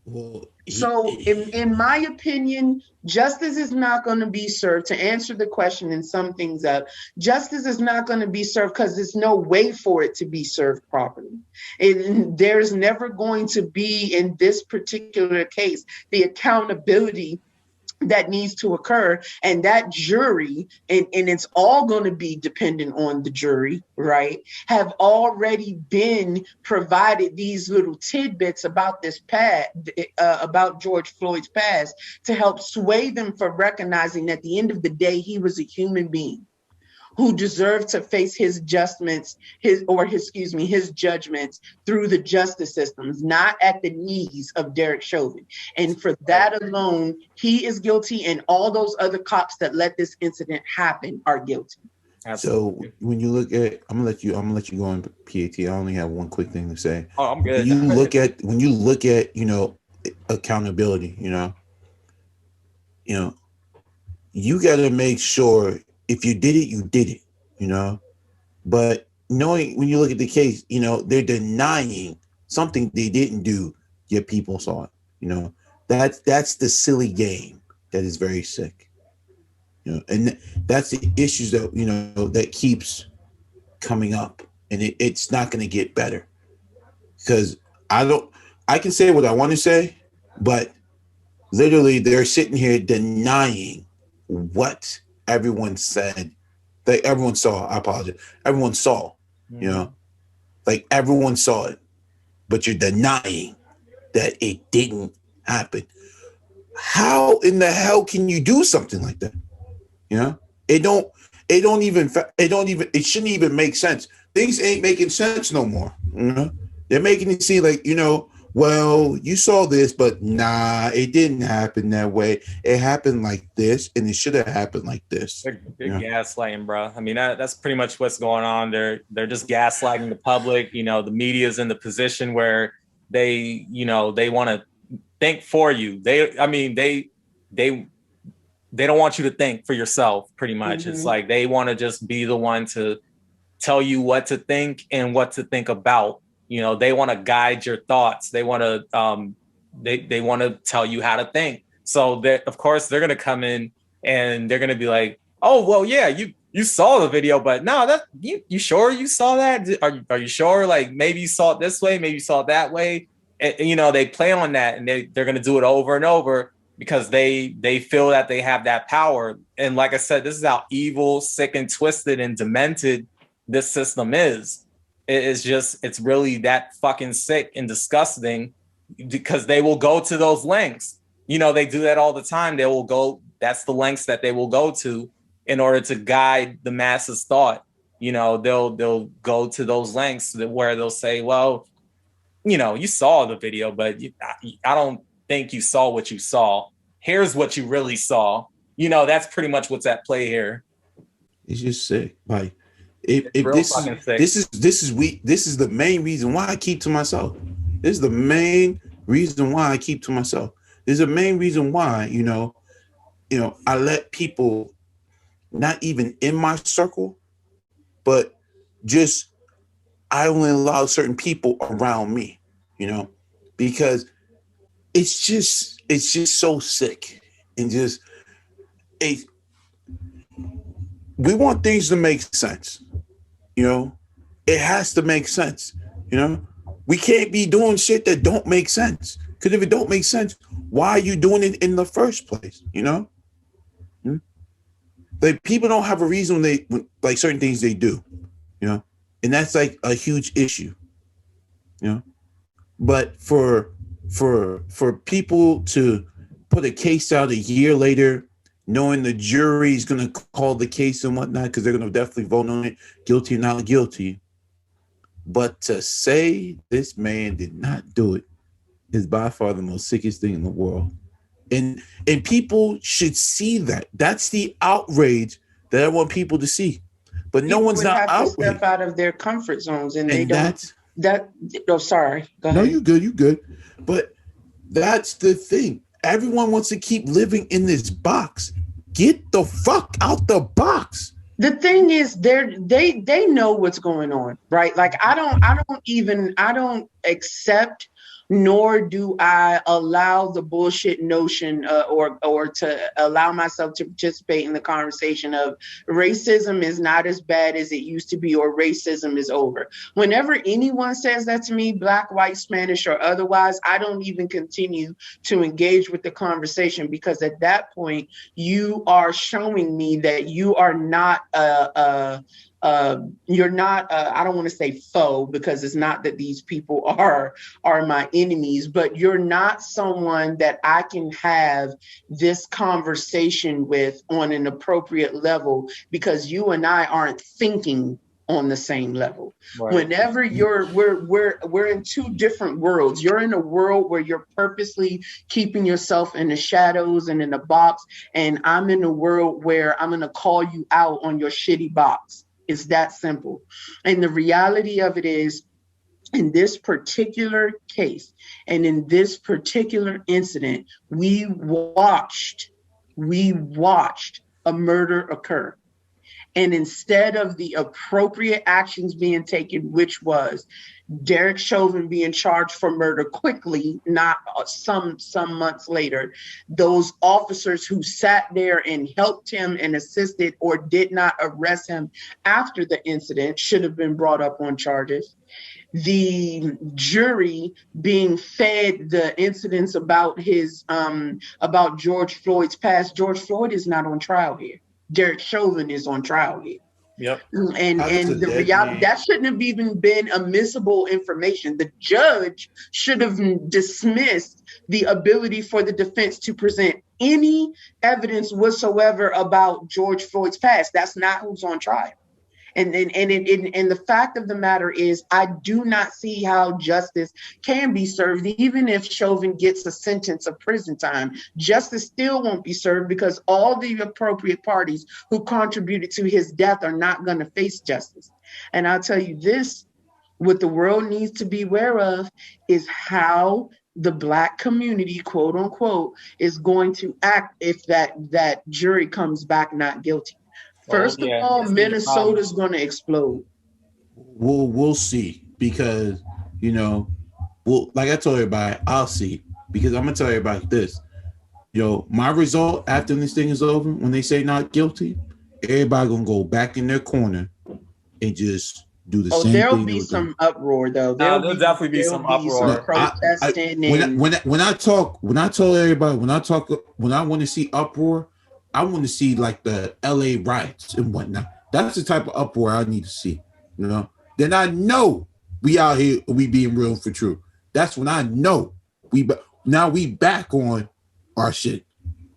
Well, So in my opinion, justice is not going to be served. To answer the question and sum things up, justice is not going to be served because there's no way for it to be served properly. And there's never going to be, in this particular case, the accountability that needs to occur. And that jury, and it's all going to be dependent on the jury, right, have already been provided these little tidbits about this about George Floyd's past, to help sway them for recognizing at the end of the day, he was a human being who deserved to face his judgments through the justice systems, not at the knees of Derek Chauvin. And for that alone, he is guilty, and all those other cops that let this incident happen are guilty. Absolutely. So when you look at, I'm gonna let you go on, PAT. I only have one quick thing to say. Oh, I'm good. When you look at accountability, you got to make sure, if you did it, you did it, But when you look at the case, they're denying something they didn't do, yet people saw it. That's the silly game that is very sick. And that's the issues that, that keeps coming up. And it's not going to get better. Because I can say what I want to say, but literally they're sitting here denying what everyone said, that everyone saw. I apologize. Everyone saw, like everyone saw it, but you're denying that it didn't happen. How in the hell can you do something like that? It shouldn't even make sense. Things ain't making sense no more. They're making it seem like, well, you saw this, but nah, it didn't happen that way. It happened like this, and it should have happened like this. They're gaslighting, bro. I mean, that's pretty much what's going on. They're just gaslighting the public. The media's in the position where they want to think for you. They don't want you to think for yourself, pretty much. Mm-hmm. It's like they want to just be the one to tell you what to think and what to think about. They want to guide your thoughts. They want to they want to tell you how to think. So of course they're going to come in and they're going to be like, "Oh, well, yeah, you saw the video, but no, that you sure you saw that? Are you sure? Like maybe you saw it this way, maybe you saw it that way." And, they play on that, and they're going to do it over and over because they feel that they have that power. And like I said, this is how evil, sick, and twisted and demented this system is. It's really that fucking sick and disgusting, because they will go to those lengths. They do that all the time. That's the lengths that they will go to in order to guide the masses' thought. They'll go to those lengths where they'll say, well, you saw the video, but I don't think you saw what you saw. Here's what you really saw. That's pretty much what's at play here. It's just sick. Like, If this is the main reason why I keep to myself. This is the main reason why I keep to myself. This is the main reason why, I let people, not even in my circle, but just I only allow certain people around me, because it's just so sick. and just we want things to make sense. It has to make sense. We can't be doing shit that don't make sense. Because if it don't make sense, why are you doing it in the first place? Like, people don't have a reason when like certain things they do, and that's like a huge issue, But for people to put a case out a year later, knowing the jury is going to call the case and whatnot, because they're going to definitely vote on it, guilty or not guilty. But to say this man did not do it is by far the most sickest thing in the world. And people should see that. That's the outrage that I want people to see. But no one's not outraged. Step out of their comfort zones, and they don't. Sorry. Go ahead. No, you good. But that's the thing. Everyone wants to keep living in this box. Get the fuck out the box. The thing is, they know what's going on, right? Like, I don't accept, nor do I allow the bullshit notion or to allow myself to participate in the conversation of racism is not as bad as it used to be, or racism is over. Whenever anyone says that to me, black, white, Spanish, or otherwise, I don't even continue to engage with the conversation, because at that point, you are showing me that you are not you're not, I don't want to say foe, because it's not that these people are my enemies, but you're not someone that I can have this conversation with on an appropriate level, because you and I aren't thinking on the same level. Right. Whenever we're in two different worlds. You're in a world where you're purposely keeping yourself in the shadows and in a box, and I'm in a world where I'm going to call you out on your shitty box. It's that simple. And the reality of it is, in this particular case and in this particular incident, we watched a murder occur. And instead of the appropriate actions being taken, which was Derek Chauvin being charged for murder quickly, not some months later, those officers who sat there and helped him and assisted or did not arrest him after the incident should have been brought up on charges. The jury being fed the incidents about about George Floyd's past. George Floyd is not on trial here. Derek Chauvin is on trial here. Yep. And the reality, that shouldn't have even been admissible information. The judge should have dismissed the ability for the defense to present any evidence whatsoever about George Floyd's past. That's not who's on trial. And the fact of the matter is, I do not see how justice can be served. Even if Chauvin gets a sentence of prison time, justice still won't be served, because all the appropriate parties who contributed to his death are not going to face justice. And I'll tell you this, what the world needs to be aware of is how the Black community, quote unquote, is going to act if that jury comes back not guilty. First of all, Minnesota's going to explode. We'll see, because like I told everybody, I'll see, because I'm gonna tell everybody this. My result after this thing is over, when they say not guilty, everybody gonna go back in their corner and just do the same thing. There'll be some uproar, though. There'll definitely be some uproar. Some protesting. When I tell everybody, when I want to see uproar, I want to see like the LA riots and whatnot. That's the type of uproar I need to see, Then I know we out here, we being real for true. That's when I know we back on our shit.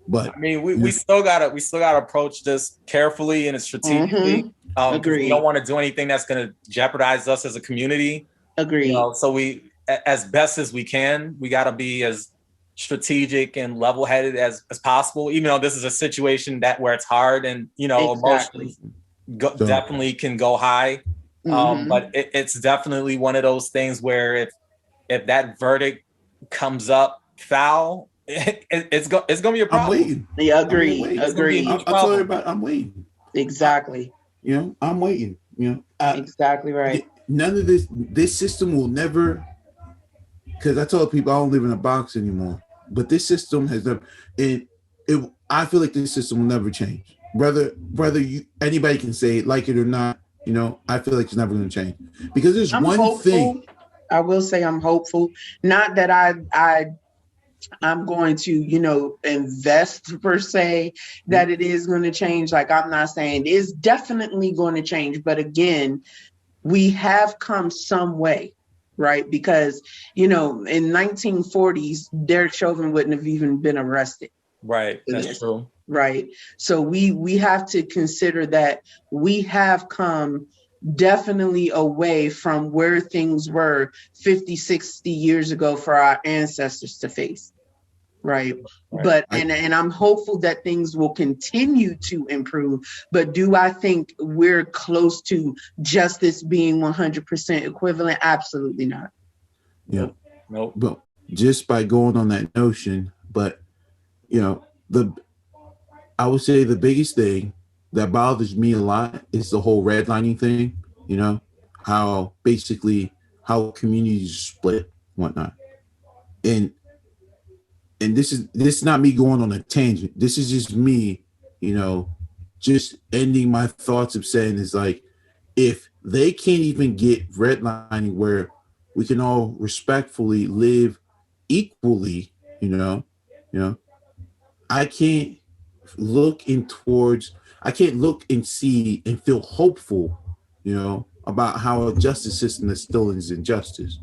But I mean, we still gotta approach this carefully and strategically. Mm-hmm. Agreed. We don't want to do anything that's gonna jeopardize us as a community. Agreed. So we, as best as we can, we gotta be as strategic and level-headed as possible, even though this is a situation where it's hard and exactly. emotions definitely can go high. Mm-hmm. But it's definitely one of those things where if that verdict comes up foul, it's gonna be a problem. I'm waiting. Yeah, agreed. I'm waiting. Exactly. I'm waiting. Exactly right. None of this system will never, because I told people I don't live in a box anymore. But this system has it I feel like this system will never change. Whether anybody can say it, like it or not, I feel like it's never going to change because there's I'm one hopeful. thing. I will say I'm hopeful. Not that I'm going to, invest per se that it is going to change. Like, I'm not saying it's definitely going to change, but again, we have come some way, right? Because, in 1940s, Derek Chauvin wouldn't have even been arrested. Right. That's true. Right. So we have to consider that we have come definitely away from where things were 50, 60 years ago for our ancestors to face. Right. But and I'm hopeful that things will continue to improve. But do I think we're close to justice being 100% equivalent? Absolutely not. Yeah. Nope. Well, just by going on that notion, but I would say the biggest thing that bothers me a lot is the whole redlining thing, how basically how communities split, whatnot. And this is not me going on a tangent. This is just me, just ending my thoughts of saying is like, if they can't even get redlining where we can all respectfully live equally, I can't look and see and feel hopeful, about how a justice system is still is injustice,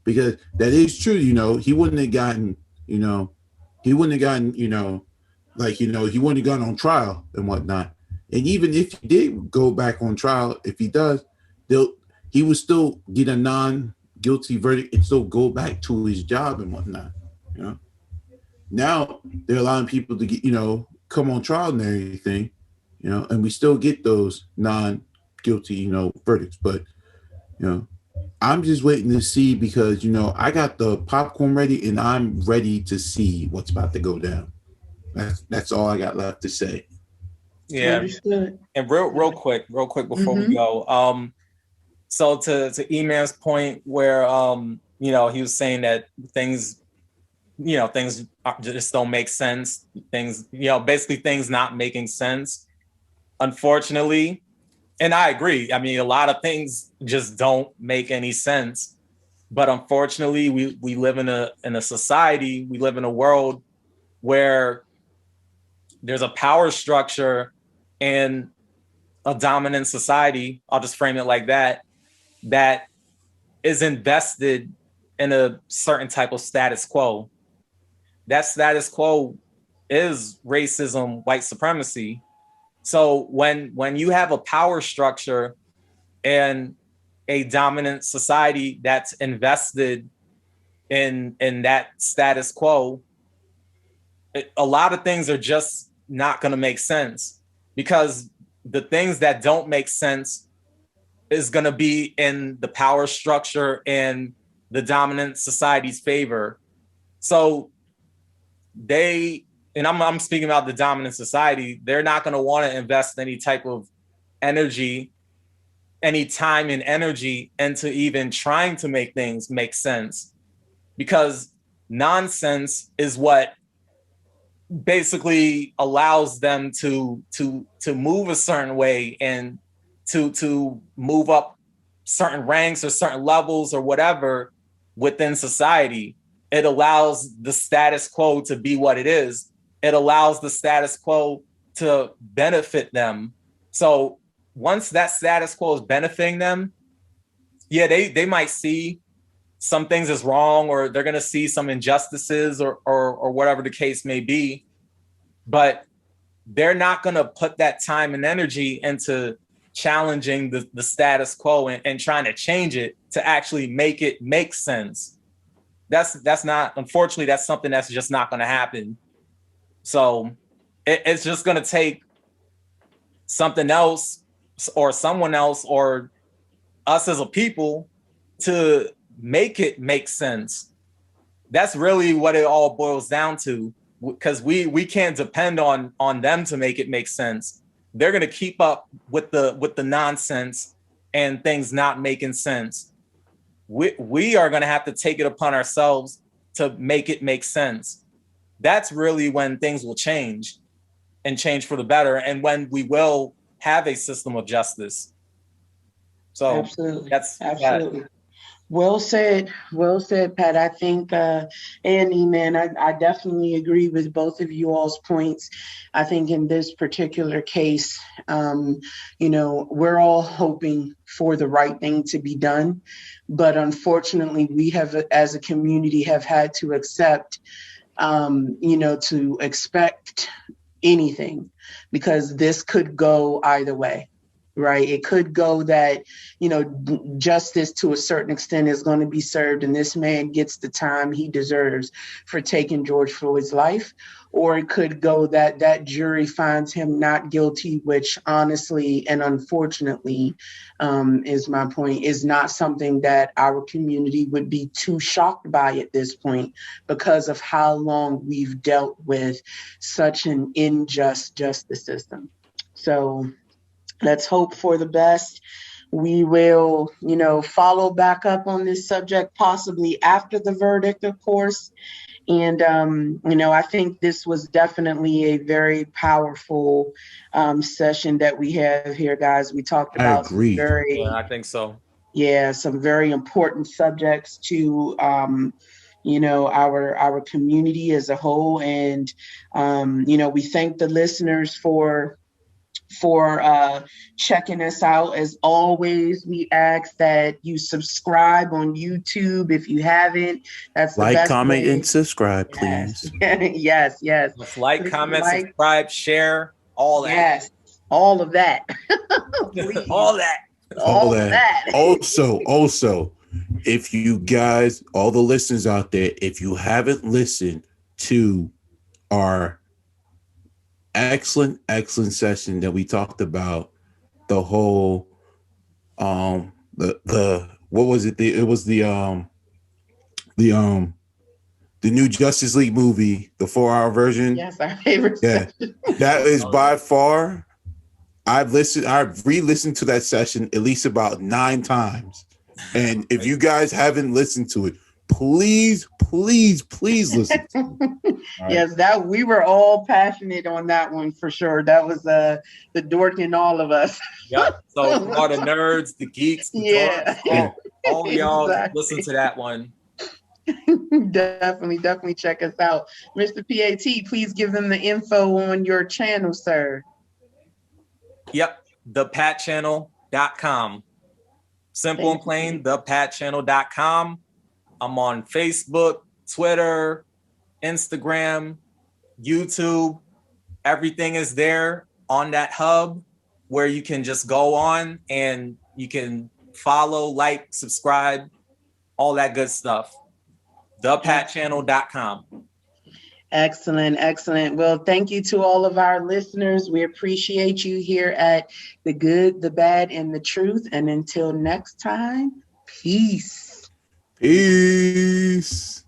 because that is true. He wouldn't have gotten, he wouldn't have gotten, he wouldn't have gone on trial and whatnot. And even if he did go back on trial, if he does, he would still get a non-guilty verdict and still go back to his job and whatnot, Now they're allowing people to get, come on trial and everything, and we still get those non-guilty, verdicts. But, I'm just waiting to see because, I got the popcorn ready and I'm ready to see what's about to go down. That's all I got left to say. Yeah. Understood. And real quick before we go. So to Eman's point where, he was saying that things just don't make sense. Things, basically things not making sense. Unfortunately, and I agree. I mean, a lot of things just don't make any sense. But unfortunately, we live in a society, we live in a world where there's a power structure and a dominant society, I'll just frame it like that is invested in a certain type of status quo. That status quo is racism, white supremacy. So when you have a power structure and a dominant society that's invested in that status quo, a lot of things are just not going to make sense because the things that don't make sense is going to be in the power structure and the dominant society's favor. So I'm speaking about the dominant society, they're not going to want to invest any type of energy, any time and energy into even trying to make things make sense, because nonsense is what basically allows them to move a certain way and to move up certain ranks or certain levels or whatever within society. It allows the status quo to be what it is. It allows the status quo to benefit them. So once that status quo is benefiting them, yeah, they might see some things as wrong, or they're going to see some injustices or whatever the case may be, but they're not going to put that time and energy into challenging the status quo and trying to change it to actually make it make sense. That's not, unfortunately, that's something that's just not going to happen. So it's just going to take something else or someone else or us as a people to make it make sense. That's really what it all boils down to, because we can't depend on them to make it make sense. They're going to keep up with the nonsense and things not making sense. We are going to have to take it upon ourselves to make it make sense. that's really when things will change and change for the better, and when we will have a system of justice. So absolutely, that's absolutely. Well said, Pat. I think, Andy, man, I definitely agree with both of you all's points. I think in this particular case, we're all hoping for the right thing to be done, but unfortunately, we have, as a community, have had to accept, to expect anything, because this could go either way. Right. It could go that, justice to a certain extent is going to be served and this man gets the time he deserves for taking George Floyd's life. Or it could go that that jury finds him not guilty, which honestly and unfortunately, is my point, is not something that our community would be too shocked by at this point, because of how long we've dealt with such an unjust justice system. So let's hope for the best. We will, follow back up on this subject, possibly after the verdict, of course. And, I think this was definitely a very powerful session that we have here, guys. We talked about I agree. I think so. Yeah, some very important subjects to, our community as a whole. And, we thank the listeners for checking us out. As always, we ask that you subscribe on YouTube if you haven't. That's the best comment, way. and subscribe, please. Yes. Let's comment, subscribe, share, all that. Yes, all of that. all that. All that. Also, if you guys, all the listeners out there, if you haven't listened to our excellent session that we talked about the whole the what was it, it was the new Justice League movie, the 4-hour version. Yes, our favorite session. That is by far, I've re-listened to that session at least about 9 times, and if you guys haven't listened to it, please listen. Right. Yes, that we were all passionate on that one for sure. That was the dork in all of us. Yep. So all the nerds, the geeks, the all y'all listen to that one. Definitely check us out. Mr. PAT, please give them the info on your channel, sir. Yep, thepatchannel.com. Simple and plain, thepatchannel.com. I'm on Facebook, Twitter, Instagram, YouTube. Everything is there on that hub where you can just go on and you can follow, like, subscribe, all that good stuff. Thepatchannel.com. Excellent. Well, thank you to all of our listeners. We appreciate you here at The Good, the Bad, and the Truth. And until next time, peace. Peace.